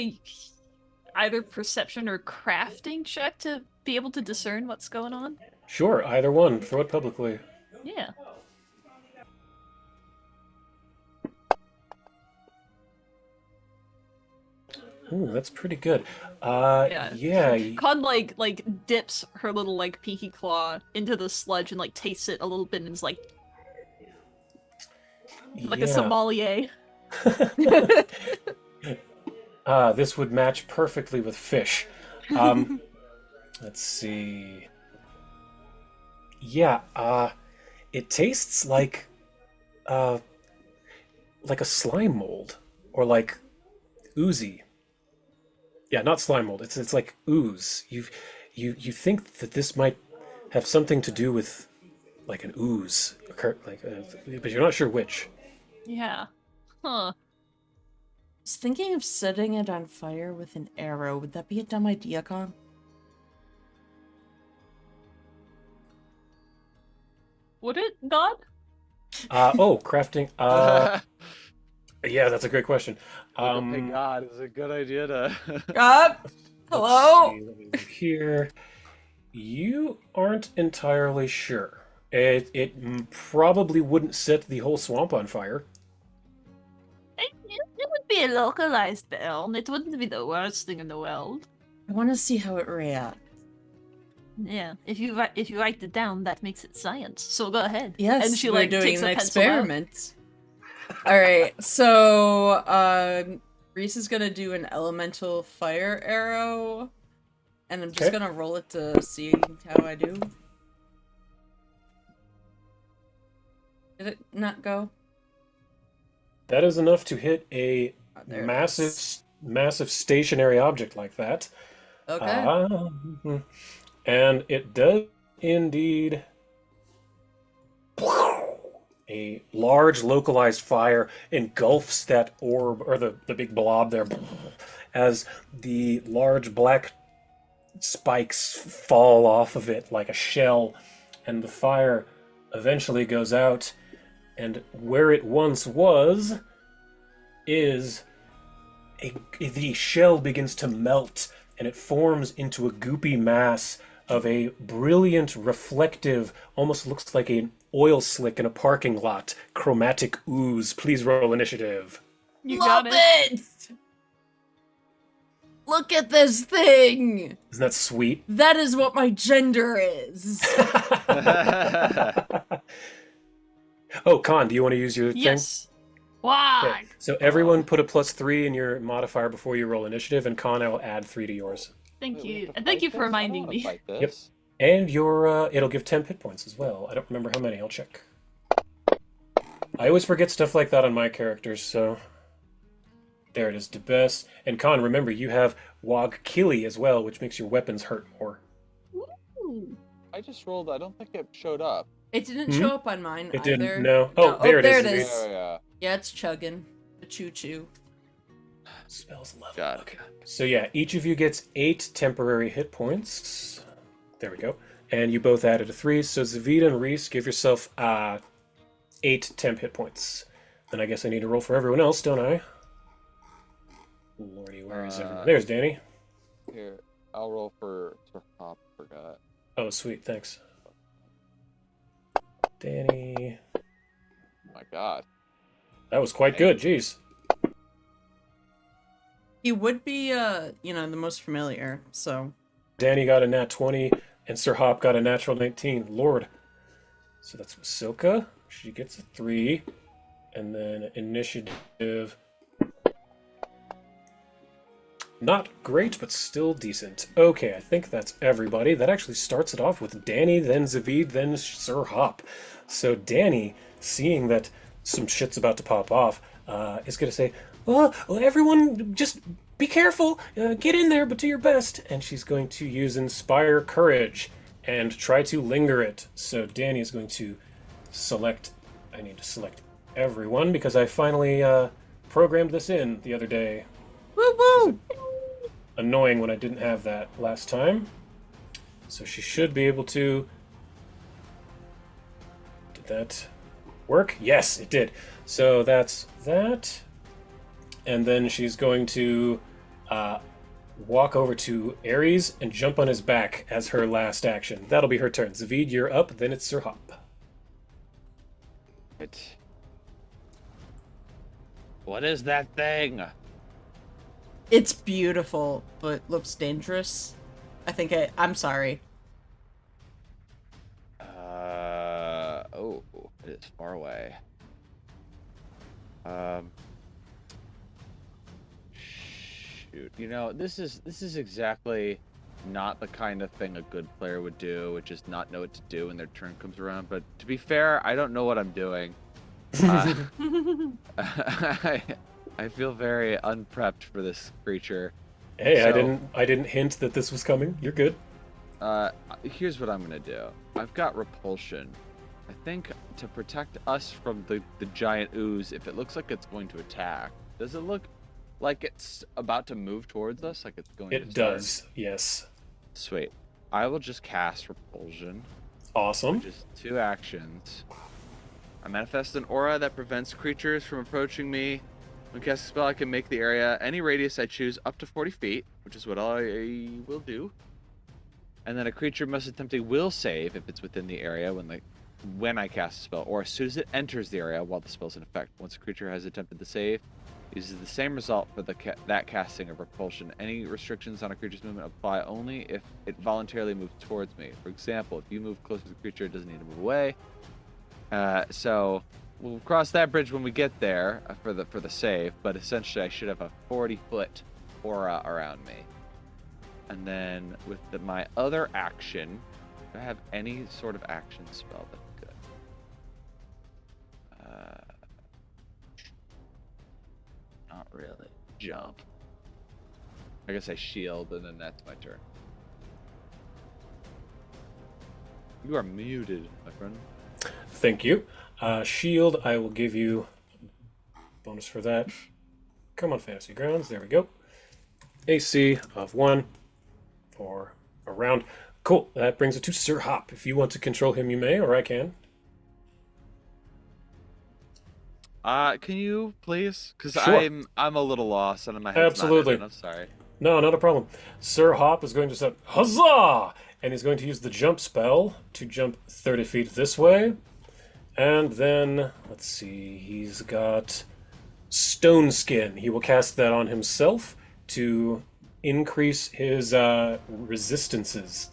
either perception or crafting check to be able to discern what's going on? Sure, either one. Throw it publicly. Yeah. Ooh, that's pretty good. Yeah. Yeah. Con like dips her little like pinky claw into the sludge and like tastes it a little bit and is like a sommelier. This would match perfectly with fish. Let's see. Yeah, it tastes like like a slime mold or like oozy. Yeah, not slime mold. It's like ooze. You think that this might have something to do with like an ooze, but you're not sure which. Yeah. Huh. I was thinking of setting it on fire with an arrow. Would that be a dumb idea, Con? Would it not? Crafting. Yeah, that's a great question. Hey God, is it a good idea to? God? Hello? Let me look here. You aren't entirely sure. It probably wouldn't set the whole swamp on fire. It would be a localized burn. It wouldn't be the worst thing in the world. I want to see how it reacts. Yeah, if you write it down, that makes it science. So go ahead. Yes, and she we're like doing takes an a pencil out. experiment. All right, so Reese is gonna do an elemental fire arrow, and I'm just Okay. gonna roll it to see how I do. Did it not go? That is enough to hit a Oh, there it massive, is. massive stationary object like that. Okay. Mhm. And it does indeed. A large localized fire engulfs that orb, or the big blob there, as the large black spikes fall off of it like a shell, and the fire eventually goes out, and where it once was is the shell begins to melt, and it forms into a goopy mass of a brilliant, reflective, almost looks like an oil slick in a parking lot, chromatic ooze. Please roll initiative. You Love got it. it! Look at this thing! Isn't that sweet? That is what my gender is. Oh, Con, do you want to use your thing? Yes. Why? Okay. So everyone put a +3 in your modifier before you roll initiative, and Con, I will add 3 to yours. Thank you, and thank you for reminding me. Yep. And your it'll give 10 hit points as well. I don't remember how many. I'll check. I always forget stuff like that on my characters, so there it is. The best. And Con, remember you have Wog Killy as well, which makes your weapons hurt more. Ooh. I just rolled. I don't think it showed up. It didn't Hmm? show up on mine It either. didn't. No. Oh, there it there is. it is. Yeah. Yeah, it's chugging. A choo-choo. Spells level. Got it. Okay. So yeah, each of you gets 8 temporary hit points. There we go. And you both added a 3. So Zavita and Reese, give yourself 8 temp hit points. Then I guess I need to roll for everyone else, don't I? Lordy, where is everyone? There's Danny. Here, I'll roll for Hop. Forgot. Oh, sweet, thanks. Danny. My God. That was quite good, jeez. He would be, the most familiar, so. Danny got a nat 20, and Sir Hop got a natural 19. Lord. So that's Silka. She gets a 3. And then initiative. Not great, but still decent. Okay, I think that's everybody. That actually starts it off with Danny, then Zavid, then Sir Hop. So Danny, seeing that some shit's about to pop off, is going to say, well, everyone, just be careful. Get in there, but do your best. And she's going to use Inspire Courage and try to linger it. So Danny is going to select... I need to select everyone because I finally programmed this in the other day. Woo woo! Annoying when I didn't have that last time. So she should be able to... Did that work? Yes, it did. So that's that. And then she's going to walk over to Ares and jump on his back as her last action. That'll be her turn. Zavid, you're up, then it's Sir Hop. What is that thing? It's beautiful, but looks dangerous. I'm sorry. Oh, it is far away. Shoot. This is exactly not the kind of thing a good player would do, which is not know what to do when their turn comes around. But to be fair, I don't know what I'm doing. I feel very unprepped for this creature. Hey, So- I didn't hint that this was coming. You're good. Here's what I'm gonna do. I've got repulsion. I think to protect us from the giant ooze, if it looks like it's going to attack, does it look like it's about to move towards us? Like it's going to It start? does. Yes. Sweet. I will just cast repulsion. Awesome. Just 2 actions. I manifest an aura that prevents creatures from approaching me. When cast a spell, I can make the area any radius I choose up to 40 feet, which is what I will do. And then a creature must attempt a will save if it's within the area when I cast a spell, or as soon as it enters the area while the spell's in effect. Once a creature has attempted the save, it uses the same result for that casting of repulsion. Any restrictions on a creature's movement apply only if it voluntarily moves towards me. For example, if you move closer to the creature, it doesn't need to move away. So we'll cross that bridge when we get there for the save. But essentially, I should have a 40-foot aura around me. And then with my other action, do I have any sort of action spell that's good? Not really. Jump. I guess I shield, and then that's my turn. You are muted, my friend. Thank you. Shield, I will give you bonus for that. Come on, Fantasy Grounds. There we go. AC of 1 for a round. Cool. That brings it to Sir Hop. If you want to control him, you may, or I can. Can you please? Because Sure. I'm a little lost and my head's Absolutely. not in it. I'm sorry. No, not a problem. Sir Hop is going to say, Huzzah! And he's going to use the jump spell to jump 30 feet this way. And then, let's see, he's got Stone Skin. He will cast that on himself to increase his resistances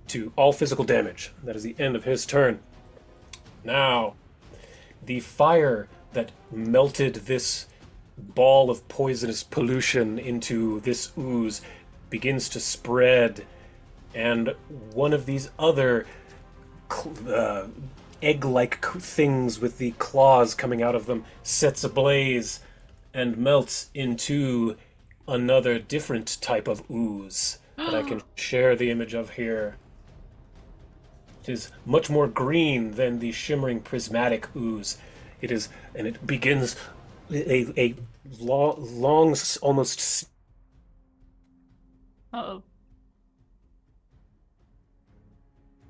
to all physical damage. That is the end of his turn. Now, the fire that melted this ball of poisonous pollution into this ooze begins to spread, and one of these other egg-like things with the claws coming out of them sets ablaze and melts into another different type of ooze that I can share the image of here. It is much more green than the shimmering prismatic ooze. It is, and it begins a long, almost Uh-oh.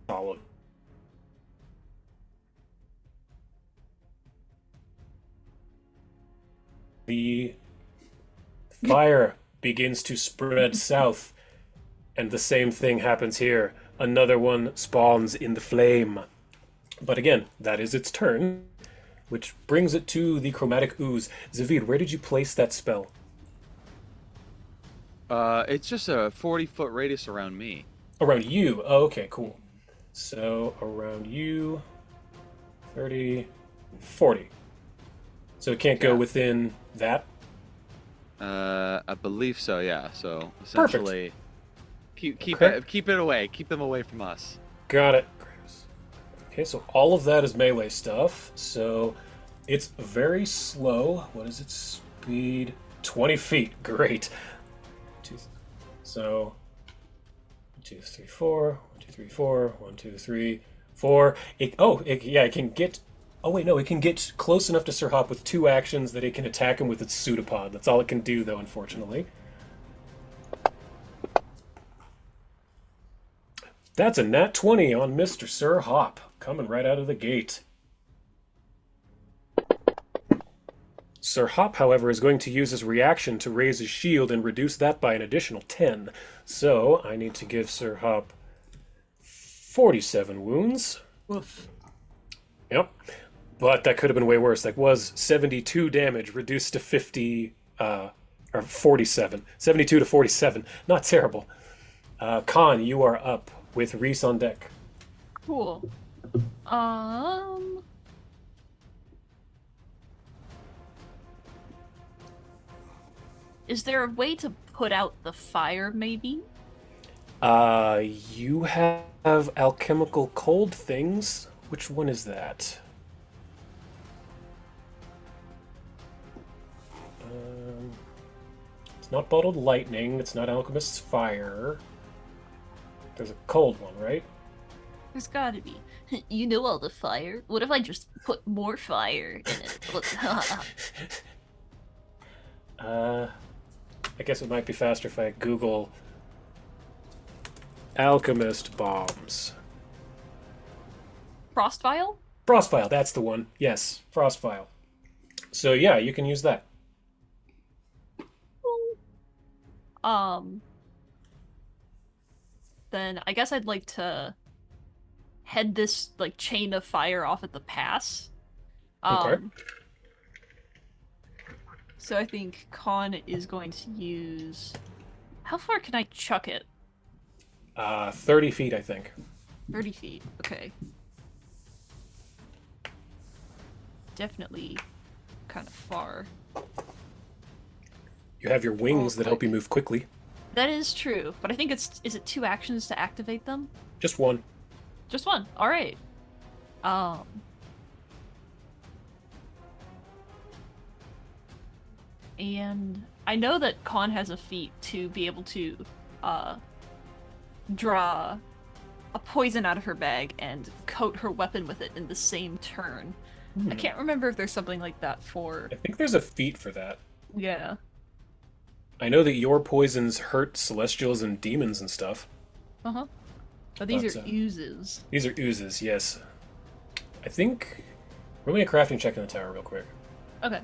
solid. The fire begins to spread south, and the same thing happens here. Another one spawns in the flame. But again, that is its turn, which brings it to the chromatic ooze. Zavid, where did you place that spell? It's just a 40-foot radius around me. Around you. Oh, okay, cool. So around you, 30, 40. So it can't go Yeah. within that? I believe so. Yeah. So essentially, keep Okay. it away. Keep them away from us. Got it. Okay, so all of that is melee stuff. So it's very slow. What is its speed? 20 feet. Great. So 1, 2, 3, 4. 1, 2, 3, 4. 1, 2, 3, 4. It can get. Oh wait, no, it can get close enough to Sir Hop with 2 actions that it can attack him with its pseudopod. That's all it can do, though, unfortunately. That's a nat 20 on Mr. Sir Hop, coming right out of the gate. Sir Hop, however, is going to use his reaction to raise his shield and reduce that by an additional 10. So I need to give Sir Hop 47 wounds. Woof. Yep. But that could have been way worse. That was 72 damage reduced to 50, or 47. 72 to 47. Not terrible. Khan, you are up with Reese on deck. Cool. Is there a way to put out the fire, maybe? You have alchemical cold things. Which one is that? It's not bottled lightning. It's not alchemist's fire. There's a cold one, right? There's gotta be. You know all the fire. What if I just put more fire in it? I guess it might be faster if I Google alchemist bombs. Frost vial? Frost vial, that's the one. Yes, frost vial. So yeah, you can use that. Then I guess I'd like to head this like chain of fire off at the pass. Okay. So I think Con is going to use. How far can I chuck it? 30 feet, I think. 30 feet. Okay. Definitely kind of far. You have your wings that help you move quickly. That is true, but I think it's. Is it 2 actions to activate them? Just one. Just one. All right. And I know that Con has a feat to be able to draw a poison out of her bag and coat her weapon with it in the same turn. I can't remember if there's something like that for. I think there's a feat for that. Yeah. I know that your poisons hurt celestials and demons and stuff. Uh-huh. But these But, are oozes. These are oozes, yes. I think... Roll me a crafting check in the tower real quick. Okay.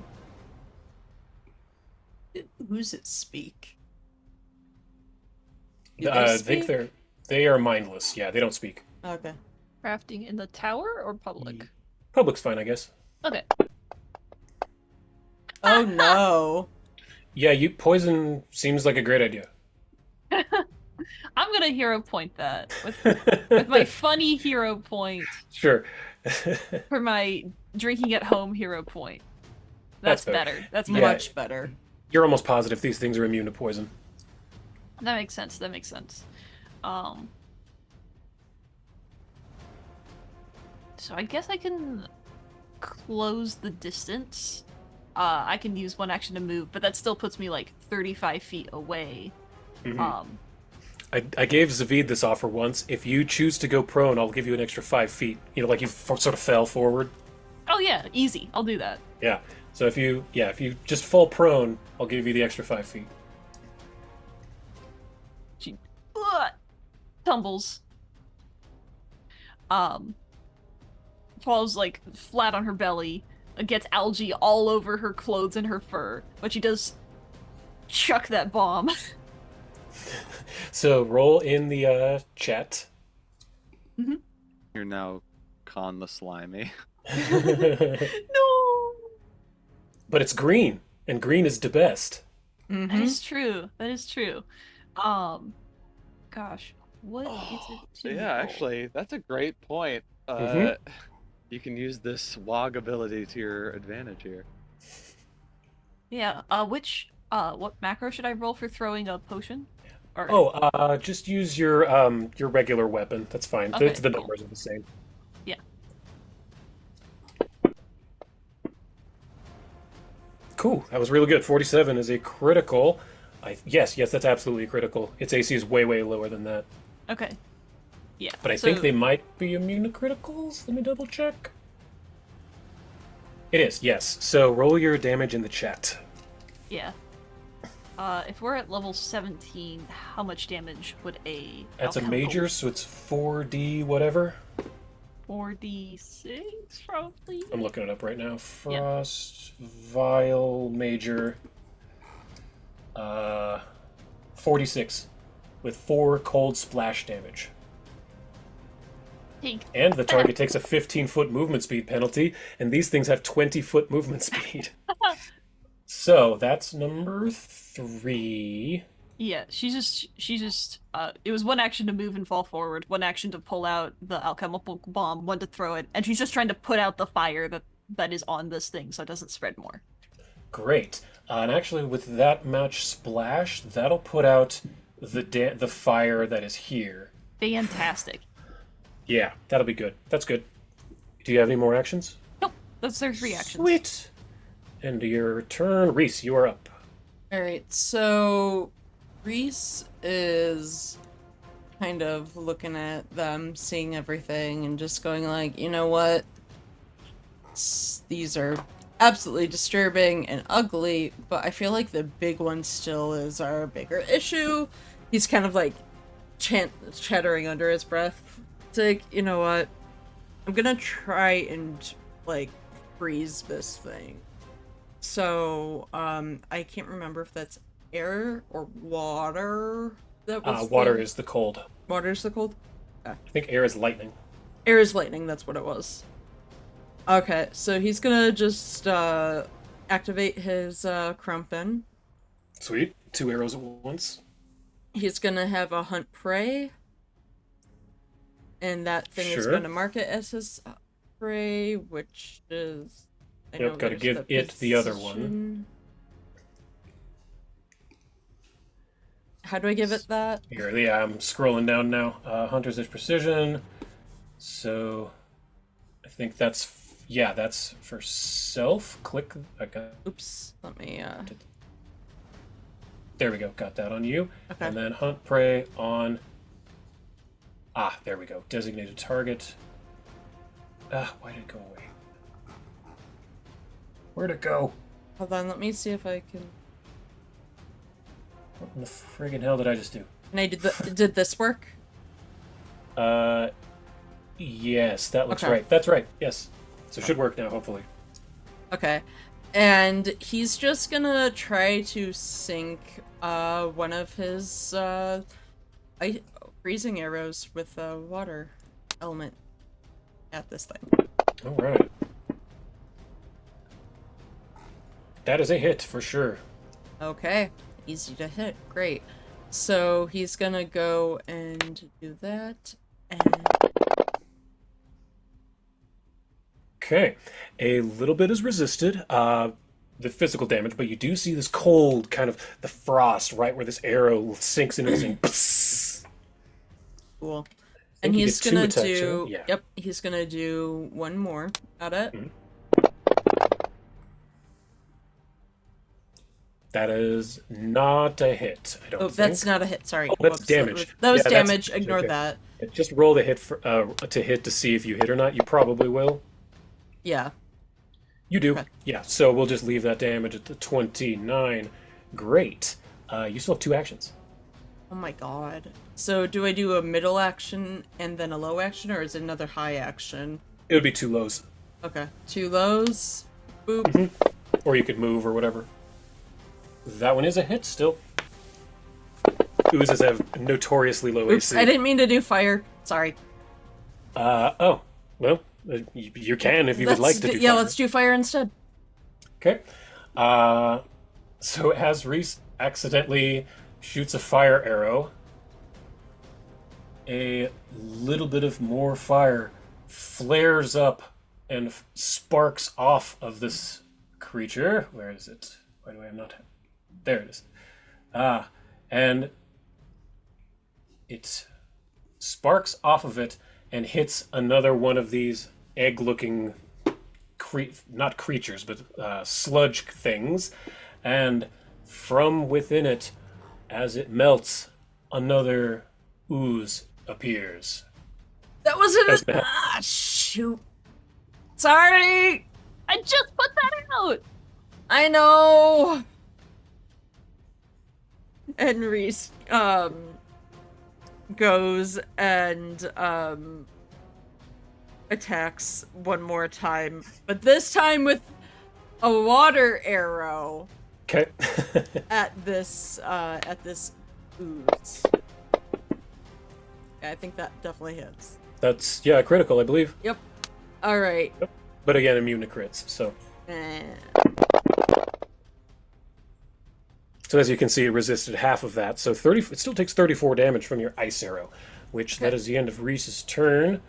Who's it speak? I think they are mindless. Yeah, they don't speak. Okay. Crafting in the tower or public? Public's fine, I guess. Okay. Oh no. Yeah, you poison seems like a great idea. I'm gonna hero point that with my funny hero point Sure. for my drinking at home hero point. That's That's fair. better. That's Yeah. better. Much better. You're almost positive these things are immune to poison. That makes sense. That makes sense. So I guess I can close the distance. I can use one action to move, but that still puts me like 35 feet away. Mhm. I gave Zavid this offer once. If you choose to go prone, I'll give you an extra 5 feet. You know, like you sort of fell forward. Oh yeah, easy. I'll do that. Yeah. So if you just fall prone, I'll give you the extra 5 feet. She tumbles. Falls like flat on her belly, gets algae all over her clothes and her fur, but she does chuck that bomb. So roll in the chat. You're now Con the Slimy. No. But it's green, and green is the best. That is true. That is true. Gosh, what is it to Yeah, roll? actually, that's a great point. Mhm. You can use this WOG ability to your advantage here. Yeah. What macro should I roll for throwing a potion? Or Just use your regular weapon. That's fine. Okay, the cool. numbers are the same. Yeah. Cool. That was really good. 47 is a critical. Yes, that's absolutely critical. Its AC is way lower than that. Okay. Yeah. But I so, think they might be immune to criticals. Let me double check. It is, yes. So roll your damage in the chat. Yeah. If we're at level 17, how much damage would a That's a alchemical- major, so it's 4d whatever. 4d6 probably? I'm looking it up right now. Frost, Vial, Major. 46 with 4 cold splash damage. Take And the target takes a 15-foot movement speed penalty, and these things have 20-foot movement speed. So that's number 3. Yeah, she just it was one action to move and fall forward, one action to pull out the alchemical bomb, one to throw it, and she's just trying to put out the fire that is on this thing so it doesn't spread more. Great. And actually, with that much splash, that'll put out the fire that is here. Fantastic. Yeah, that'll be good. That's good. Do you have any more actions? Nope, those are 3 actions. Sweet. End of your turn. Reese, you are up. Alright, so Reese is kind of looking at them, seeing everything, and just going like, you know what? These are absolutely disturbing and ugly, but I feel like the big one still is our bigger issue. He's kind of like chattering under his breath. It's like, you know what? I'm gonna try and like freeze this thing. So, I can't remember if that's air or water. That was Water is the cold. water's the cold. I think air is lightning. Air is lightning. That's what it was. Okay, so he's gonna just activate his Crumpin. Sweet. 2 arrows at once. He's gonna have a hunt prey, and that thing is Sure. gonna mark it as his prey, which is. I Yep, know gotta there's give it the other one. position. How do I give it that? Here, yeah, I'm scrolling down now. Hunter's Edge Precision. So, I think that's for self. Click. Oops. Let me. There we go. Got that on you. Okay. And then hunt prey on. There we go. Designated target. Why did it go away? Where'd it go? Hold on. Let me see if I can. What in the friggin' hell did I just do? And I did this work? Yes, that looks Okay. right. That's right. Yes. So it should work now, hopefully. Okay. And he's just gonna try to sink one of his freezing arrows with a water element at this thing. All right. That is a hit for sure. Okay. Easy to hit. Great. So he's gonna go and do that. And Okay. A little bit is resisted, the physical damage, but you do see this cold kind of the frost right where this arrow sinks into this thing. Psst. cool. I And think you he's get 2 gonna attacks, do. right? Yeah. Yep. He's gonna do one more at it. Mhm. That is not a hit, I don't Oh, think. that's not a hit. Sorry. Oh, that's Whoops, damage. That was Yeah, that's- damage. Ignore okay. that. Just roll the hit to hit to see if you hit or not. You probably will. Yeah. You do. Okay. Yeah, so we'll just leave that damage at the 29. Great. You still have 2 actions. Oh my god. So do I do a middle action and then a low action, or is it another high action? It would be 2 lows. Okay. 2 lows. Boop. Mm-hmm. Or you could move or whatever. That one is a hit still. Oozes have notoriously low Oops, AC. I didn't mean to do fire. Sorry. Oh. Well, you can if you would like to do Yeah, fire. let's do fire instead. Okay. So as Reese accidentally shoots a fire arrow, a little bit of more fire flares up and sparks off of this creature. Where is it? Why do I not have... There it is. And it sparks off of it and hits another one of these egg-looking, not creatures, but sludge things. And from within it, as it melts, another ooze appears. That wasn't That's a... bad. Shoot. Sorry! I just put that out. I know! And Reese, goes and, attacks one more time, but this time with a water arrow Okay. at this ooze. Yeah, I think that definitely hits. That's, yeah, critical, I believe. Yep. Alright. But again, immune to crits, so. So as you can see, it resisted half of that. So it still takes 34 damage from your ice arrow, which that is the end of Reese's turn,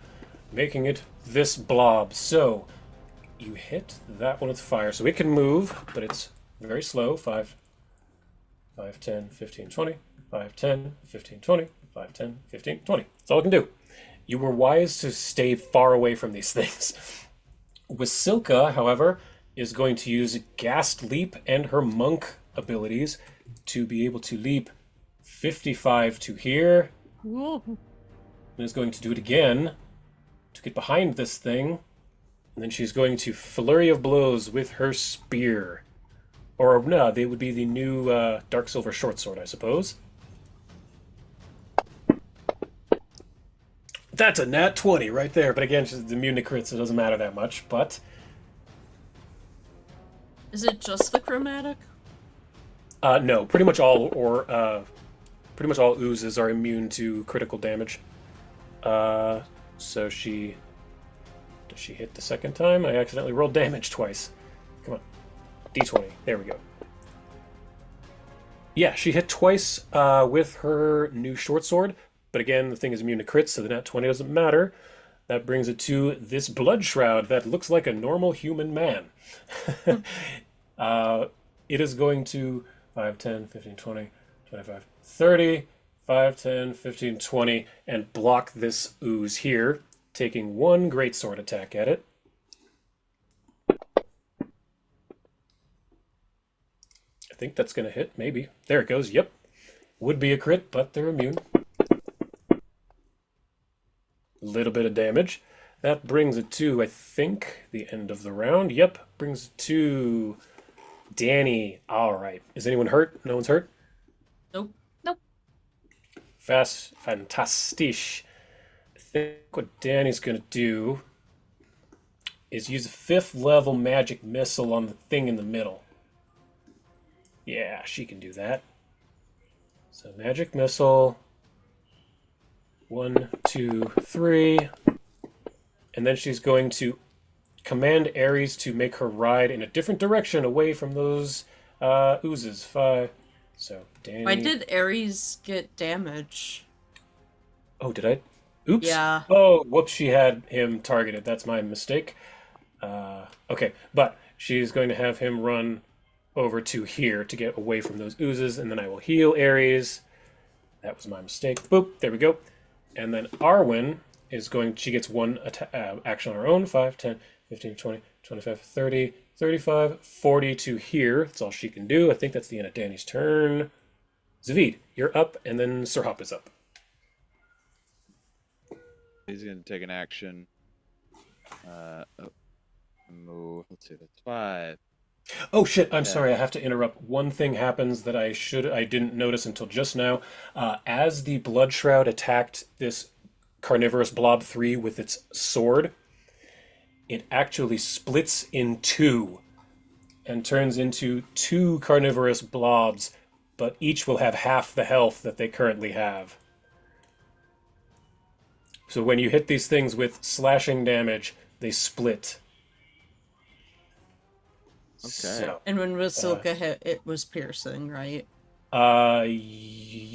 making it this blob. So you hit that one with fire. So it can move, but it's very slow. 5, 10, 15, 20. 5, 10, 15, 20. 5, 10, 15, 20. That's all it can do. You were wise to stay far away from these things. Wasilka, however, is going to use Ghast Leap and her monk abilities to be able to leap 55 to here. Whoa. And is going to do it again to get behind this thing. And then she's going to flurry of blows with her spear. Or no, they would be the new Dark Silver short sword, I suppose. That's a nat 20 right there. But again, she's immune to crits, so it doesn't matter that much. But Is it just the chromatic? no, pretty much all oozes are immune to critical damage. So she does she hit the second time? I accidentally rolled damage twice. Come on, D20. There we go. Yeah, she hit twice with her new short sword. But again, the thing is immune to crits, so the nat 20 doesn't matter. That brings it to this blood shroud that looks like a normal human man. It is going to 5, 10, 15, 20, 25, 30, 5, 10, 15, 20, and block this ooze here, taking one greatsword attack at it. I think that's going to hit, maybe. There it goes, yep. Would be a crit, but they're immune. Little bit of damage. That brings it to, I think, the end of the round. Yep, brings it to Danny. All right. Is anyone hurt? No one's hurt? Nope. Nope. Fantastisch. I think what Danny's going to do is use a 5th level magic missile on the thing in the middle. Yeah, she can do that. So magic missile. 1, 2, 3. And then she's going to command Ares to make her ride in a different direction away from those oozes. 5. So, Danny. Why did Ares get damage? Oh, did I? Oops. Yeah. Oh, whoops, she had him targeted. That's my mistake. Okay, but she's going to have him run over to here to get away from those oozes, and then I will heal Ares. That was my mistake. Boop, there we go. And then Arwen is going, she gets one action on her own. 5, 10, 15, 20, 25, 30, 35, 40 to here. That's all she can do. I think that's the end of Danny's turn. Zavid, you're up, and then Sir Hop is up. He's going to take an action. Move. Let's see, that's 5. Oh shit, I'm sorry, I have to interrupt. One thing happens that I didn't notice until just now. As the Blood Shroud attacked this carnivorous blob 3 with its sword, it actually splits in 2 and turns into 2 carnivorous blobs, but each will have half the health that they currently have. So when you hit these things with slashing damage, they split. Okay. So, And when Vasilka hit, it was piercing, right?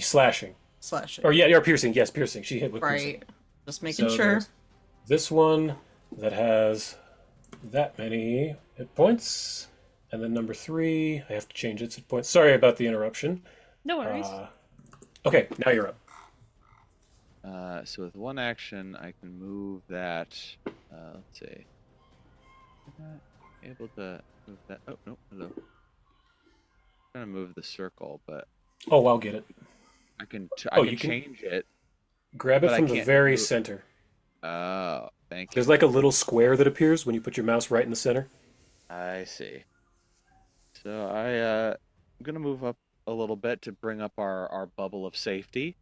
slashing. Slashing. Or yeah, or piercing. Yes, piercing. She hit with piercing. Right. Just making So sure. there's this one that has that many hit points, and then number 3, I have to change its hit points. Sorry about the interruption. No worries. Okay, now you're up. So with one action, I can move that. Let's see. Am I able to move that? Oh no, hello. I'm trying to move the circle, but Oh, I'll get it. I can. Oh, I can you can- change it. Grab it But I from the can't very move- center. Oh, thank you. There's like a little square that appears when you put your mouse right in the center. I see. So I'm gonna move up a little bit to bring up our bubble of safety.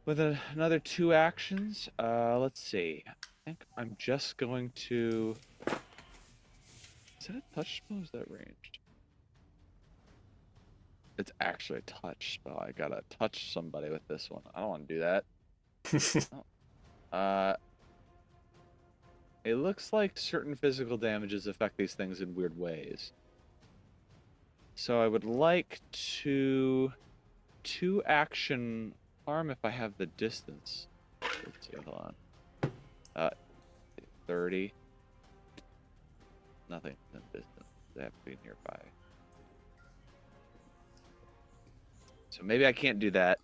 With another 2 actions, let's see. I think I'm just going to. Is that a touch spell? Or is that ranged? It's actually a touch spell. I gotta touch somebody with this one. I don't want to do that. It looks like certain physical damages affect these things in weird ways. So I would like to 2 action harm if I have the distance. Let's see, hold on. 30. Nothing in distance. They have to be nearby. So maybe I can't do that.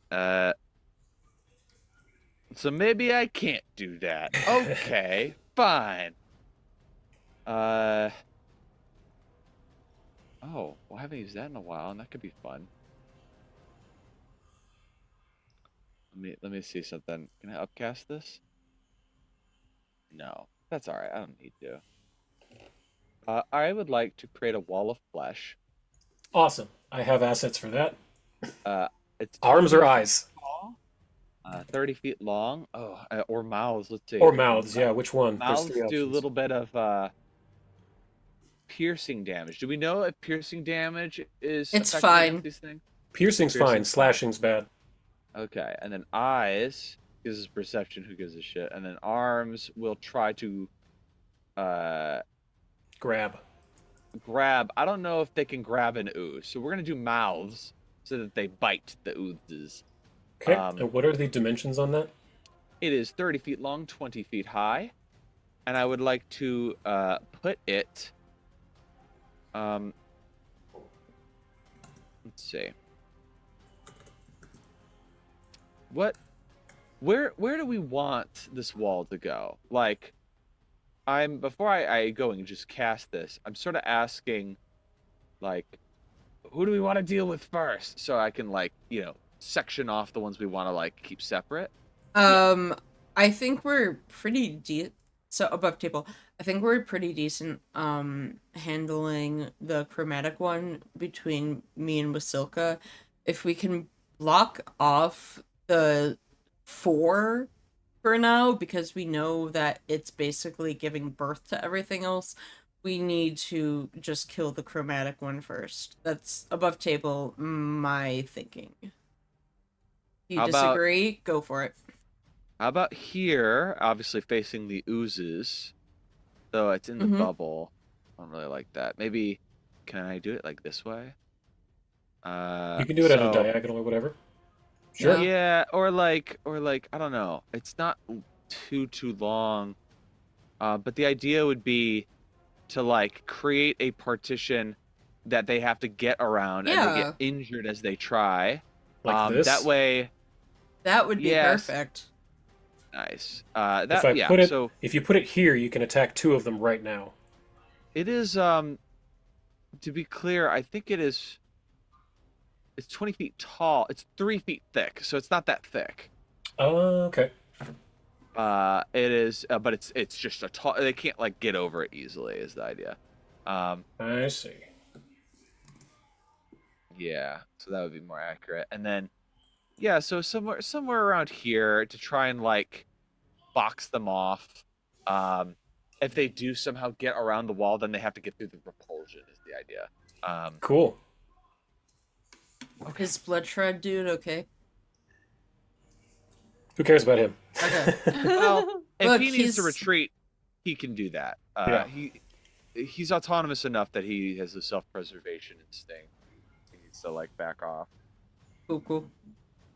So maybe I can't do that. Okay, fine. I'll Oh, well, I haven't used that in a while, and that could be fun. Let me see something. Can I upcast this? No, that's all right. I don't need to. I would like to create a wall of flesh. Awesome. I have assets for that. Uh, it's Arms 20 or feet eyes? tall, 30 feet long. Oh, or mouths. Let's see. Or mouths, yeah, which one? There's Mouths three do a options. little bit of piercing damage. Do we know if piercing damage is It's effective against fine. these things? Piercing's fine, Piercing's fine. slashing's bad. Okay, and then eyes gives us perception. Who gives a shit? And then arms will try to uh Grab. grab. I don't know if they can grab an ooze, so we're gonna do mouths so that they bite the oozes. Okay, and what are the dimensions on that? It is 30 feet long, 20 feet high, and I would like to put it. Let's see. Where do we want this wall to go? Like, before I go and just cast this, I'm sort of asking, like, who do we want to deal with first, so I can, like, section off the ones we want to, like, keep separate. I think we're pretty so above table. I think we're pretty decent handling the chromatic one between me and Wasilka. If we can block off the 4 for now, because we know that it's basically giving birth to everything else, we need to just kill the chromatic one first. That's above table, my thinking. If you How about- disagree, go for it. How about here, obviously facing the oozes, though it's in the Mhm. bubble. I don't really like that. Maybe, can I do it like this way? You can do it at a diagonal or whatever. Sure. Yeah, or like I don't know. It's not too long. But the idea would be to like create a partition that they have to get around and they Yeah. get injured as they try. Like this? That way, That would be Yes. perfect. nice. If you put it here, you can attack 2 of them right now. It is to be clear, I think it's 20 feet tall. It's 3 feet thick, so it's not that thick. Okay. It is, but it's just a tall. They can't like get over it easily. Is the idea? I see. Yeah, so that would be more accurate. And then, yeah, so somewhere around here to try and like box them off. If they do somehow get around the wall, then they have to get through the repulsion. Is the idea? Cool. Is Bloodshred dude okay? Who cares about him? Okay. Well, if Look, he needs to he's- retreat, he can do that. Yeah. He's autonomous enough that he has a self-preservation instinct. He needs to like back off. Cool.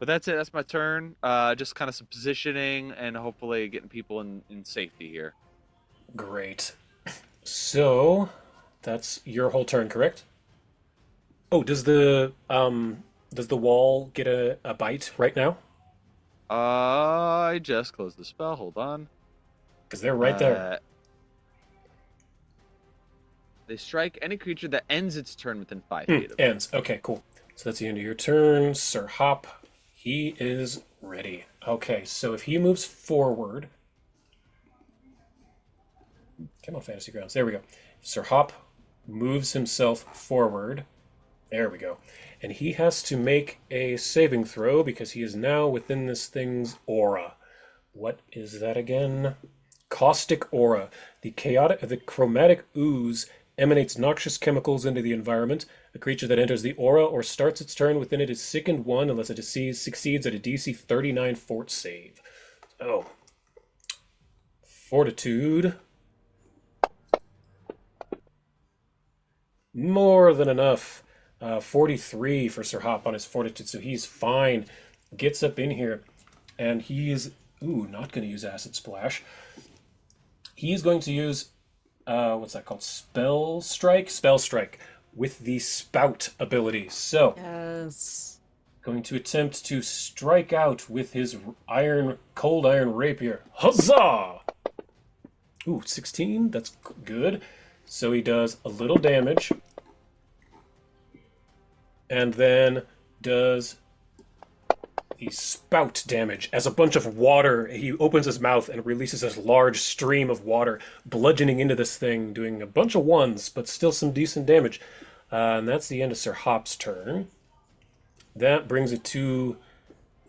But that's it. That's my turn. Just kind of some positioning and hopefully getting people in safety here. Great. So, that's your whole turn, correct? Oh, does the wall get a bite right now? I just closed the spell. Hold on. Because they're right there. They strike any creature that ends its turn within 5 feet of it. Ends. Okay, cool. So that's the end of your turn. Sir Hop, he is ready. Okay, so if he moves forward... Come on, Fantasy Grounds. There we go. Sir Hop moves himself forward. There we go. And he has to make a saving throw because he is now within this thing's aura. What is that again? Caustic aura. The chromatic ooze emanates noxious chemicals into the environment. A creature that enters the aura or starts its turn within it is sickened 1 unless it succeeds at a DC 39 fort save. So, Fortitude. More than enough. 43 for Sir Hop on his Fortitude, so he's fine. Gets up in here, and he's... Ooh, not going to use Acid Splash. He's going to use... what's that called? Spell Strike? Spell Strike. With the Spout ability. So, Yes. going to attempt to strike out with his cold iron rapier. Huzzah! Ooh, 16? That's good. So he does a little damage. and then does the spout damage as a bunch of water. He opens his mouth and releases this large stream of water, bludgeoning into this thing, doing a bunch of ones, but still some decent damage. And that's the end of Sir Hop's turn. That brings it to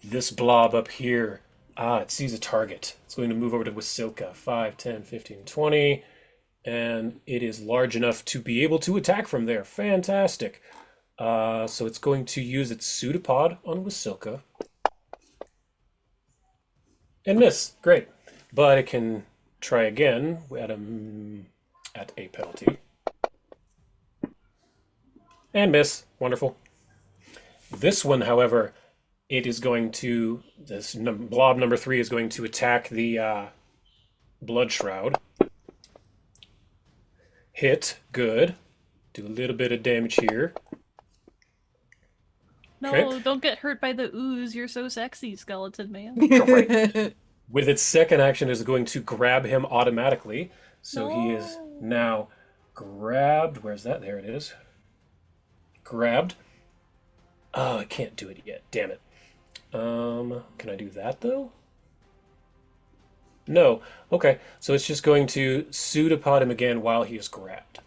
this blob up here. It sees a target. It's going to move over to Wasilka. 5, 10, 15, 20. And it is large enough to be able to attack from there. Fantastic. So it's going to use its pseudopod on Wasilka. And miss. Great. But it can try again at a penalty. And miss. Wonderful. This one, however, it is going to... blob number 3 is going to attack the Blood Shroud. Hit. Good. Do a little bit of damage here. No, Okay. don't get hurt by the ooze. You're so sexy, skeleton man. Right. With its second action, it is going to grab him automatically. So he is No. now grabbed. Where's that? There it is. Grabbed. Oh, I can't do it yet. Damn it. Can I do that though? No. Okay. So it's just going to pseudopod him again while he is grabbed.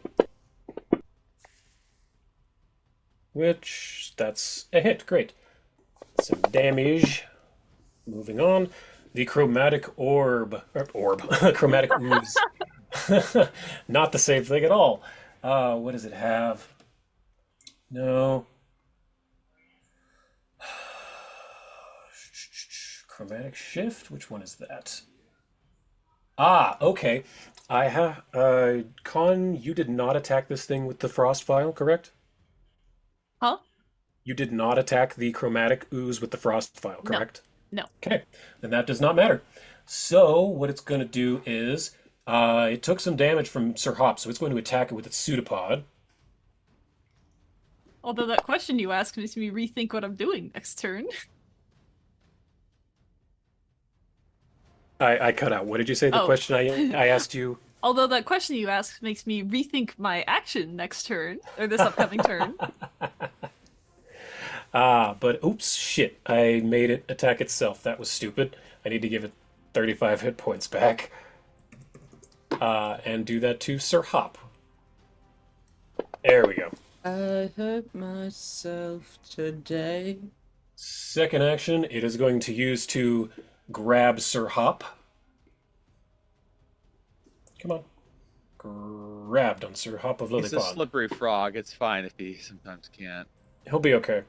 Which, that's a hit. Great. Some damage. Moving on. The chromatic chromatic ooze. Not the same thing at all. What does it have? No. Chromatic shift? Which one is that? Okay. I have, Con, you did not attack this thing with the frost vial, correct? Huh? You did not attack the chromatic ooze with the frost vial, No. correct? No. Okay, then that does not matter. So what it's going to do is it took some damage from Sir Hop, so it's going to attack it with its pseudopod. Although that question you asked makes me rethink what I'm doing next turn. I cut out. What did you say? The Oh. question I asked you. Although that question you asked makes me rethink my action next turn, or this upcoming turn. But oops, shit! I made it attack itself. That was stupid. I need to give it 35 hit points back. And do that to Sir Hop. There we go. I hurt myself today. Second action, it is going to use to grab Sir Hop. Come on. Grabbed on Sir Hop of He's a Lillipod. slippery frog. It's fine if he sometimes can't. He'll be okay.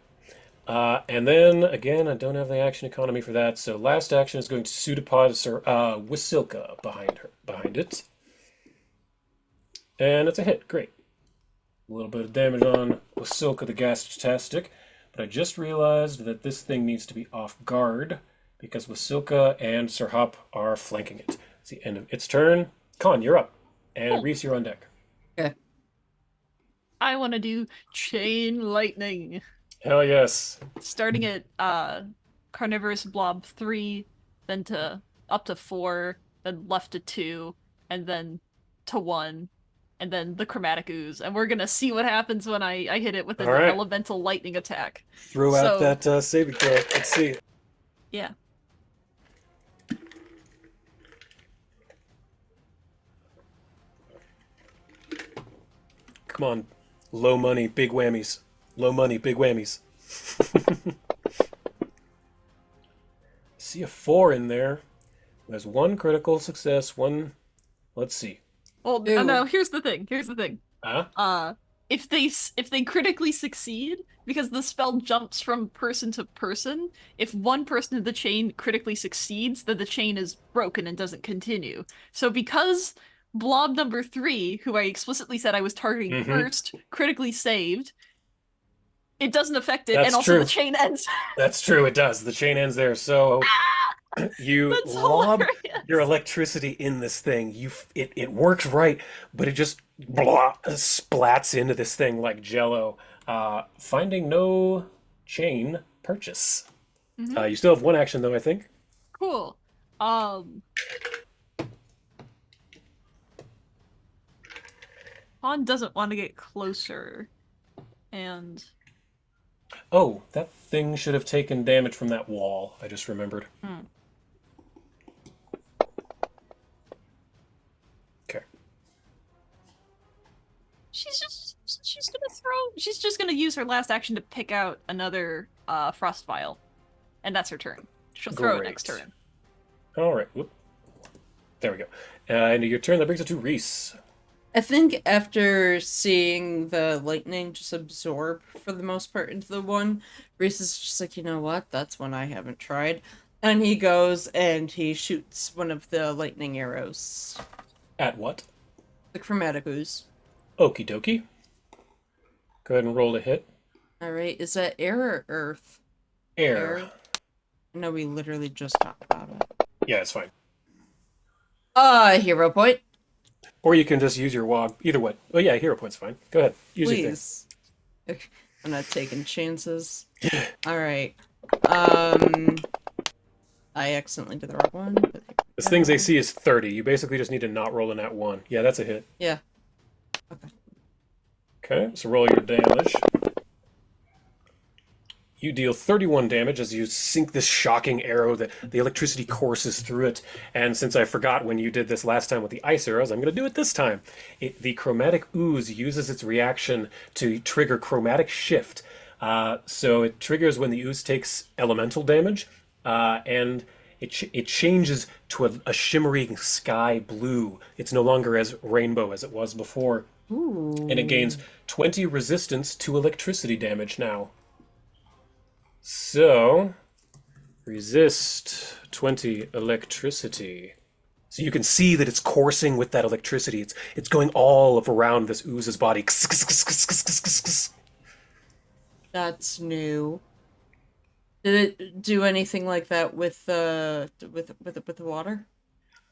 And then, again, I don't have the action economy for that, so last action is going to pseudopod Sir Wasilka behind it. And it's a hit. Great. A little bit of damage on Wasilka the Gastastic, but I just realized that this thing needs to be off guard because Wasilka and Sir Hop are flanking it. It's the end of its turn. Con, you're up. And Cool. Reese, you're on deck. Okay. I want to do chain lightning. Hell yes. Starting at Carnivorous Blob 3, then to up to 4, then left to 2, and then to 1, and then the Chromatic Ooze. And we're gonna see what happens when I hit it with an All right. elemental lightning attack. Throw out So- that saving throw. Let's see. Yeah. Come on. Low money, big whammies. Low money, big whammies. See a 4 in there. There's one critical success, one... Let's see. Well, Ew. no, here's the thing. Here's the thing. Huh? If they critically succeed, because the spell jumps from person to person, if one person in the chain critically succeeds, then the chain is broken and doesn't continue. So because blob number 3, who I explicitly said I was targeting Mhm. first, critically saved, it doesn't affect it, That's and also true. the chain ends. That's true, it does. The chain ends there, so... You That's lob hilarious. your electricity in this thing. It works right, but it just splats into this thing like jello. Finding no chain purchase. Mhm. You still have one action though, I think. Cool. Han doesn't want to get closer, and Oh, that thing should have taken damage from that wall. I just remembered. Hmm. Okay. She's just gonna use her last action to pick out another frost vial. And that's her turn. She'll throw it next Great. turn. All right. Whoop. There we go. And your turn. That brings it to Reese. I think after seeing the lightning just absorb for the most part into the one, Reese is just like, you know what? That's one I haven't tried. And he goes and he shoots one of the lightning arrows. At what? The chromatic ooze. Okie dokie. Go ahead and roll a hit. Alright, is that air or earth? Air. No, we literally just talked about it. Yeah, it's fine. Hero point. Or you can just use your wog. Either way. Oh yeah, hero point's fine. Go ahead. Use your thing. Please. Okay, I'm not taking chances. Alright. I accidentally did the wrong one. But This thing's AC is 30. You basically just need to not roll a nat 1. Yeah, that's a hit. yeah. Okay. Okay, so roll your damage. You deal 31 damage as you sink this shocking arrow that the electricity courses through it. And since I forgot when you did this last time with the ice arrows, I'm going to do it this time. The chromatic ooze uses its reaction to trigger chromatic shift. So it triggers when the ooze takes elemental damage, and it changes to a shimmering sky blue. It's no longer as rainbow as it was before. Ooh. And it gains 20 resistance to electricity damage now. So, resist 20 electricity. So you can see that it's coursing with that electricity. It's going all of around this ooze's body. That's new. Did it do anything like that with the water?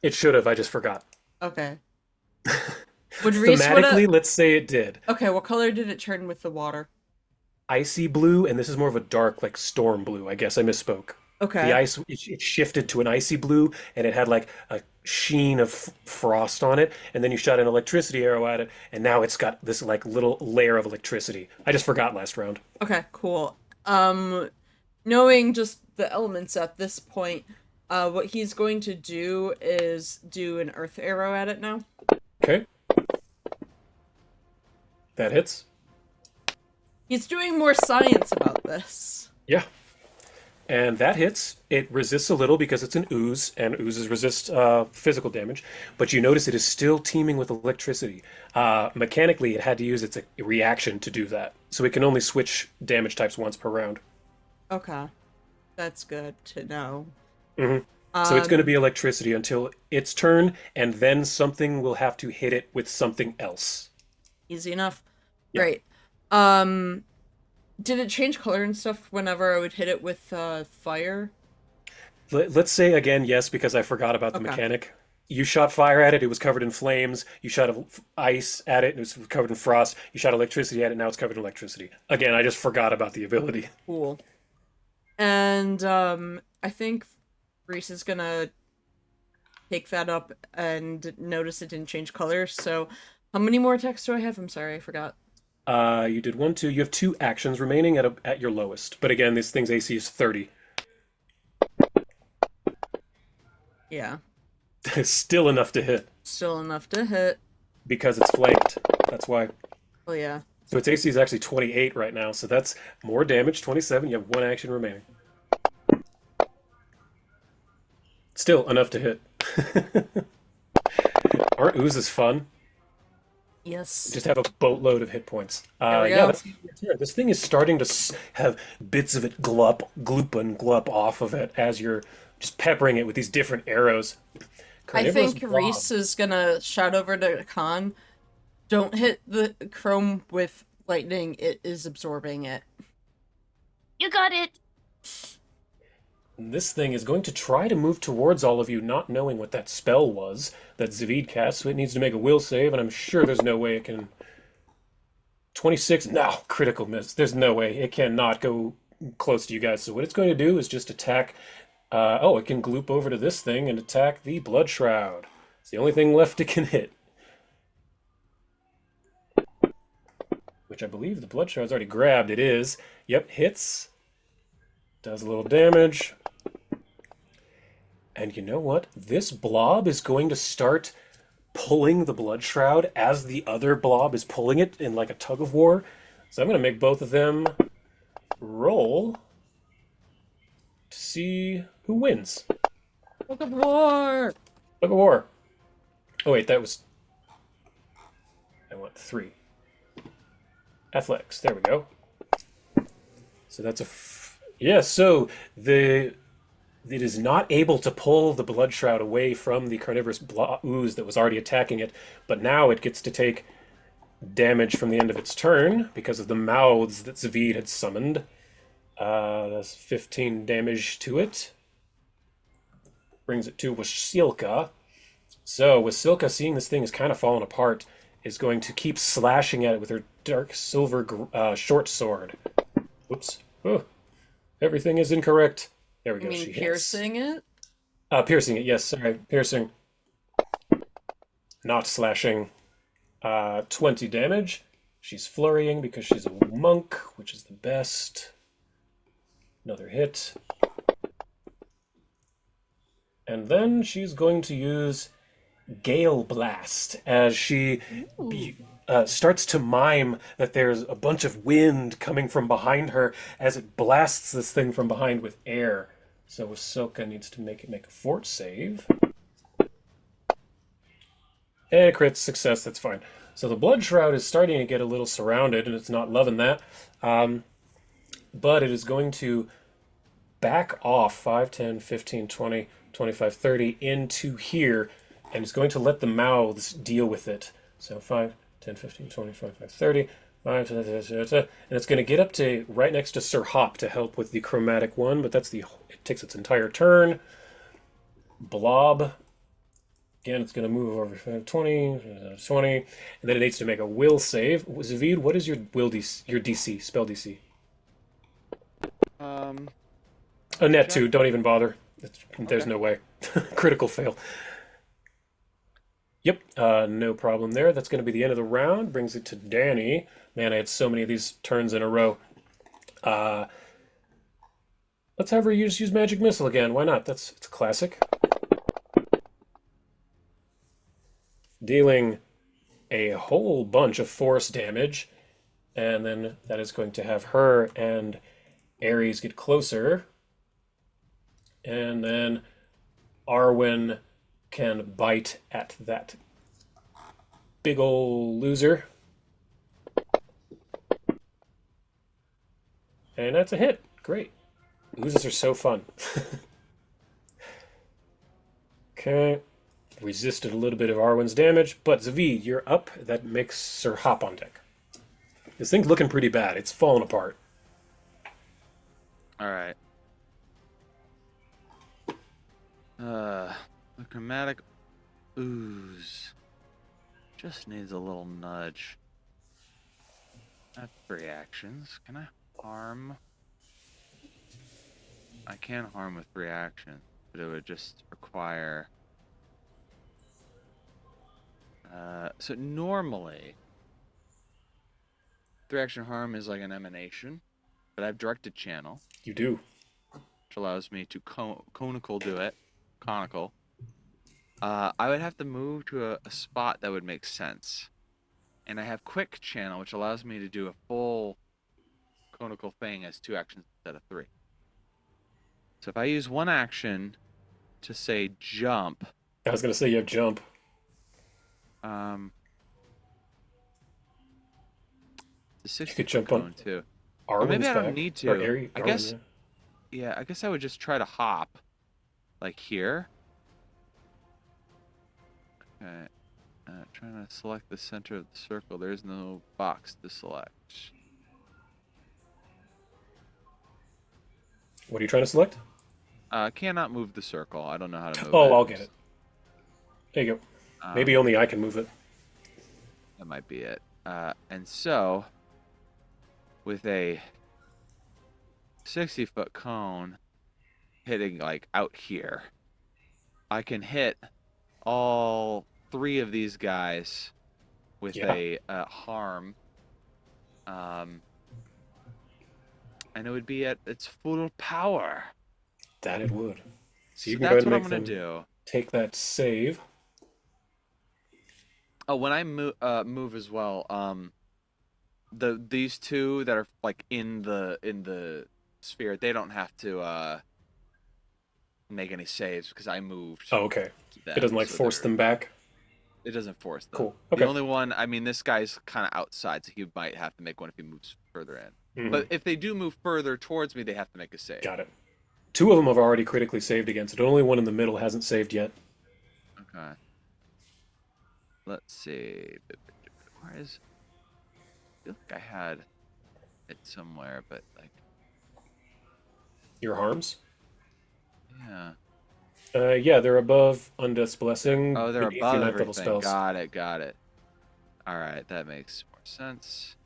It should have, I just forgot. Okay. Would Reese Thematically, let's say it did. Okay, what color did it turn with the water? Icy blue, and this is more of a dark, like storm blue. I guess I misspoke. Okay. The ice, it shifted to an icy blue, and it had like a sheen of frost on it. And then you shot an electricity arrow at it, and now it's got this like little layer of electricity. I just forgot last round. Okay, cool. Knowing just the elements at this point, what he's going to do is do an earth arrow at it now. Okay. That hits. He's doing more science about this. Yeah. And that hits. It resists a little because it's an ooze, and oozes resist physical damage. But you notice it is still teeming with electricity. Mechanically, it had to use its reaction to do that. So it can only switch damage types once per round. Okay. That's good to know. Mm-hmm. So it's going to be electricity until its turn, and then something will have to hit it with something else. Easy enough. Yeah. Great. Did it change color and stuff whenever I would hit it with fire? Let's say again, yes, because I forgot about the Okay. mechanic. You shot fire at it, it was covered in flames. You shot ice at it, it was covered in frost. You shot electricity at it, now it's covered in electricity. Again, I just forgot about the ability. Cool. And I think Reese is gonna take that up and notice it didn't change color. So, how many more attacks do I have? I'm sorry, I forgot. You did 1, 2. You have 2 actions remaining at your lowest. But again, this thing's AC is 30. Yeah, Still enough to hit still enough to hit. because it's flanked. That's why. Oh yeah. So its AC is actually 28 right now. So that's more damage. 27. You have 1 action remaining. Still enough to hit. Aren't oozes fun? Yes. Just have a boatload of hit points. There we Yeah, go. that's your turn. This thing is starting to have bits of it gloop and glup off of it as you're just peppering it with these different arrows. I Carnivorous think blob. Reese is gonna shout over to Khan. Don't hit the chrome with lightning. It is absorbing it. You got it. This thing is going to try to move towards all of you, not knowing what that spell was that Zavid cast, so it needs to make a will save, and I'm sure there's no way it can... 26? No, critical miss. There's no way. It cannot go close to you guys. So what it's going to do is just attack... it can gloop over to this thing and attack the Blood Shroud. It's the only thing left it can hit. Which I believe the Blood Shroud's already grabbed. It is. Yep, hits. Does a little damage. And you know what? This blob is going to start pulling the blood shroud as the other blob is pulling it in like a tug of war. So I'm going to make both of them roll to see who wins. Look at war. Tug of war. Oh wait, that was... I want 3. Athletics. There we go. So that's a... Yeah, so it is not able to pull the blood shroud away from the carnivorous ooze that was already attacking it, but now it gets to take damage from the end of its turn because of the mouths that Zavid had summoned. That's 15 damage to it. Brings it to Wasilka. So Wasilka, seeing this thing is kind of falling apart, is going to keep slashing at it with her dark silver short sword. Whoops. Oh, everything is incorrect. There we go. You mean She piercing it? hits. Piercing it, yes, sorry. Piercing. Not slashing. 20 damage. She's flurrying because she's a monk, which is the best. Another hit. And then she's going to use Gale Blast as she starts to mime that there's a bunch of wind coming from behind her as it blasts this thing from behind with air. So Wasilka needs to make a fort save. And crit success, that's fine. So the blood shroud is starting to get a little surrounded, and it's not loving that. But it is going to back off 5, 10, 15, 20, 25, 30 into here, and it's going to let the mouths deal with it. So 5, 10, 15, 20, 25, 30, 5, 10, and it's going to get up to right next to Sir Hop to help with the chromatic one, but it takes its entire turn. Blob. Again, it's going to move over 5, 20, 20, and then it needs to make a will save. Zavid, what is your DC, spell DC? A net 2, don't even bother. There's no way. Critical fail. Yep, no problem there. That's going to be the end of the round. Brings it to Danny. Man, I had so many of these turns in a row. Let's have her use Magic Missile again. Why not? It's a classic. Dealing a whole bunch of force damage. And then that is going to have her and Ares get closer. And then Arwen can bite at that big ol' loser. And that's a hit. Great. Oozes are so fun. Okay. Resisted a little bit of Arwen's damage, but Zavid, you're up. That makes Sir Hop on deck. This thing's looking pretty bad. It's falling apart. Alright. The chromatic ooze just needs a little nudge. That's 3 actions. Can I harm? I can harm with 3 actions, but it would just require... so normally, 3-action harm is like an emanation, but I have directed channel. You do. Which allows me to conical do it. Conical. I would have to move to a spot that would make sense. And I have quick channel, which allows me to do a full conical thing as 2 actions instead of 3. So if I use 1 action to say jump. I was going to say you have jump. The 60 You could jump on too. Arwen's Or maybe I don't back, need or to. I guess. yeah. Yeah, I guess I would just try to hop, like here. Okay. Trying to select the center of the circle. There's no box to select. What are you trying to select? Cannot move the circle. I don't know how to move it. Oh, I'll get it. There you go. Maybe only I can move it. That might be it. And so, with a 60-foot cone hitting like out here, I can hit all 3 of these guys with a harm. and it would be at its full power. That it would. So you So can go ahead that's and what I'm make gonna them do. take that save. Oh, when I move as well, these two that are like in the sphere, they don't have to make any saves because I moved Oh, okay. It them, doesn't like so force them back. it doesn't force them. Cool. The Okay. only one, I mean, this guy's kind of outside, so he might have to make one if he moves further in. Mhm. But if they do move further towards me, they have to make a save. Got it. Two of them have already critically saved against it. Only one in the middle hasn't saved yet. Okay. Let's see. Where is? I feel like I had it somewhere, but like, Your harms? yeah. Yeah, they're above Undeath's Blessing, Oh, they're beneath your above 9th level everything. spells. Got it. Got it. All right, that makes more sense.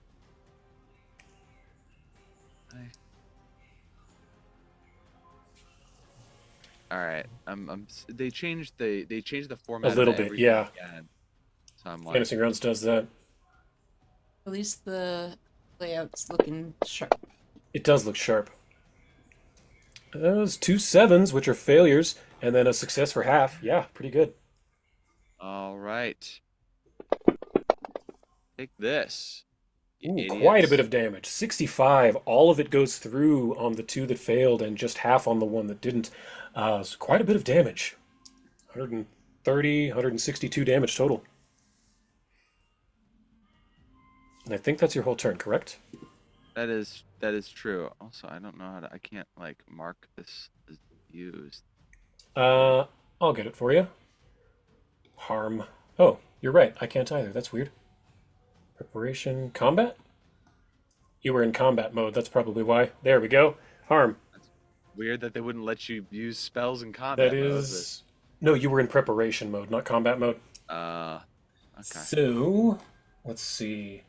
I- All right. They changed the format little of bit, everything yeah. again. So I'm like, Fantasy Grounds does that. At least the layout's looking sharp. It does look sharp. Those 2 sevens, which are failures, and then a success for half. Yeah, pretty good. all right. Take this. You Ooh, idiots. quite a bit of damage. 65. All of it goes through on the 2 that failed, and just half on the 1 that didn't. So quite a bit of damage. 130, 162 damage total. And I think that's your whole turn, correct? That is true. Also, I don't know how to. I can't like mark this as used. I'll get it for you. Harm. Oh, you're right. I can't either. That's weird. Preparation. Combat? You were in combat mode. That's probably why. There we go. Harm. Weird that they wouldn't let you use spells in combat That is. No, you were in preparation mode, not combat mode. mode. Okay. So, let's see.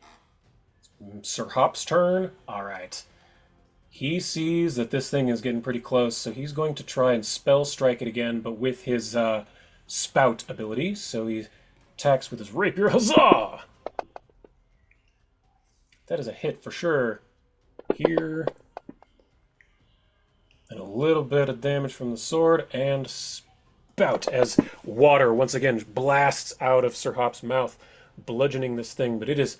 Sir Hop's turn. All right. He sees that this thing is getting pretty close, so he's going to try and spell strike it again, but with his spout ability. So he attacks with his rapier. Huzzah! That is a hit for sure. Here. And a little bit of damage from the sword, and spout as water once again blasts out of Sir Hop's mouth, bludgeoning this thing. But it is.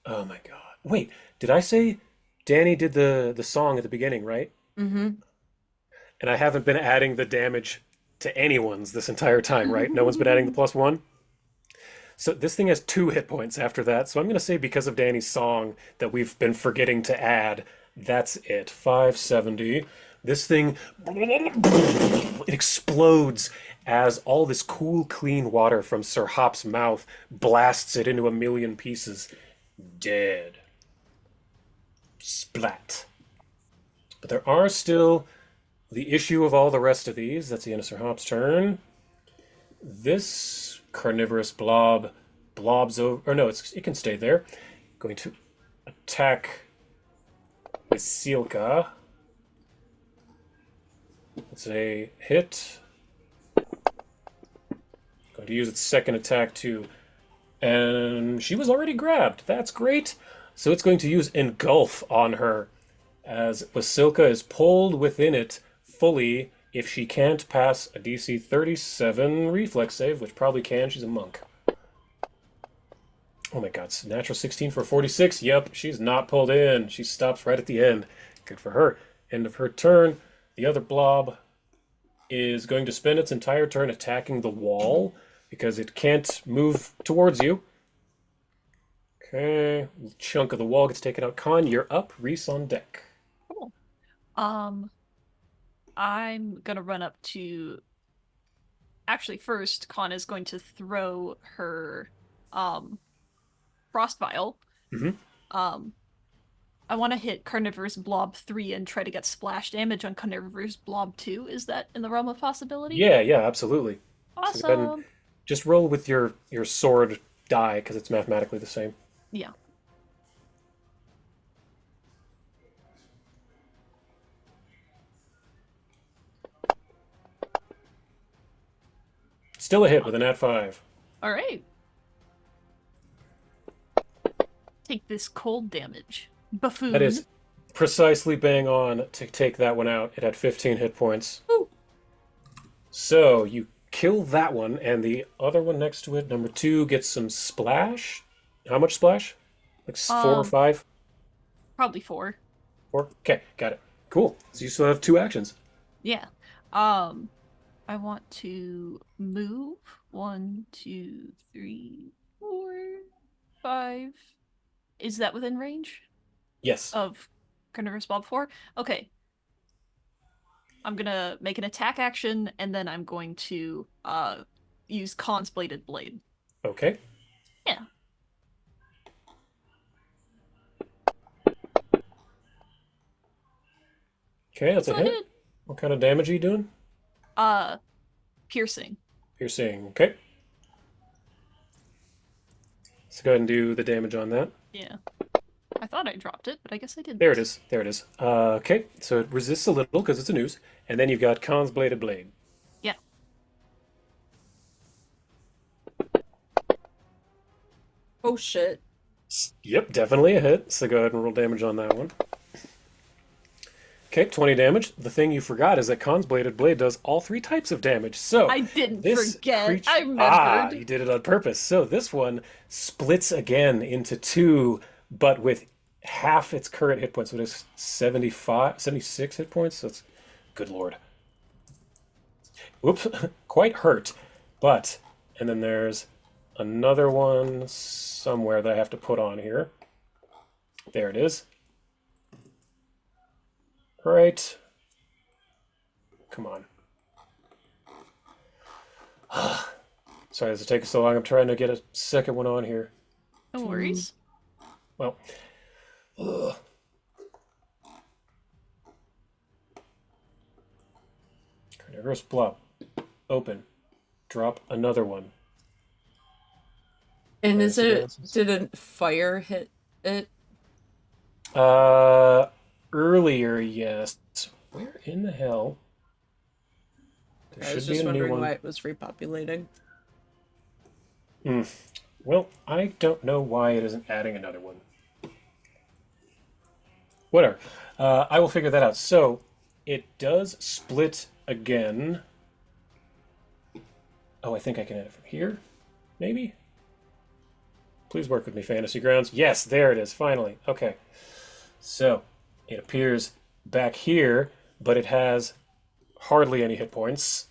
Oh my god. Wait, did I say Danny did the song at the beginning, right? Mm-hmm. And I haven't been adding the damage to anyone's this entire time, right? No one's been adding the +1. So this thing has 2 hit points after that. So I'm going to say because of Danny's song that we've been forgetting to add, that's it. 570. This thing, it explodes as all this cool, clean water from Sir Hop's mouth blasts it into a million pieces. Dead. Splat. But there are still the issue of all the rest of these. That's the end of Sir Hop's turn. This carnivorous blobs over. Or no, it can stay there. Going to attack with Silka. It's a hit. Going to use its second attack too. And she was already grabbed. That's great. So it's going to use Engulf on her, as Basilka is pulled within it fully if she can't pass a DC 37 reflex save, which probably can. She's a monk. Oh my god, natural 16 for 46. Yep, she's not pulled in. She stops right at the end. Good for her. End of her turn. The other blob is going to spend its entire turn attacking the wall because it can't move towards you. Okay, chunk of the wall gets taken out. Con, you're up. Reese on deck. Cool. I'm gonna run up to. Actually, first, Con is going to throw her, frost vial. Mhm. I want to hit Carnivorous Blob 3 and try to get splash damage on Carnivorous Blob 2. Is that in the realm of possibility? Yeah, absolutely. So go ahead and Awesome. just roll with your sword die because it's mathematically the same. Yeah. Still a hit with an at 5. All right. Take this cold damage. Buffoon. That is precisely bang on to take that one out. It had 15 hit points. Ooh. So you kill that one, and the other one next to it, number 2, gets some splash. How much splash? Like 4 or 5? Probably 4. 4? Okay, got it. Cool. So you still have 2 actions. Yeah. I want to move 1, 2, 3, 4, 5. Is that within range Yes. of Carnivorous Bob 4? Okay. I'm gonna make an attack action, and then I'm going to use Khan's Bladed Blade. Okay. Yeah. Okay, that's a So I hit. did. What kind of damage are you doing? Piercing. Piercing. Okay. Let's go ahead and do the damage on that. Yeah. I thought I dropped it, but I guess I didn't. There it is. There it is. Okay, so it resists a little because it's a noose. And then you've got Khan's Bladed Blade. Yeah. Oh shit. Yep, definitely a hit. So go ahead and roll damage on that one. Okay, 20 damage. The thing you forgot is that Khan's Bladed Blade does all 3 types of damage. So I didn't this forget. creature- I remembered. you did it on purpose. So this one splits again into 2, but with half its current hit points. So it is 76 hit points. So it's good lord. Whoops, quite hurt. But, and then there's another one somewhere that I have to put on here. There it is. Right. Come on. Sorry, this is taking so long. I'm trying to get a second one on here. No worries. Well. Ugh. Carnivorous Blob. Open. Drop another one. And is it Coincidences? did a fire hit it? Earlier, yes. Where in the hell? There I was should be just a new wondering one. why it was repopulating. Well, I don't know why it isn't adding another one. Whatever. I will figure that out. So, it does split again. Oh, I think I can add it from here? Maybe? Please work with me, Fantasy Grounds. Yes, there it is, finally. Okay. So, it appears back here, but it has hardly any hit points.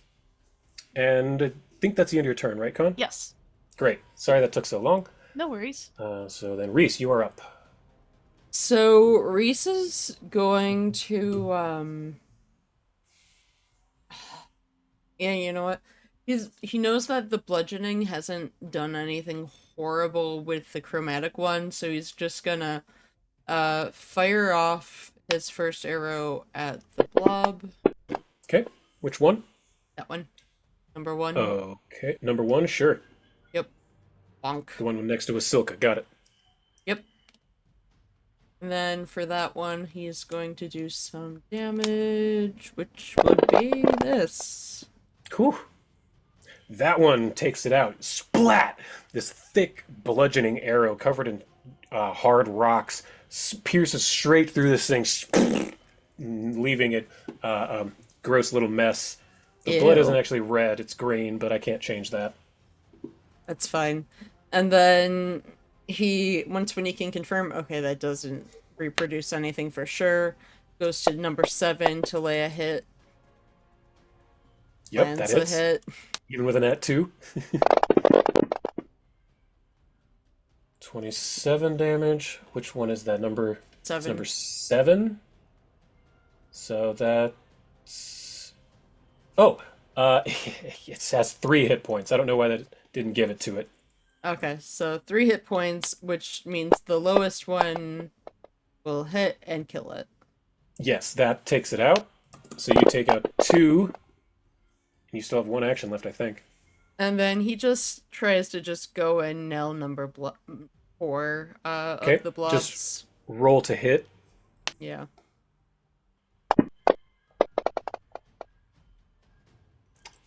And I think that's the end of your turn, right, Con? Yes. Great. Sorry that took so long. No worries. So then, Reese, you are up. So Reese is going to yeah, you know what? He knows that the bludgeoning hasn't done anything horrible with the chromatic one, so he's just gonna fire off his first arrow at the blob. Okay. Which one? That one. Number 1. Okay. Number 1, sure. Yep. Bonk. The one next to Asilka. Got it. Yep. And then for that one, he's going to do some damage, which would be this. Whew. That one takes it out. Splat! This thick, bludgeoning arrow covered in hard rocks pierces straight through this thing, leaving it a gross little mess. The blood Ew. isn't actually red, it's green, but I can't change that. That's fine. And then when he can confirm, okay, that doesn't reproduce anything for sure, goes to number 7 to lay a hit. Yep, Lands that a hits. hit. Even with a nat 2. 27 damage. Which one is that? Number 7. number 7? So that's... Oh! It has 3 hit points. I don't know why that didn't give it to it. Okay, so 3 hit points, which means the lowest one will hit and kill it. Yes, that takes it out. So you take out 2. And you still have 1 action left, I think. And then he just tries to just go and nail number 4 Okay, of the blobs. just roll to hit. Yeah.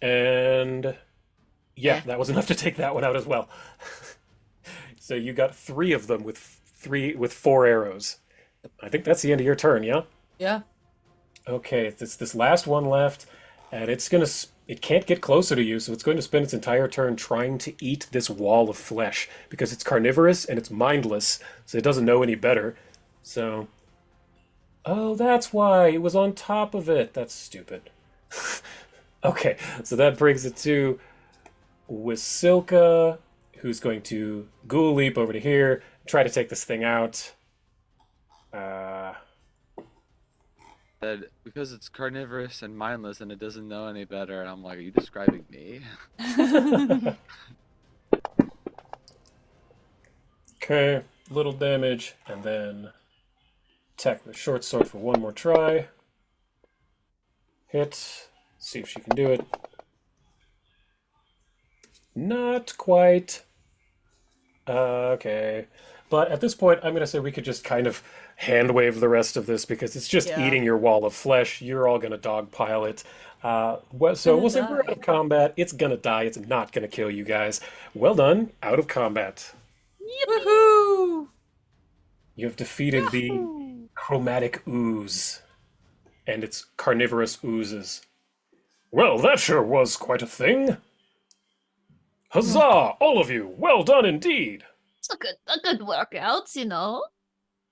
And yeah, Eh. that was enough to take that one out as well. So you got 3 of them with 4 arrows. I think that's the end of your turn, yeah? Yeah. Okay, it's this last one left, and it can't get closer to you, so it's going to spend its entire turn trying to eat this wall of flesh because it's carnivorous and it's mindless, so it doesn't know any better. So, oh, that's why it was on top of it. That's stupid. Okay, so that brings it to Wasilka, who's going to ghoul leap over to here, try to take this thing out. That because it's carnivorous and mindless and it doesn't know any better, and I'm like, are you describing me? Okay, little damage, and then attack the short sword for one more try. Hit. See if she can do it. Not quite. Okay. But at this point, I'm going to say we could just kind of hand wave the rest of this because it's just Yeah. eating your wall of flesh. You're all going to dogpile it. So gonna we'll say we're out die. of combat. It's going to die. It's not going to kill you guys. Well done. Out of combat. Woohoo! You have defeated the chromatic ooze and its carnivorous oozes. Well, that sure was quite a thing. Huzzah, all of you! Well done indeed! It's a good workout, you know.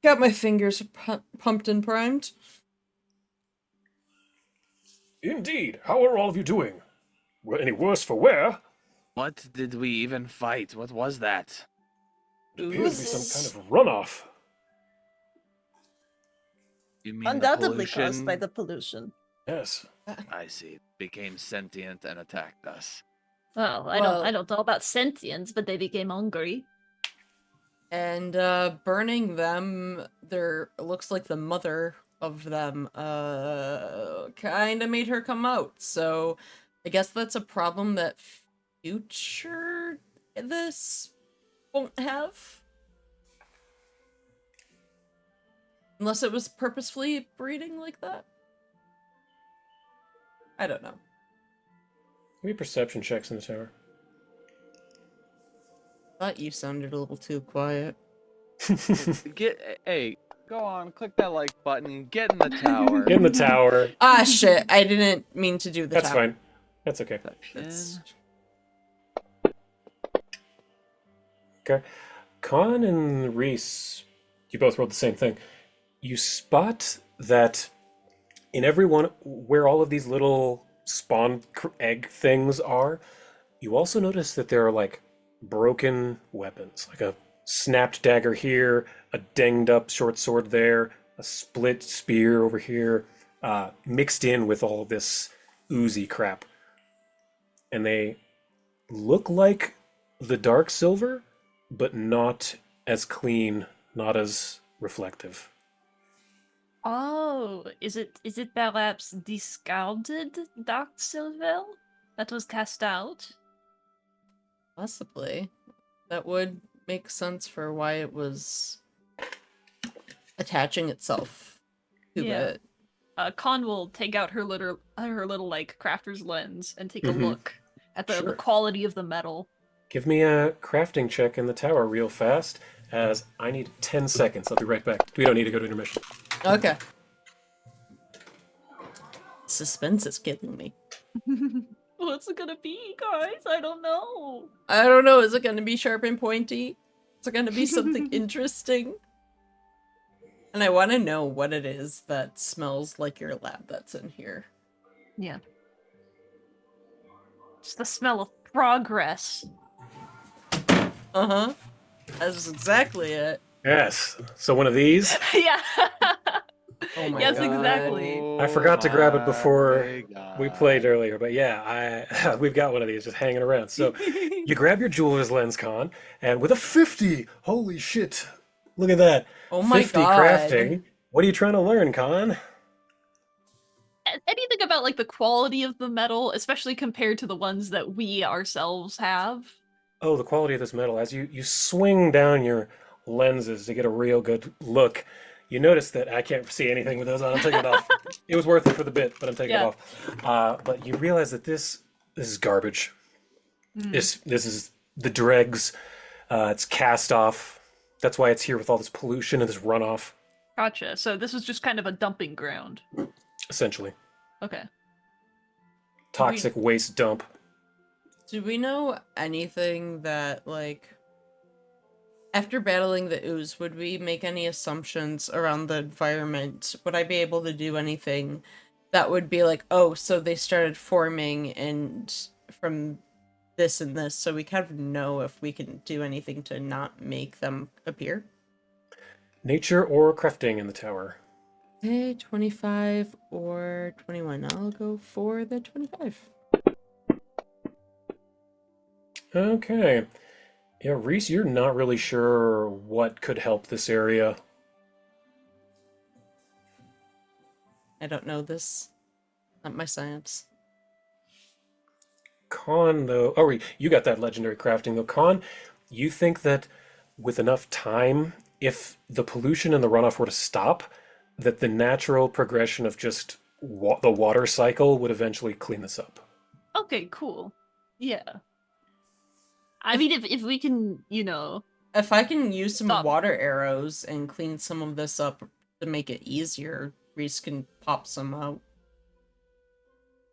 Got my fingers pumped and primed. Indeed. How are all of you doing? Were any worse for wear? What did we even fight? What was that? It appears to be some kind of runoff. You mean Undoubtedly the caused by pollution? the pollution. Yes. I see. Became sentient and attacked us. Well, Well- I don't know about sentience, but they became hungry. And burning them, there looks like the mother of them kind of made her come out. So I guess that's a problem that future this won't have. Unless it was purposefully breeding like that. I don't know. Give me perception checks in the tower. Thought you sounded a little too quiet. Hey, go on, click that like button, get in the tower. In the tower. Ah, shit. I didn't mean to do the That's tower. fine. That's okay. That's... Okay. Con and Reese, you both rolled the same thing. You spot that in every one where all of these little spawn egg things are, you also notice that there are like broken weapons, like a snapped dagger here, a dinged up short sword there, a split spear over here, mixed in with all this oozy crap. And they look like the dark silver, but not as clean, not as reflective. Oh, is it perhaps discarded dark silver that was cast out? Possibly. That would make sense for why it was attaching itself to Yeah. it. Con will take out her little like crafter's lens and take a Mhm. look at the Sure. quality of the metal. Give me a crafting check in the tower real fast, as I need 10 seconds. I'll be right back. We don't need to go to intermission. Okay. Suspense is killing me. What's it gonna be, guys? I don't know. I don't know. Is it going to be sharp and pointy? Is it going to be something interesting? And I want to know what it is that smells like your lab that's in here. Yeah. It's the smell of progress. Uh-huh. That's exactly it. Yes. So one of these. Yeah. Oh my Yes, god. exactly. I forgot to grab it before we played her. earlier, but yeah, we've got one of these just hanging around. So you grab your jeweler's lens, Con, and with a 50, holy shit, look at that. Oh my 50 god. crafting. What are you trying to learn, Con? Anything about like the quality of the metal, especially compared to the ones that we ourselves have? Oh, the quality of this metal. As you swing down your lenses to get a real good look, you notice that I can't see anything with those on. I'm taking it off. It was worth it for the bit, but I'm taking Yeah. it off. But you realize that this is garbage. Mm. This is the dregs. It's cast off. That's why it's here with all this pollution and this runoff. Gotcha. So this was just kind of a dumping ground. essentially. Okay. Toxic waste dump. Do we know anything that, like, after battling the ooze, would we make any assumptions around the environment? Would I be able to do anything that would be like, oh, so they started forming and from this and this, so we kind of know if we can do anything to not make them appear? Nature or crafting in the tower? Okay, 25 or 21. I'll go for the 25. Okay. Yeah, Reese, you're not really sure what could help this area. I don't know this. Not my science. Khan, though. Oh, you got that legendary crafting, though. Khan, you think that with enough time, if the pollution and the runoff were to stop, that the natural progression of just the water cycle would eventually clean this up. Okay, cool. Yeah. I mean, if we can, If I can use some Stop. water arrows and clean some of this up to make it easier, Reese can pop some out.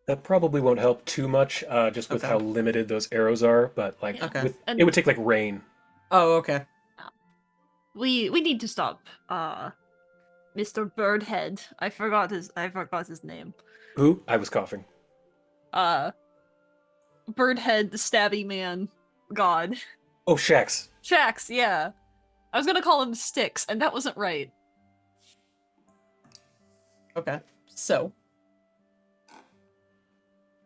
That probably won't help too much, just with Okay. how limited those arrows are. But like, Okay. with, And- it would take like rain. Oh, okay. we need to stop Mr. Birdhead. I forgot his name. Who? I was coughing. Birdhead, the stabby man god. Oh, Shax. Shax, yeah. I was gonna call him Sticks, and that wasn't right. Okay. So.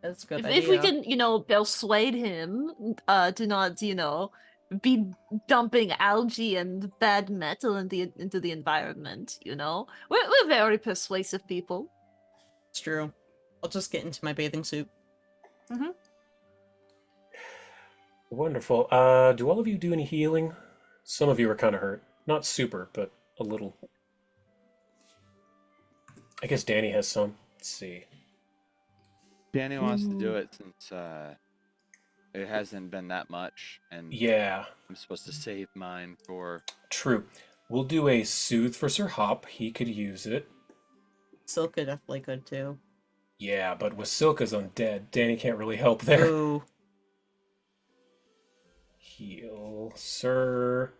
That's a good If we idea. can, persuade him to not, be dumping algae and bad metal into the environment, We're very persuasive people. It's true. I'll just get into my bathing suit. Wonderful. Do all of you do any healing? Some of you are kind of hurt. Not super, but a little. I guess Danny has some. Let's see. Danny wants to do it since it hasn't been that much, and Yeah, I'm supposed to save mine for. true. We'll do a soothe for Sir Hop. He could use it. Silka definitely could too. Yeah, but with Silka's undead, Danny can't really help there. Ooh. Heal Sir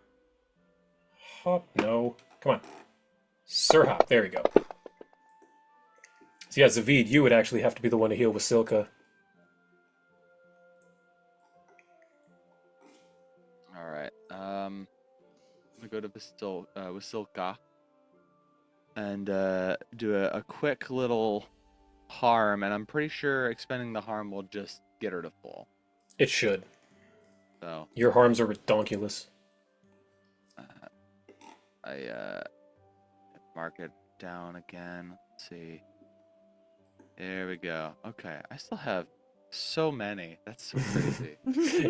Hop. No. Come on. Sir Hop. There we go. So yeah, Zavid, you would actually have to be the one to heal with Silka. All right. I'm gonna go to Vasilka and do a quick little harm, and I'm pretty sure expending the harm will just get her to full. It should. So Your harms are redonkulous. I mark it down again. Let's see. There we go. Okay, I still have so many. That's so crazy.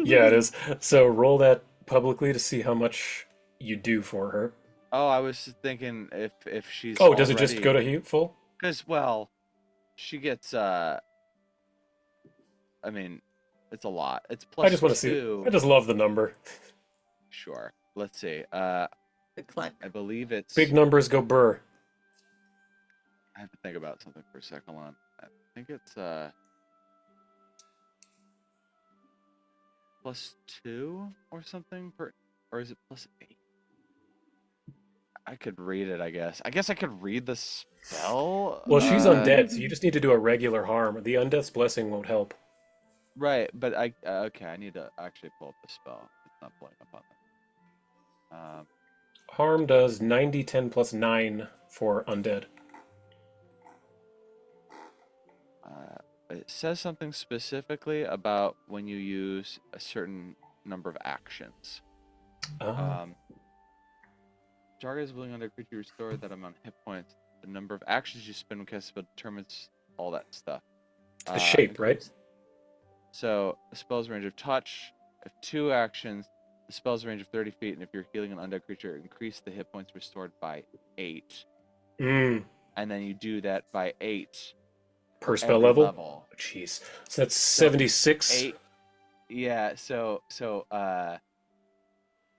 Yeah, it is. So roll that publicly to see how much you do for her. Oh, I was just thinking if she's. Oh, does it just go to full? Because well, she gets. I mean, it's a lot. It's plus. I just want to see. 2. I just love the number. Sure. Let's see. The click. I believe it's. Big numbers go burr. I have to think about something for a second. Hold on. I think it's +2 or something per, or is it +8? I could read it. I guess I could read the spell. Well, she's undead, so you just need to do a regular harm. The Undeath's Blessing won't help. Right, but okay. I need to actually pull up the spell. It's not pulling up on that. Harm does 90, 10 plus 9 for undead. It says something specifically about when you use a certain number of actions. Target is willing under creature restored that amount of hit points. The number of actions you spend when casting spell determines all that stuff. The shape, right? So the spell's range of touch. If 2 actions, the spell's range of 30 feet, and if you're healing an undead creature, increase the hit points restored by 8. Mm. And then you do that by 8 Per spell every level? Jeez. So that's 76. 8. Yeah. So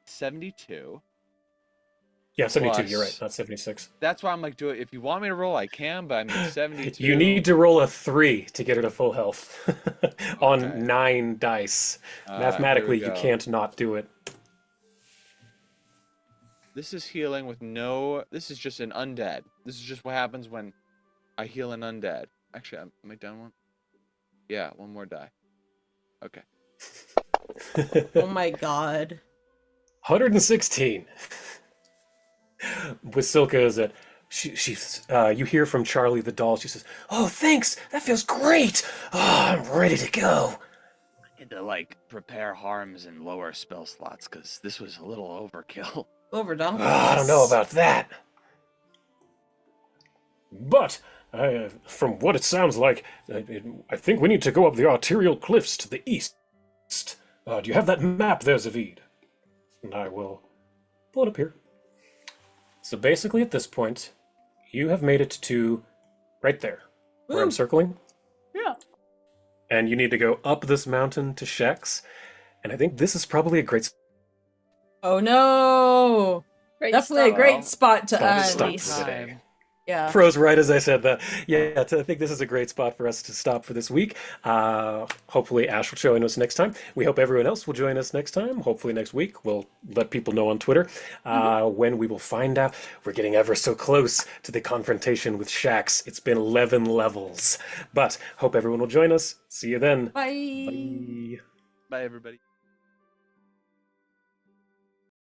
72. Yeah, 72, you're right, plus- not 76. That's why I'm like, do it. If you want me to roll, I can, but I mean 72. You need to roll a 3 to get her to full health on Okay. 9 dice. Here we Mathematically, you go. can't not do it. This is healing with no. This is just an undead. This is just what happens when I heal an undead. Actually, am I done one? Yeah, one more die. Okay. Oh my god. 116. With Silka is that you hear from Charlie the doll. She says, "Oh, thanks. That feels great. Oh, I'm ready to go." I had to like prepare harms and lower spell slots because this was a little overkill. Overdone. Oh, I don't know about that. But, from what it sounds like, I think we need to go up the arterial cliffs to the east. Do you have that map there, Zavid? And I will pull it up here. So basically, at this point, you have made it to right there, where I'm Woo. circling. Yeah. And you need to go up this mountain to Shex. And I think this is probably a great Oh no! Great Definitely a great spot to spot to end. stop least. for the day. Yeah. Froze right as I said that. Yeah, I think this is a great spot for us to stop for this week. Hopefully Ash will join us next time. We hope everyone else will join us next time. Hopefully next week. We'll let people know on Twitter when we will find out. We're getting ever so close to the confrontation with Shax. It's been 11 levels. But hope everyone will join us. See you then. Bye. Bye. Bye, everybody.